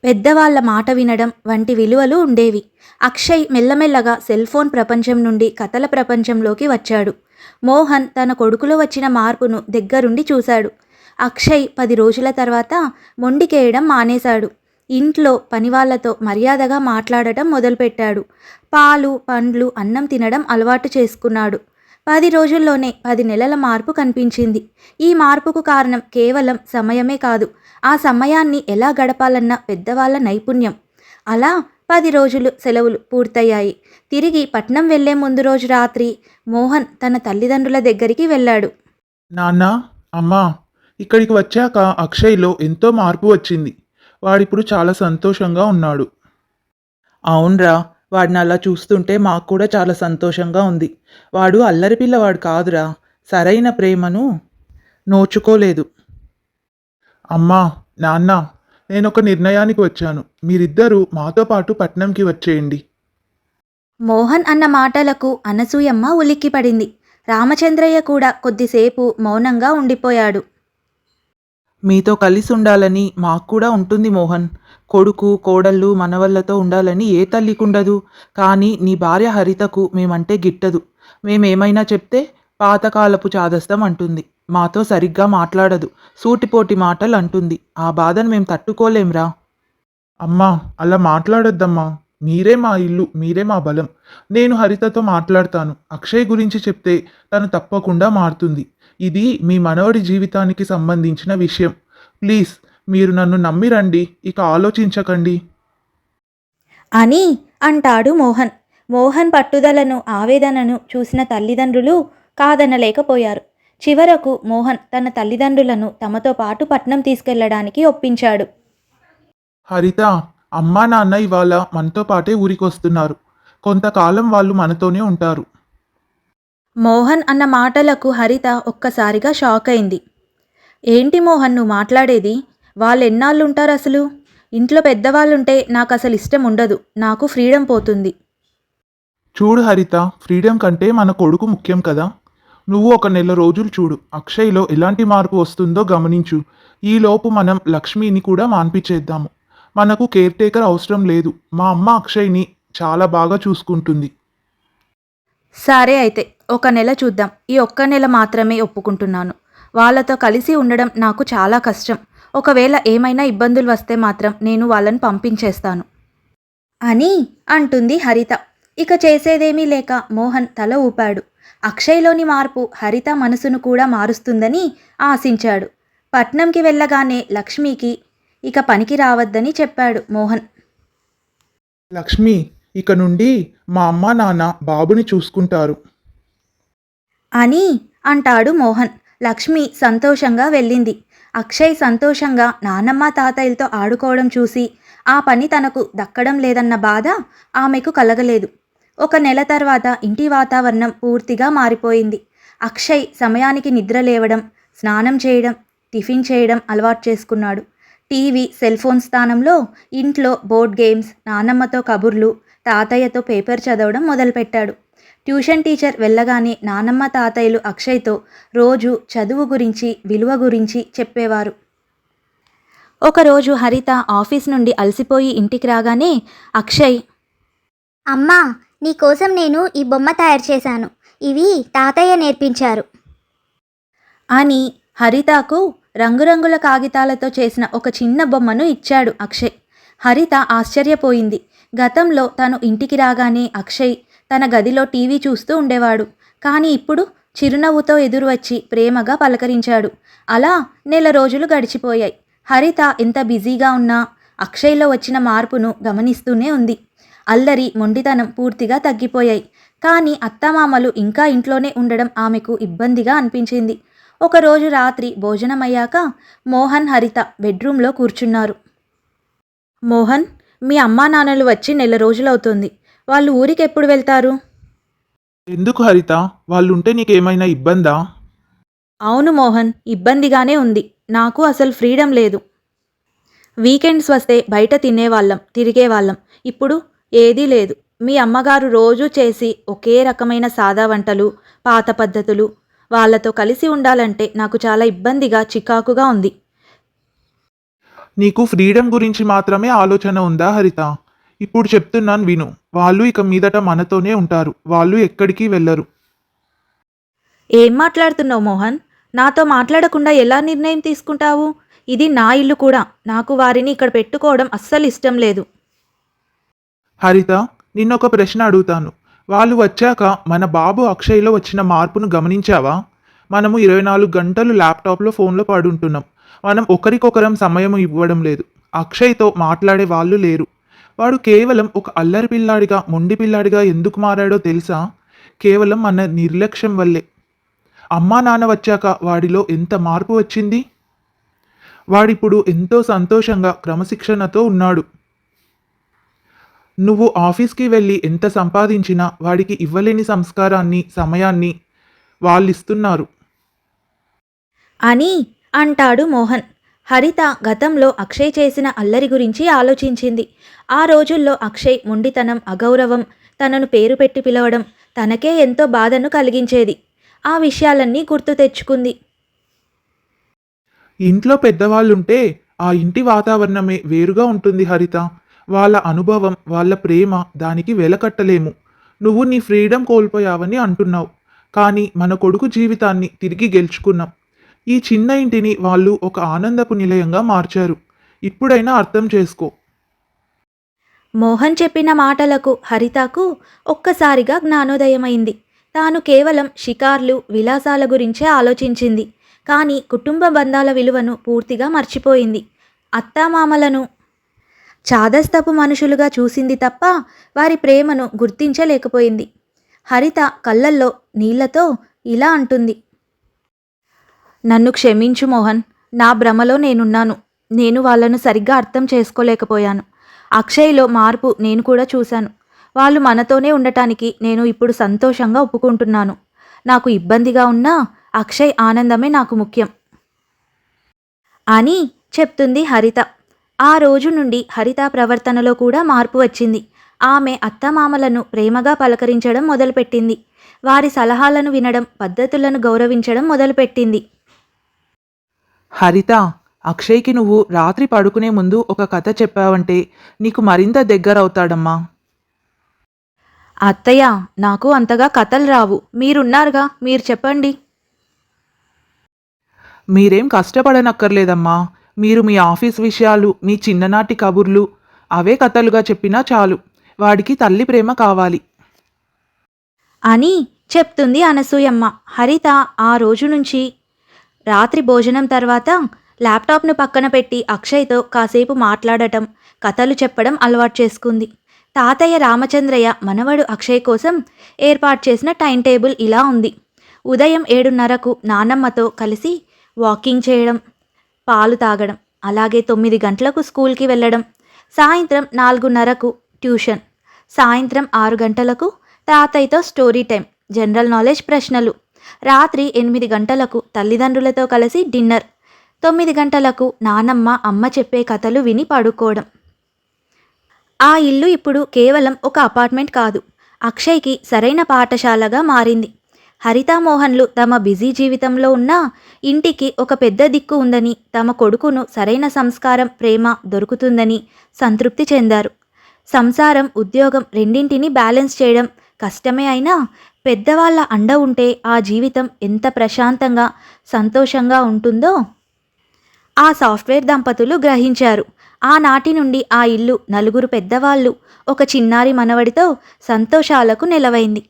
పెద్దవాళ్ల మాట వినడం వంటి విలువలు ఉండేవి. అక్షయ్ మెల్లమెల్లగా సెల్ ఫోన్ ప్రపంచం నుండి కథల ప్రపంచంలోకి వచ్చాడు. మోహన్ తన కొడుకులో వచ్చిన మార్పును దగ్గరుండి చూశాడు. అక్షయ్ 10 రోజుల తర్వాత మొండికేయడం మానేశాడు. ఇంట్లో పనివాళ్లతో మర్యాదగా మాట్లాడటం మొదలుపెట్టాడు. పాలు, పండ్లు, అన్నం తినడం అలవాటు చేసుకున్నాడు. 10 రోజుల్లోనే 10 నెలల మార్పు కనిపించింది. ఈ మార్పుకు కారణం కేవలం సమయమే కాదు, ఆ సమయాన్ని ఎలా గడపాలన్న పెద్దవాళ్ల నైపుణ్యం. అలా 10 రోజులు సెలవులు పూర్తయ్యాయి. తిరిగి పట్నం వెళ్లే ముందు రోజు రాత్రి మోహన్ తన తల్లిదండ్రుల దగ్గరికి వెళ్ళాడు. నాన్న, అమ్మా, ఇక్కడికి వచ్చాక అక్షయ్లో ఎంతో మార్పు వచ్చింది. వాడిప్పుడు చాలా సంతోషంగా ఉన్నాడు. అవునరా, వాడిని అలా చూస్తుంటే మాకు కూడా చాలా సంతోషంగా ఉంది. వాడు అల్లరి పిల్లవాడు కాదురా, సరైన ప్రేమను నోచుకోలేదు. అమ్మా, నాన్న, నేను ఒక నిర్ణయానికి వచ్చాను. మీరిద్దరూ మాతో పాటు పట్నంకి వచ్చేయండి. మోహన్ అన్న మాటలకు అనసూయమ్మ ఉలిక్కిపడింది. రామచంద్రయ్య కూడా కొద్దిసేపు మౌనంగా ఉండిపోయాడు. మీతో కలిసి ఉండాలని మాకు కూడా ఉంటుంది మోహన్. కొడుకు, కోడళ్ళు, మనవళ్ళతో ఉండాలని ఏ తల్లికుండదు. కానీ నీ భార్య హరితకు మేమంటే గిట్టదు. మేమేమైనా చెప్తే పాతకాలపు చాదస్తం అంటుంది. మాతో సరిగ్గా మాట్లాడదు. సూటిపోటి మాటలు అంటుంది. ఆ బాధను మేము తట్టుకోలేంరా. అమ్మా, అలా మాట్లాడొద్దమ్మా. మీరే మా ఇల్లు, మీరే మా బలం. నేను హరితతో మాట్లాడతాను. అక్షయ్ గురించి చెప్తే తను తప్పకుండా మారుతుంది. ఇది మీ మనవడి జీవితానికి సంబంధించిన విషయం. ప్లీజ్, మీరు నన్ను నమ్మి రండి, ఇక ఆలోచించకండి. అని అంటాడు మోహన్. మోహన్ పట్టుదలను, ఆవేదనను చూసిన తల్లిదండ్రులు కాదనలేకపోయారు. చివరకు మోహన్ తన తల్లిదండ్రులను తమతో పాటు పట్నం తీసుకెళ్లడానికి ఒప్పించాడు. హరిత, అమ్మా నాన్న ఇవాళ మనతో పాటే ఊరికొస్తున్నారు. కొంతకాలం వాళ్ళు మనతోనే ఉంటారు. మోహన్ అన్న మాటలకు హరిత ఒక్కసారిగా షాక్ అయింది. ఏంటి మోహన్ నువ్వు మాట్లాడేది? వాళ్ళు ఎన్నాళ్ళుంటారు అసలు? ఇంట్లో పెద్దవాళ్ళుంటే నాకు అసలు ఇష్టం ఉండదు. నాకు ఫ్రీడమ్ పోతుంది. చూడు హరిత, ఫ్రీడమ్ కంటే మన కొడుకు ముఖ్యం కదా. నువ్వు ఒక నెల రోజులు చూడు. అక్షయ్లో ఎలాంటి మార్పు వస్తుందో గమనించు. ఈలోపు మనం లక్ష్మిని కూడా మాన్పించేద్దాము. మనకు కేర్ టేకర్ అవసరం లేదు. మా అమ్మ అక్షయ్ని చాలా బాగా చూసుకుంటుంది. సరే అయితే 1 నెల చూద్దాం. ఈ 1 నెల మాత్రమే ఒప్పుకుంటున్నాను. వాళ్ళతో కలిసి ఉండడం నాకు చాలా కష్టం. ఒకవేళ ఏమైనా ఇబ్బందులు వస్తే మాత్రం నేను వాళ్ళని పంపించేస్తాను అని అంటుంది హరిత. ఇక చేసేదేమీ లేక మోహన్ తల ఊపాడు. అక్షయ్లోని మార్పు హరిత మనసును కూడా మారుస్తుందని ఆశించాడు. పట్నంకి వెళ్ళగానే లక్ష్మికి ఇక పనికి రావద్దని చెప్పాడు మోహన్. లక్ష్మి, ఇక నుండి మా అమ్మ నాన్న బాబుని చూసుకుంటారు. అని అంటాడు మోహన్. లక్ష్మి సంతోషంగా వెళ్ళింది. అక్షయ్ సంతోషంగా నానమ్మ తాతయ్యలతో ఆడుకోవడం చూసి ఆ పని తనకు దక్కడం లేదన్న బాధ ఆమెకు కలగలేదు. ఒక నెల తర్వాత ఇంటి వాతావరణం పూర్తిగా మారిపోయింది. అక్షయ్ సమయానికి నిద్ర లేవడం, స్నానం చేయడం, టిఫిన్ చేయడం అలవాటు చేసుకున్నాడు. టీవీ, సెల్ ఫోన్ స్థానంలో ఇంట్లో బోర్డ్ గేమ్స్, నానమ్మతో కబుర్లు, తాతయ్యతో పేపర్ చదవడం మొదలుపెట్టాడు. ట్యూషన్ టీచర్ వెళ్ళగానే నానమ్మ తాతయ్యలు అక్షయ్తో రోజు చదువు గురించి, విలువ గురించి చెప్పేవారు. ఒకరోజు హరిత ఆఫీస్ నుండి అలసిపోయి ఇంటికి రాగానే అక్షయ్, అమ్మా, నీకోసం నేను ఈ బొమ్మ తయారు చేశాను. ఇవి తాతయ్య నేర్పించారు. అని హరితకు రంగురంగుల కాగితాలతో చేసిన ఒక చిన్న బొమ్మను ఇచ్చాడు అక్షయ్. హరిత ఆశ్చర్యపోయింది. గతంలో తను ఇంటికి రాగానే అక్షయ్ తన గదిలో టీవీ చూస్తూ ఉండేవాడు. కానీ ఇప్పుడు చిరునవ్వుతో ఎదురు వచ్చి ప్రేమగా పలకరించాడు. అలా నెల రోజులు గడిచిపోయాయి. హరిత ఎంత బిజీగా ఉన్నా అక్షయ్లో వచ్చిన మార్పును గమనిస్తూనే ఉంది. అల్లరి, మొండితనం పూర్తిగా తగ్గిపోయాయి. కానీ అత్తమామలు ఇంకా ఇంట్లోనే ఉండడం ఆమెకు ఇబ్బందిగా అనిపించింది. ఒకరోజు రాత్రి భోజనమయ్యాక మోహన్, హరిత బెడ్రూమ్లో కూర్చున్నారు. మోహన్, మీ అమ్మా నాన్నలు వచ్చి నెల రోజులవుతుంది. వాళ్ళు ఊరికి ఎప్పుడు వెళ్తారు? ఎందుకు హరిత? వాళ్ళుంటే నీకేమైనా ఇబ్బందా? అవును మోహన్, ఇబ్బందిగానే ఉంది. నాకు అసలు ఫ్రీడమ్ లేదు. వీకెండ్స్ వస్తే బయట తినేవాళ్ళం, తిరిగేవాళ్ళం. ఇప్పుడు ఏదీ లేదు. మీ అమ్మగారు రోజూ చేసి ఒకే రకమైన సాదా వంటలు, పాత పద్ధతులు. వాళ్ళతో కలిసి ఉండాలంటే నాకు చాలా ఇబ్బందిగా, చికాకుగా ఉంది. నీకు ఫ్రీడమ్ గురించి మాత్రమే ఆలోచన ఉందా హరిత? ఇప్పుడు చెప్తున్నాను విను. వాళ్ళు ఇక మీదట మనతోనే ఉంటారు. వాళ్ళు ఎక్కడికి వెళ్ళరు. ఏం మాట్లాడుతున్నావు మోహన్? నాతో మాట్లాడకుండా ఎలా నిర్ణయం తీసుకుంటావు? ఇది నా ఇల్లు కూడా. నాకు వారిని ఇక్కడ పెట్టుకోవడం అస్సలు ఇష్టం లేదు. హరిత, నిన్నొక ప్రశ్న అడుగుతాను. వాళ్ళు వచ్చాక మన బాబు అక్షయ్లో వచ్చిన మార్పును గమనించావా? మనము 24 గంటలు ల్యాప్టాప్లో, ఫోన్లో పడుంటున్నాం. మనం ఒకరికొకరం సమయం ఇవ్వడం లేదు. అక్షయ్తో మాట్లాడే వాళ్ళు లేరు. వాడు కేవలం ఒక అల్లరి పిల్లాడిగా, మొండి పిల్లాడిగా ఎందుకు మారాడో తెలుసా? కేవలం మన నిర్లక్ష్యం వల్లే. అమ్మా నాన్న వచ్చాక వాడిలో ఎంత మార్పు వచ్చింది. వాడిప్పుడు ఎంతో సంతోషంగా, క్రమశిక్షణతో ఉన్నాడు. నువ్వు ఆఫీస్కి వెళ్ళి ఎంత సంపాదించినా వాడికి ఇవ్వలేని సంస్కారాన్ని, సమయాన్ని వాళ్ళిస్తున్నారు. అని అంటాడు మోహన్. హరిత గతంలో అక్షయ్ చేసిన అల్లరి గురించి ఆలోచించింది. ఆ రోజుల్లో అక్షయ్ మొండితనం, అగౌరవం, తనను పేరు పెట్టి పిలవడం తనకే ఎంతో బాధను కలిగించేది. ఆ విషయాలన్నీ గుర్తు తెచ్చుకుంది. ఇంట్లో పెద్దవాళ్ళుంటే ఆ ఇంటి వాతావరణమే వేరుగా ఉంటుంది హరిత. వాళ్ళ అనుభవం, వాళ్ళ ప్రేమ, దానికి వెలకట్టలేము. నువ్వు నీ ఫ్రీడమ్ కోల్పోయావని అంటున్నావు. కానీ మన కొడుకు జీవితాన్ని తిరిగి గెలుచుకున్నాం. ఈ చిన్న ఇంటిని వాళ్ళు ఒక ఆనందపు నిలయంగా మార్చారు. ఇప్పుడైనా అర్థం చేసుకో. మోహన్ చెప్పిన మాటలకు హరితకు ఒక్కసారిగా జ్ఞానోదయమైంది. తాను కేవలం షికార్లు, విలాసాల గురించే ఆలోచించింది. కానీ కుటుంబ బంధాల విలువను పూర్తిగా మర్చిపోయింది. అత్తామామలను చాదస్తపు మనుషులుగా చూసింది తప్ప వారి ప్రేమను గుర్తించలేకపోయింది. హరిత కళ్ళల్లో నీళ్లతో ఇలా అంటుంది. నన్ను క్షమించు మోహన్. నా భ్రమలో నేనున్నాను. నేను వాళ్ళను సరిగ్గా అర్థం చేసుకోలేకపోయాను. అక్షయ్లో మార్పు నేను కూడా చూశాను. వాళ్ళు మనతోనే ఉండటానికి నేను ఇప్పుడు సంతోషంగా ఒప్పుకుంటున్నాను. నాకు ఇబ్బందిగా ఉన్నా అక్షయ్ ఆనందమే నాకు ముఖ్యం అని చెప్తుంది హరిత. ఆ రోజు నుండి హరిత ప్రవర్తనలో కూడా మార్పు వచ్చింది. ఆమె అత్తమామలను ప్రేమగా పలకరించడం మొదలుపెట్టింది. వారి సలహాలను వినడం, పద్ధతులను గౌరవించడం మొదలుపెట్టింది. హరిత, అక్షయ్కి నువ్వు రాత్రి పడుకునే ముందు ఒక కథ చెప్పావంటే నీకు మరింత దగ్గరవుతాడమ్మా. అత్తయ్య, నాకు అంతగా కథలు రావు. మీరున్నారుగా, మీరు చెప్పండి. మీరేం కష్టపడనక్కర్లేదమ్మా. మీరు మీ ఆఫీస్ విషయాలు, మీ చిన్ననాటి కబుర్లు అవే కథలుగా చెప్పినా చాలు. వాడికి తల్లి ప్రేమ కావాలి. అని చెప్తుంది అనసూయమ్మ. హరిత ఆ రోజు నుంచి రాత్రి భోజనం తర్వాత ల్యాప్టాప్ను పక్కన పెట్టి అక్షయ్తో కాసేపు మాట్లాడటం, కథలు చెప్పడం అలవాటు చేసుకుంది. తాతయ్య రామచంద్రయ్య మనవడు అక్షయ్ కోసం ఏర్పాటు చేసిన టైం టేబుల్ ఇలా ఉంది. ఉదయం 7:30కు నానమ్మతో కలిసి వాకింగ్ చేయడం, పాలు తాగడం, అలాగే 9 గంటలకు స్కూల్కి వెళ్ళడం, సాయంత్రం 4:30కు ట్యూషన్, సాయంత్రం 6 గంటలకు తాతయ్యతో స్టోరీ టైం, జనరల్ నాలెడ్జ్ ప్రశ్నలు, రాత్రి 8 గంటలకు తల్లిదండ్రులతో కలిసి డిన్నర్, 9 గంటలకు నానమ్మ అమ్మ చెప్పే కథలు విని పడుకోవడం. ఆ ఇల్లు ఇప్పుడు కేవలం ఒక అపార్ట్మెంట్ కాదు, అక్షయ్కి సరైన పాఠశాలగా మారింది. హరితామోహన్లు తమ బిజీ జీవితంలో ఉన్న ఇంటికి ఒక పెద్ద దిక్కు ఉందని, తమ కొడుకును సరైన సంస్కారం, ప్రేమ దొరుకుతుందని సంతృప్తి చెందారు. సంసారం, ఉద్యోగం రెండింటినీ బ్యాలెన్స్ చేయడం కష్టమే అయినా పెద్దవాళ్ళ అండ ఉంటే ఆ జీవితం ఎంత ప్రశాంతంగా, సంతోషంగా ఉంటుందో ఆ సాఫ్ట్వేర్ దంపతులు గ్రహించారు. ఆనాటి నుండి ఆ ఇల్లు నలుగురు పెద్దవాళ్ళు, ఒక చిన్నారి మనవడితో సంతోషాలకు నెలవైంది.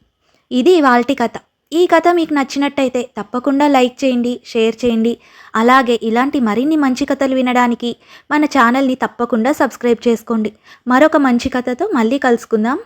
ఇది ఇవాల్టి కథ. ఈ కథ మీకు నచ్చినట్టయితే తప్పకుండా లైక్ చేయండి, షేర్ చేయండి. అలాగే ఇలాంటి మరిన్ని మంచి కథలు వినడానికి మన ఛానల్ని తప్పకుండా సబ్స్క్రైబ్ చేసుకోండి. మరొక మంచి కథతో మళ్ళీ కలుసుకుందాం.